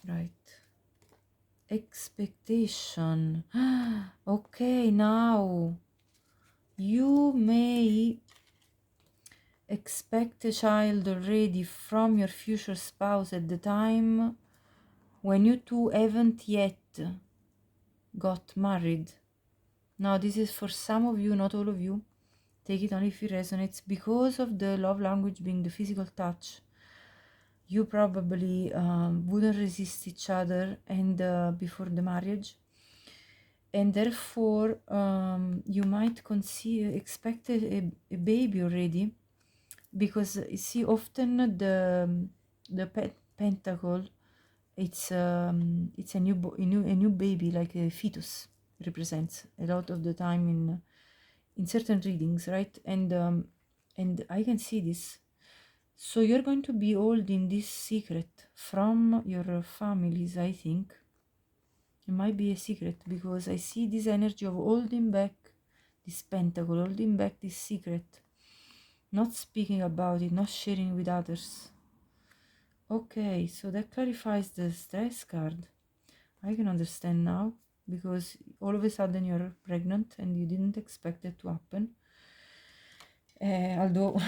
Right. Expectation. Okay, now you may expect a child already from your future spouse at the time when you two haven't yet got married. Now this is for some of you, not all of you. Take it only if it resonates. Because of the love language being the physical touch, you probably wouldn't resist each other and before the marriage, and therefore you might expect a baby already, because you see often the pentacle, it's a new baby, like a fetus represents a lot of the time in certain readings, right? And I can see this. So you're going to be holding this secret from your families, I think. It might be a secret, because I see this energy of holding back this pentacle, holding back this secret, not speaking about it, not sharing with others. Okay, so that clarifies the stress card. I can understand now, because all of a sudden you're pregnant and you didn't expect it to happen. Although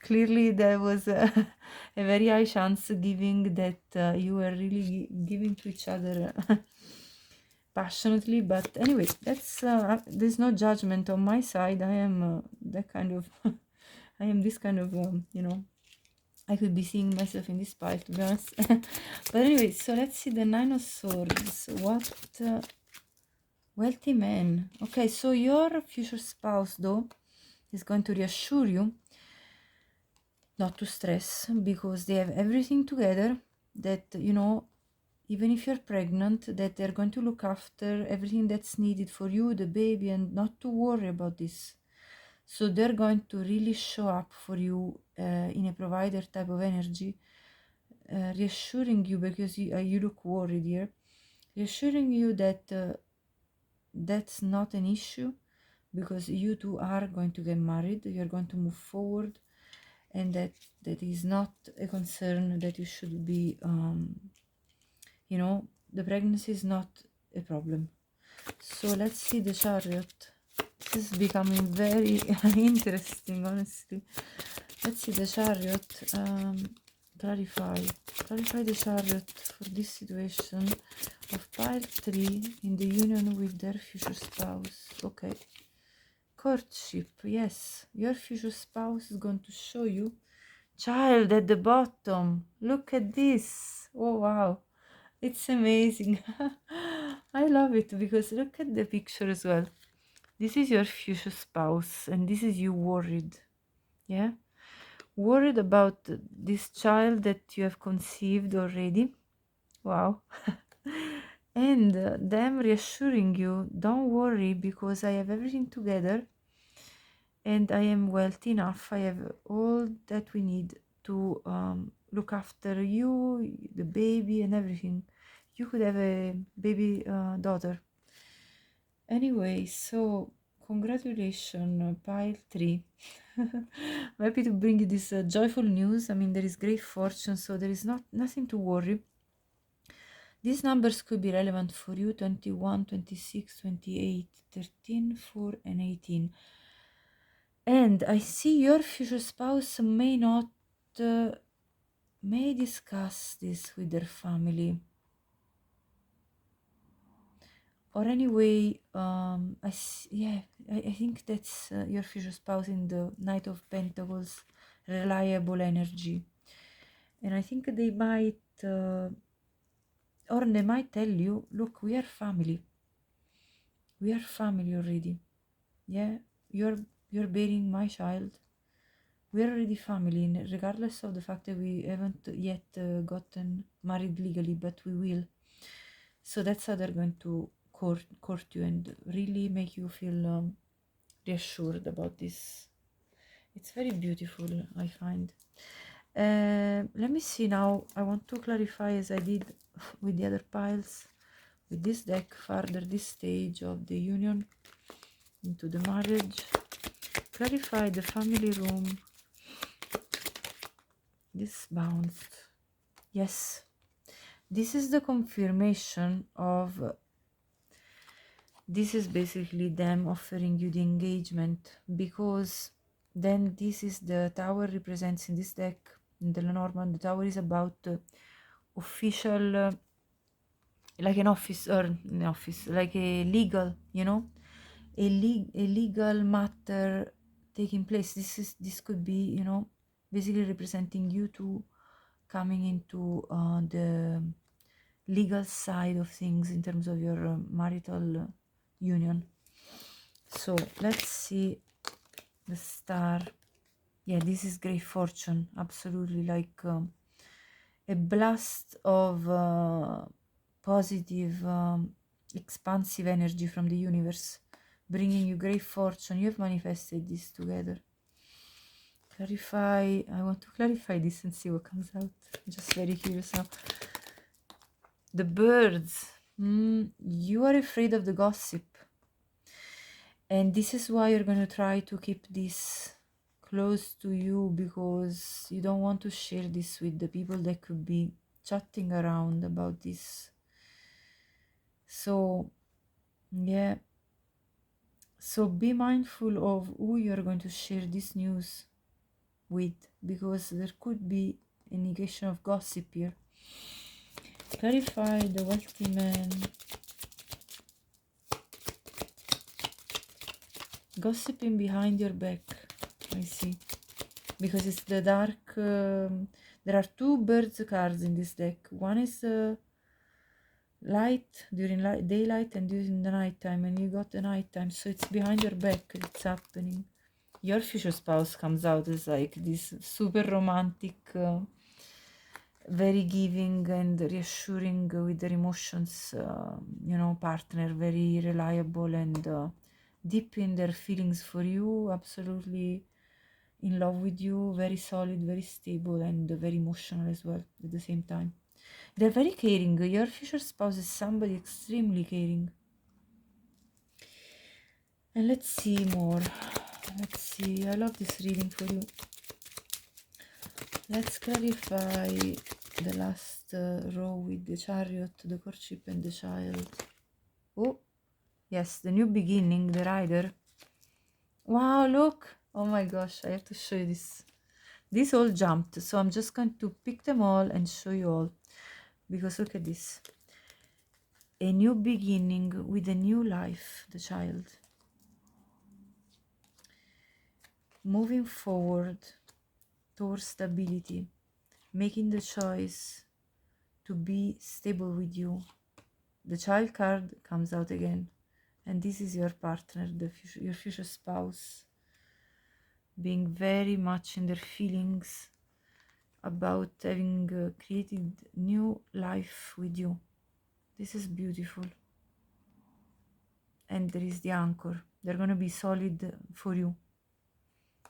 clearly there was a very high chance, giving that you were really giving to each other passionately. But anyway, that's there's no judgment on my side. I am that kind of I am this kind of you know, I could be seeing myself in this pile, to be honest. But anyway, so let's see the Nine of Swords. What wealthy man. Okay, so your future spouse though is going to reassure you not to stress, because they have everything together, that, you know, even if you're pregnant, that they're going to look after everything that's needed for you, the baby, and not to worry about this. So they're going to really show up for you in a provider type of energy, reassuring you, because you look worried here, reassuring you that that's not an issue, because you two are going to get married, you're going to move forward, and that is not a concern that you should be, you know, the pregnancy is not a problem. So let's see the Chariot. This is becoming very interesting, honestly. Let's see the Chariot. Clarify the Chariot for this situation of pile 3 in the union with their future spouse. Okay. Courtship, yes. Your future spouse is going to show you. Child at the bottom. Look at this. Oh, wow. It's amazing. I love it because look at the picture as well. This is your future spouse and this is you worried. Yeah? Worried about this child that you have conceived already. Wow. And them reassuring you, don't worry because I have everything together and I am wealthy enough. I have all that we need to look after you, the baby, and everything. You could have a baby daughter. Anyway, so congratulations, pile 3. I'm happy to bring you this joyful news. I mean, there is great fortune, so there is nothing to worry. These numbers could be relevant for you: 21, 26, 28, 13, 4, and 18. And I see your future spouse may not, may discuss this with their family. Or anyway, I think that's your future spouse in the Knight of Pentacles, reliable energy. And I think they might, or they might tell you, look, we are family. We are family already. Yeah, you're bearing my child. We're already family, regardless of the fact that we haven't yet gotten married legally, but we will. So that's how they're going to court you and really make you feel reassured about this. It's very beautiful, I find. Let me see now. I want to clarify, as I did with the other piles, with this deck, further this stage of the union into the marriage. Clarify the family room. This bounced. Yes, this is the confirmation of, this is basically them offering you the engagement, because then this is the tower represents in this deck, in the Lenormand, the tower is about official, like an office, or an office, like a legal, you know, a legal matter taking place. This could be, you know, basically representing you two coming into the legal side of things in terms of your marital union. So let's see the star. Yeah, this is great fortune, absolutely, like a blast of positive, expansive energy from the universe, bringing you great fortune. You have manifested this together. Clarify. I want to clarify this and see what comes out. I'm just very curious now. The birds. You are afraid of the gossip. And this is why you're going to try to keep this close to you, because you don't want to share this with the people that could be chatting around about this. So, yeah. So be mindful of who you're going to share this news with, because there could be an indication of gossip here. Clarify the wealthy man. Gossiping behind your back, I see, because it's the dark. There are two birds cards in this deck. One is light during daylight and during the nighttime, and you got the nighttime, so it's behind your back. It's happening. Your future spouse comes out as like this super romantic, very giving and reassuring with their emotions, you know, partner, very reliable and deep in their feelings for you, absolutely in love with you, very solid, very stable, and very emotional as well at the same time. They're very caring. Your future spouse is somebody extremely caring. And let's see more. Let's see. I love this reading for you. Let's clarify the last row with the chariot, the courtship, and the child. Oh, yes, the new beginning, the rider. Wow, look. Oh my gosh, I have to show you this. This all jumped, so I'm just going to pick them all and show you all, because look at this. a new beginning with a new life, the child. Moving forward towards stability, making the choice to be stable with you. The child card comes out again, and this is your partner, your future spouse, being very much in their feelings about having created new life with you. This is beautiful. And there is the anchor. They're going to be solid for you,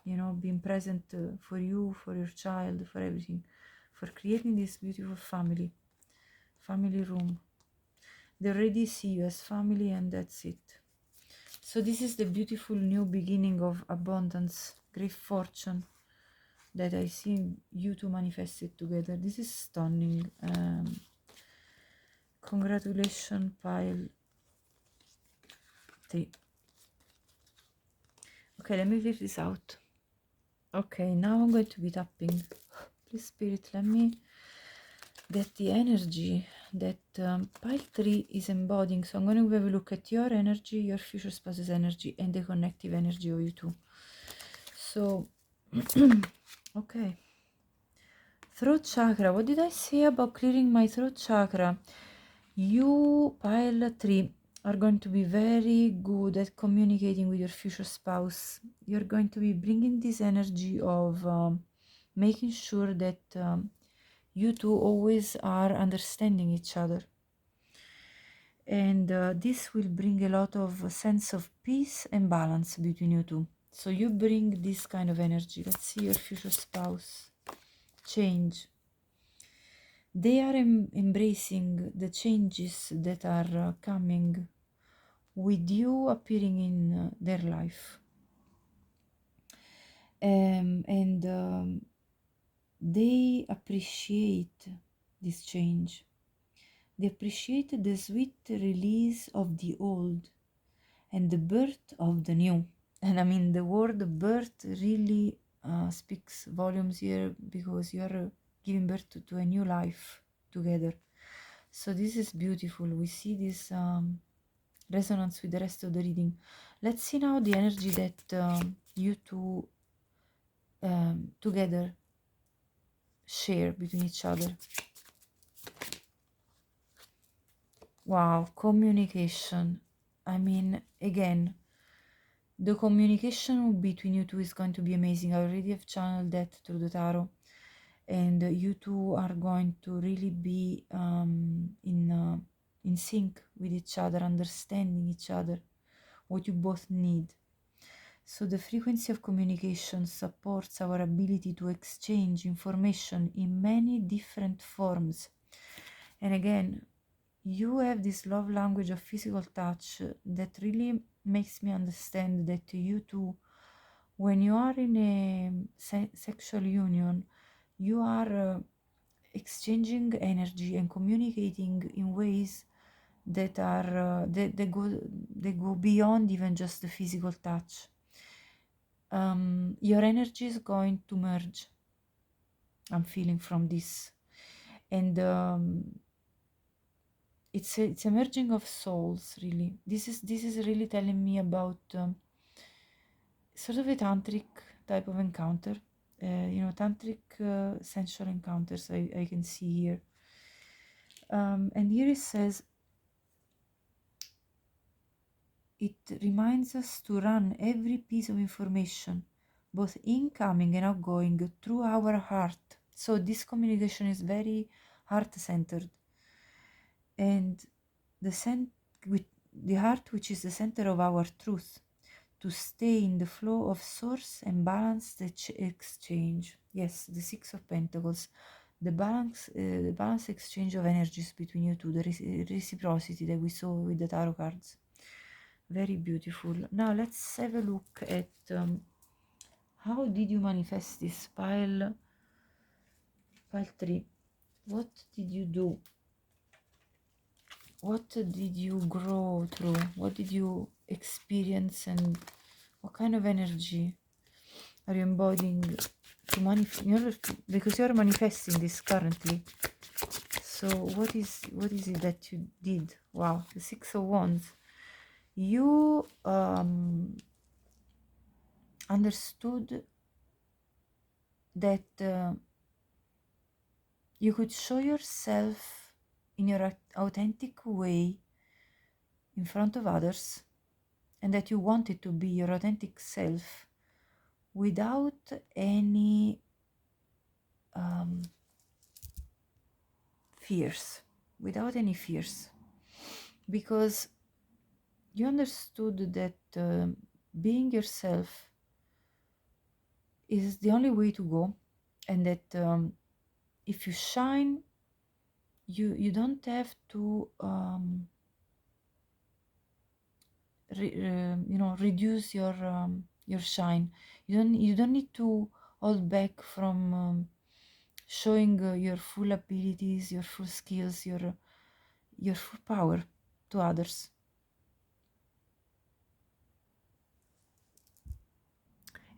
you know, being present for you, for your child, for everything, for creating this beautiful family room. They already see you as family, and that's it. So this is the beautiful new beginning of abundance, great fortune that I see you two manifested together. This is stunning. Congratulations, pile 3. Okay, let me leave this out. Okay, now I'm going to be tapping. Please, Spirit, let me get the energy that pile 3 is embodying. So I'm going to have a look at your energy, your future spouse's energy, and the connective energy of you two. So, okay. Throat chakra. What did I say about clearing my throat chakra? You, pile 3, are going to be very good at communicating with your future spouse. You're going to be bringing this energy of making sure that you two always are understanding each other. And this will bring a lot of sense of peace and balance between you two. So you bring this kind of energy. Let's see your future spouse. Change. They are embracing the changes that are coming with you appearing in their life. And they appreciate this change. They appreciate the sweet release of the old and the birth of the new. And I mean, the word birth really speaks volumes here, because you're giving birth to a new life together. So this is beautiful. We see this resonance with the rest of the reading. Let's see now the energy that you two together share between each other. Wow, communication. I mean, again, the communication between you two is going to be amazing. I already have channeled that through the tarot, and you two are going to really be in sync with each other, understanding each other, what you both need. So the frequency of communication supports our ability to exchange information in many different forms. And again, you have this love language of physical touch that really makes me understand that you two, when you are in a sexual union, you are exchanging energy and communicating in ways that are they go beyond even just the physical touch. Your energy is going to merge. I'm feeling from this, and it's a merging of souls. Really, this is really telling me about sort of a tantric type of encounter. Tantric sensual encounters I can see here. And here it says, it reminds us to run every piece of information, both incoming and outgoing, through our heart. So this communication is very heart-centered. And with the heart, which is the center of our truth, to stay in the flow of source and balance the exchange. Yes, the 6 of Pentacles. The balance exchange of energies between you two, the reciprocity that we saw with the tarot cards. Very beautiful. Now let's have a look at how did you manifest this pile 3. What did you do? What did you grow through? What did you experience, and what kind of energy are you embodying to manifest? Because you're manifesting this currently. So what is it that you did? Wow, the Six of Wands. You understood that you could show yourself in your authentic way in front of others, and that you wanted to be your authentic self without any fears, because you understood that being yourself is the only way to go, and that if you shine, you don't have to reduce your shine. You don't need to hold back from showing your full abilities, your full skills, your full power to others.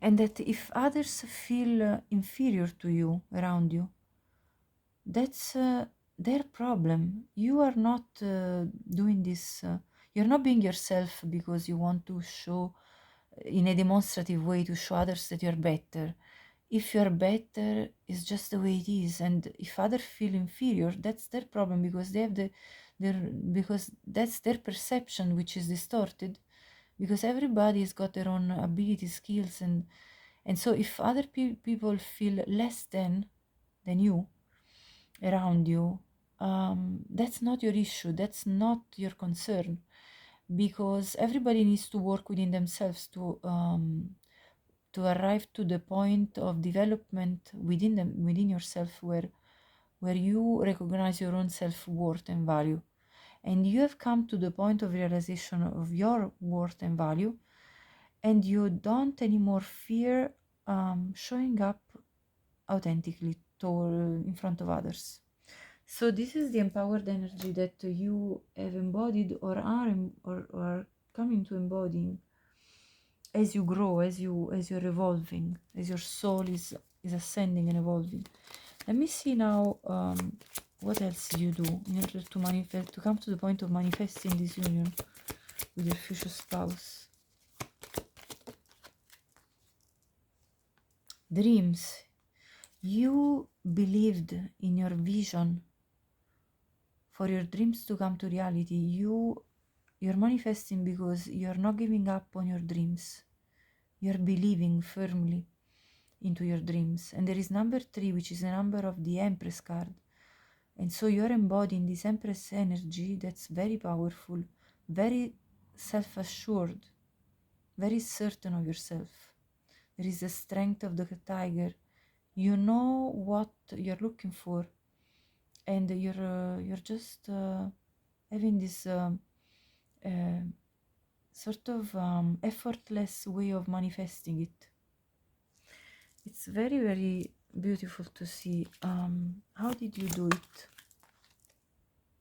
And that if others feel inferior to you around you, that's their problem. You are not doing this, you're not being yourself because you want to show in a demonstrative way to show others that you're better. If you're better, it's just the way it is. And if others feel inferior, that's their problem, because they have because that's their perception, which is distorted, because everybody's got their own ability, skills, and so if other people feel less than you around you, that's not your issue, that's not your concern, because everybody needs to work within themselves to arrive to the point of development within yourself, where you recognize your own self-worth and value, and you have come to the point of realization of your worth and value, and you don't anymore fear showing up authentically in front of others. So this is the empowered energy that you have embodied or are coming to embodying as you grow, as you're evolving, as your soul is ascending and evolving. Let me see now what else you do in order to manifest, to come to the point of manifesting this union with your future spouse. Dreams. You believed in your vision for your dreams to come to reality. You're manifesting because you're not giving up on your dreams. You're believing firmly into your dreams. And there is number 3, which is a number of the Empress card. And so you're embodying this Empress energy that's very powerful, very self-assured, very certain of yourself. There is the strength of the tiger. You know what you're looking for, and you're just having this sort of effortless way of manifesting it. It's very, very beautiful to see. How did you do it?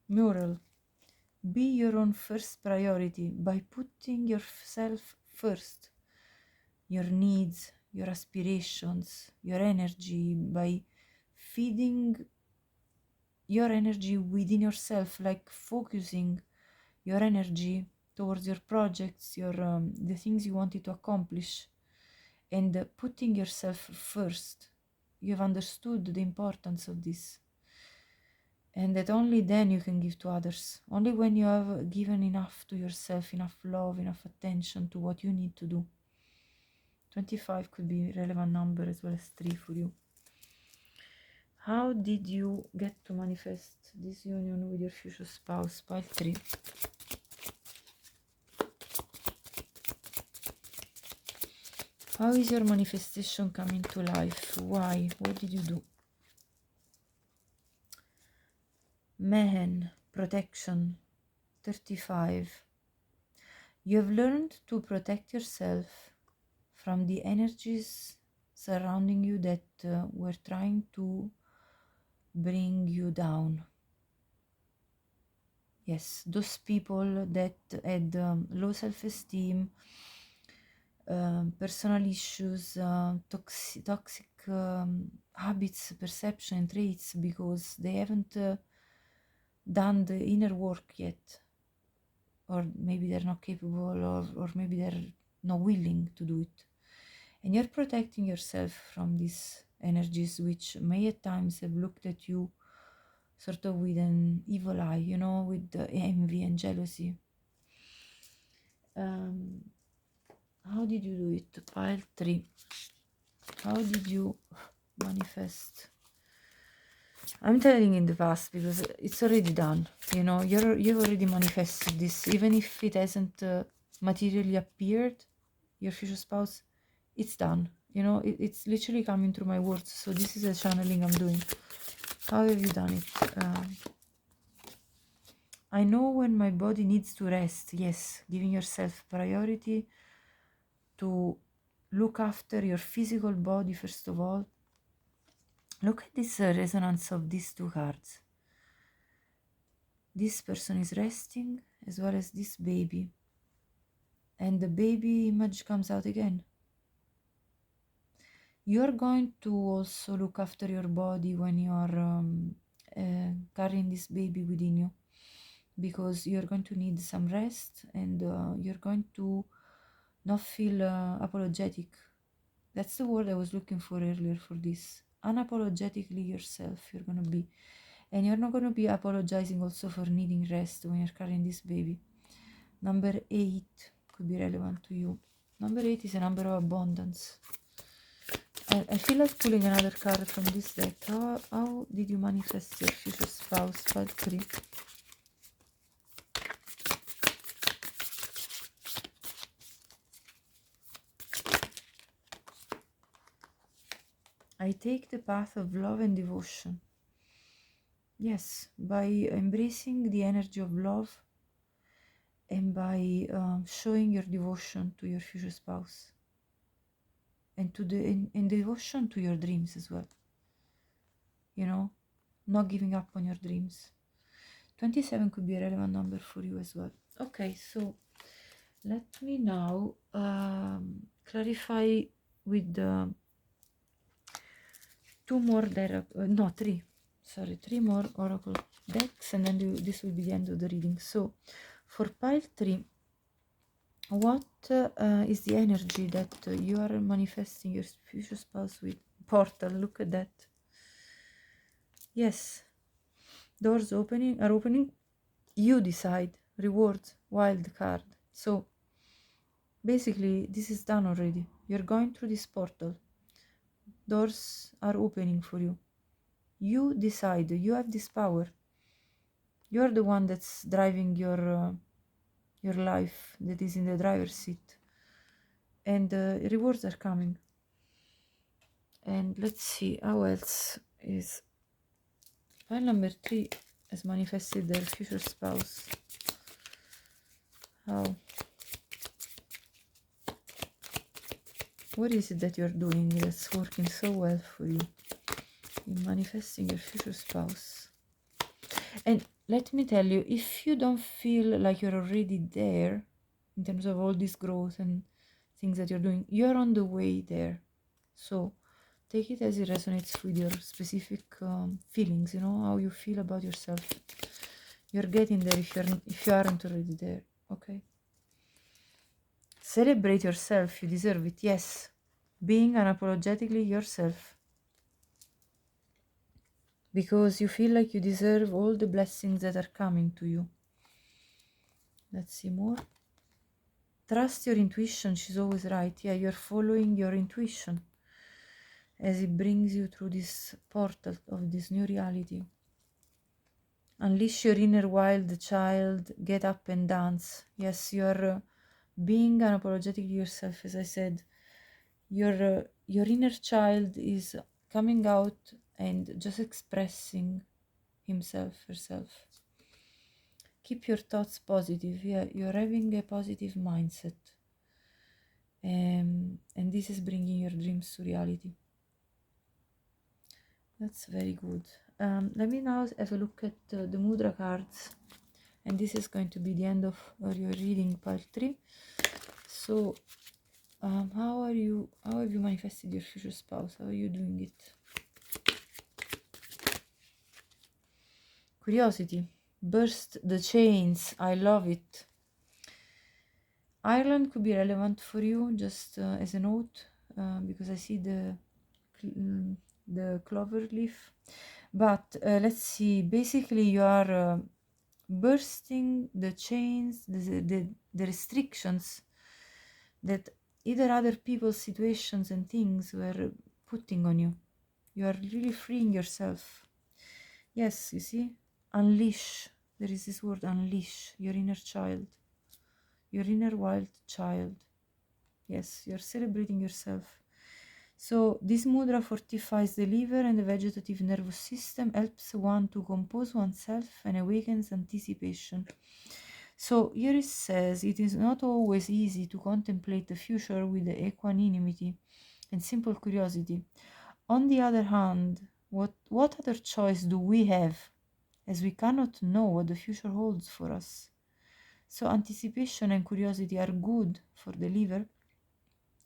Mural. Be your own first priority by putting yourself first, your needs, your aspirations, your energy, by feeding your energy within yourself, like focusing your energy towards your projects, your the things you wanted to accomplish, and putting yourself first. You have understood the importance of this, and that only then you can give to others. Only when you have given enough to yourself, enough love, enough attention to what you need to do. 25 could be a relevant number as well as 3 for you. How did you get to manifest this union with your future spouse? Pile 3. How is your manifestation coming to life? Why? What did you do? Mayhem, protection, 35. You have learned to protect yourself from the energies surrounding you that were trying to bring you down. Yes, those people that had low self-esteem, personal issues, toxic habits, perception, and traits, because they haven't done the inner work yet, or maybe they're not capable, or maybe they're not willing to do it. And you're protecting yourself from these energies, which may at times have looked at you sort of with an evil eye, you know, with the envy and jealousy. How did you do it? Pile 3. How did you manifest? I'm telling in the past because it's already done. You know, you've already manifested this, even if it hasn't materially appeared. Your future spouse, it's done. You know, it's literally coming through my words. So this is a channeling I'm doing. How have you done it? I know when my body needs to rest. Yes, giving yourself priority to look after your physical body first of all. Look at this resonance of these two cards. This person is resting as well as this baby. And the baby image comes out again. You're going to also look after your body when you are carrying this baby within you, because you're going to need some rest, and you're going to not feel apologetic. That's the word I was looking for earlier for this. Unapologetically yourself you're going to be. And you're not going to be apologizing also for needing rest when you're carrying this baby. Number 8 could be relevant to you. Number 8 is a number of abundance. I feel like pulling another card from this deck. How did you manifest your future spouse? Pile 3. I take the path of love and devotion. Yes, by embracing the energy of love and by showing your devotion to your future spouse, and to the in devotion to your dreams as well. You know, not giving up on your dreams. 27 could be a relevant number for you as well. Okay, so let me now clarify with three more oracle decks, and then this will be the end of the reading. So for pile 3, what is the energy that you are manifesting your future spouse with? Portal, look at that. Yes, doors are opening. You decide. Rewards, wild card. So basically this is done already. You're going through this portal. Doors are opening for you. You decide. You have this power. You're the one that's driving your life, that is in the driver's seat, and rewards are coming. And let's see how else is pile number 3 has manifested their future spouse. How? What is it that you're doing that's working so well for you in manifesting your future spouse? And let me tell you, if you don't feel like you're already there in terms of all this growth and things that you're doing, you're on the way there. So take it as it resonates with your specific feelings, you know, how you feel about yourself. You're getting there if you aren't already there. Okay, celebrate yourself. You deserve it. Yes, being unapologetically yourself, because you feel like you deserve all the blessings that are coming to you. Let's see more. Trust your intuition. She's always right. Yeah, you're following your intuition as it brings you through this portal of this new reality. Unleash your inner wild child. Get up and dance. Yes, you're being unapologetic yourself, as I said. Your inner child is coming out and just expressing himself, herself. Keep your thoughts positive. Yeah, you're having a positive mindset. And this is bringing your dreams to reality. That's very good. Let me now have a look at the mudra cards, and this is going to be the end of your reading, pile 3. So how have you manifested your future spouse? How are you doing it? Curiosity, burst the chains. I love it. Ireland could be relevant for you, just as a note, because I see the clover leaf. But let's see, basically you are bursting the chains, the restrictions that either other people's situations and things were putting on you. You are really freeing yourself. Yes, you see, unleash. There is this word, unleash your inner child, your inner wild child. Yes, you're celebrating yourself. So this mudra fortifies the liver and the vegetative nervous system, helps one to compose oneself and awakens anticipation. So here it says, it is not always easy to contemplate the future with equanimity and simple curiosity. On the other hand, what other choice do we have, as we cannot know what the future holds for us? So anticipation and curiosity are good for the liver,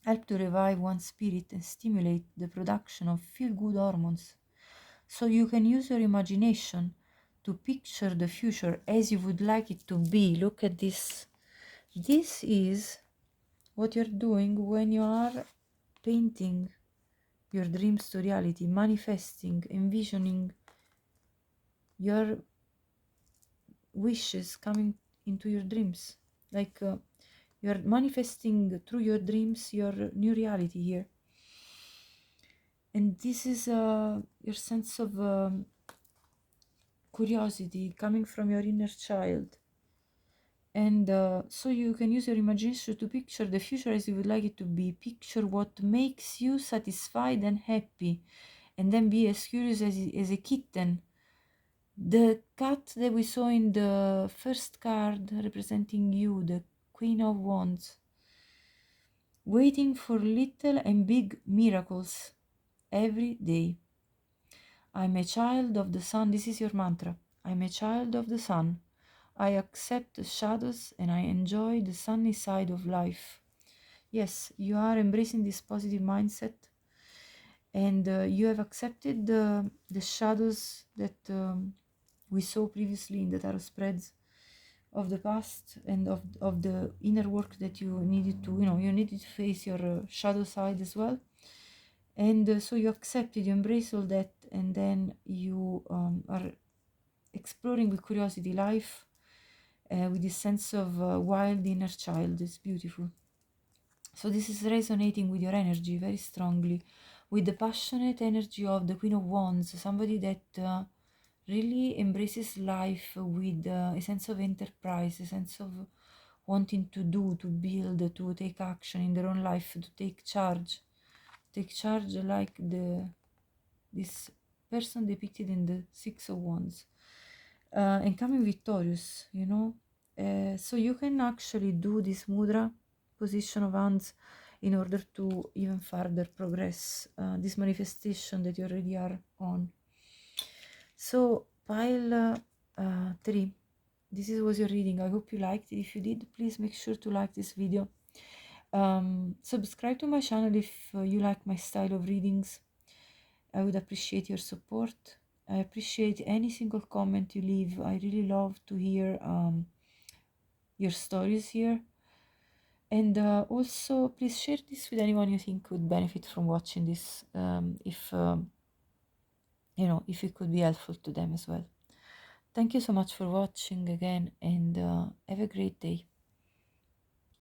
help to revive one's spirit and stimulate the production of feel-good hormones. So you can use your imagination to picture the future as you would like it to be. Look at this. This is what you're doing when you are painting your dreams to reality, manifesting, envisioning your wishes coming into your dreams. Like you're manifesting through your dreams your new reality here. And this is your sense of curiosity coming from your inner child. And so you can use your imagination to picture the future as you would like it to be. Picture what makes you satisfied and happy. And then be as curious as a kitten. The cat that we saw in the first card representing you, the Queen of Wands. Waiting for little and big miracles every day. I'm a child of the sun. This is your mantra. I'm a child of the sun. I accept the shadows and I enjoy the sunny side of life. Yes, you are embracing this positive mindset, and you have accepted the shadows that we saw previously in the tarot spreads of the past, and of the inner work that you needed to, you needed to face your shadow side as well. And so you accepted, you embrace all that, and then you are exploring with curiosity life with this sense of wild inner child. It's beautiful. So this is resonating with your energy very strongly, with the passionate energy of the Queen of Wands, somebody that really embraces life with a sense of enterprise, a sense of wanting to do, to build, to take action in their own life, to take charge like this person depicted in the Six of Wands, and coming victorious, so you can actually do this mudra, position of hands, in order to even further progress this manifestation that you already are on. So pile 3, this was your reading. I hope you liked it. If you did, please make sure to like this video. Subscribe to my channel if you like my style of readings. I would appreciate your support. I appreciate any single comment you leave. I really love to hear your stories here. And also, please share this with anyone you think would benefit from watching this, if it could be helpful to them as well. Thank you so much for watching again, and have a great day.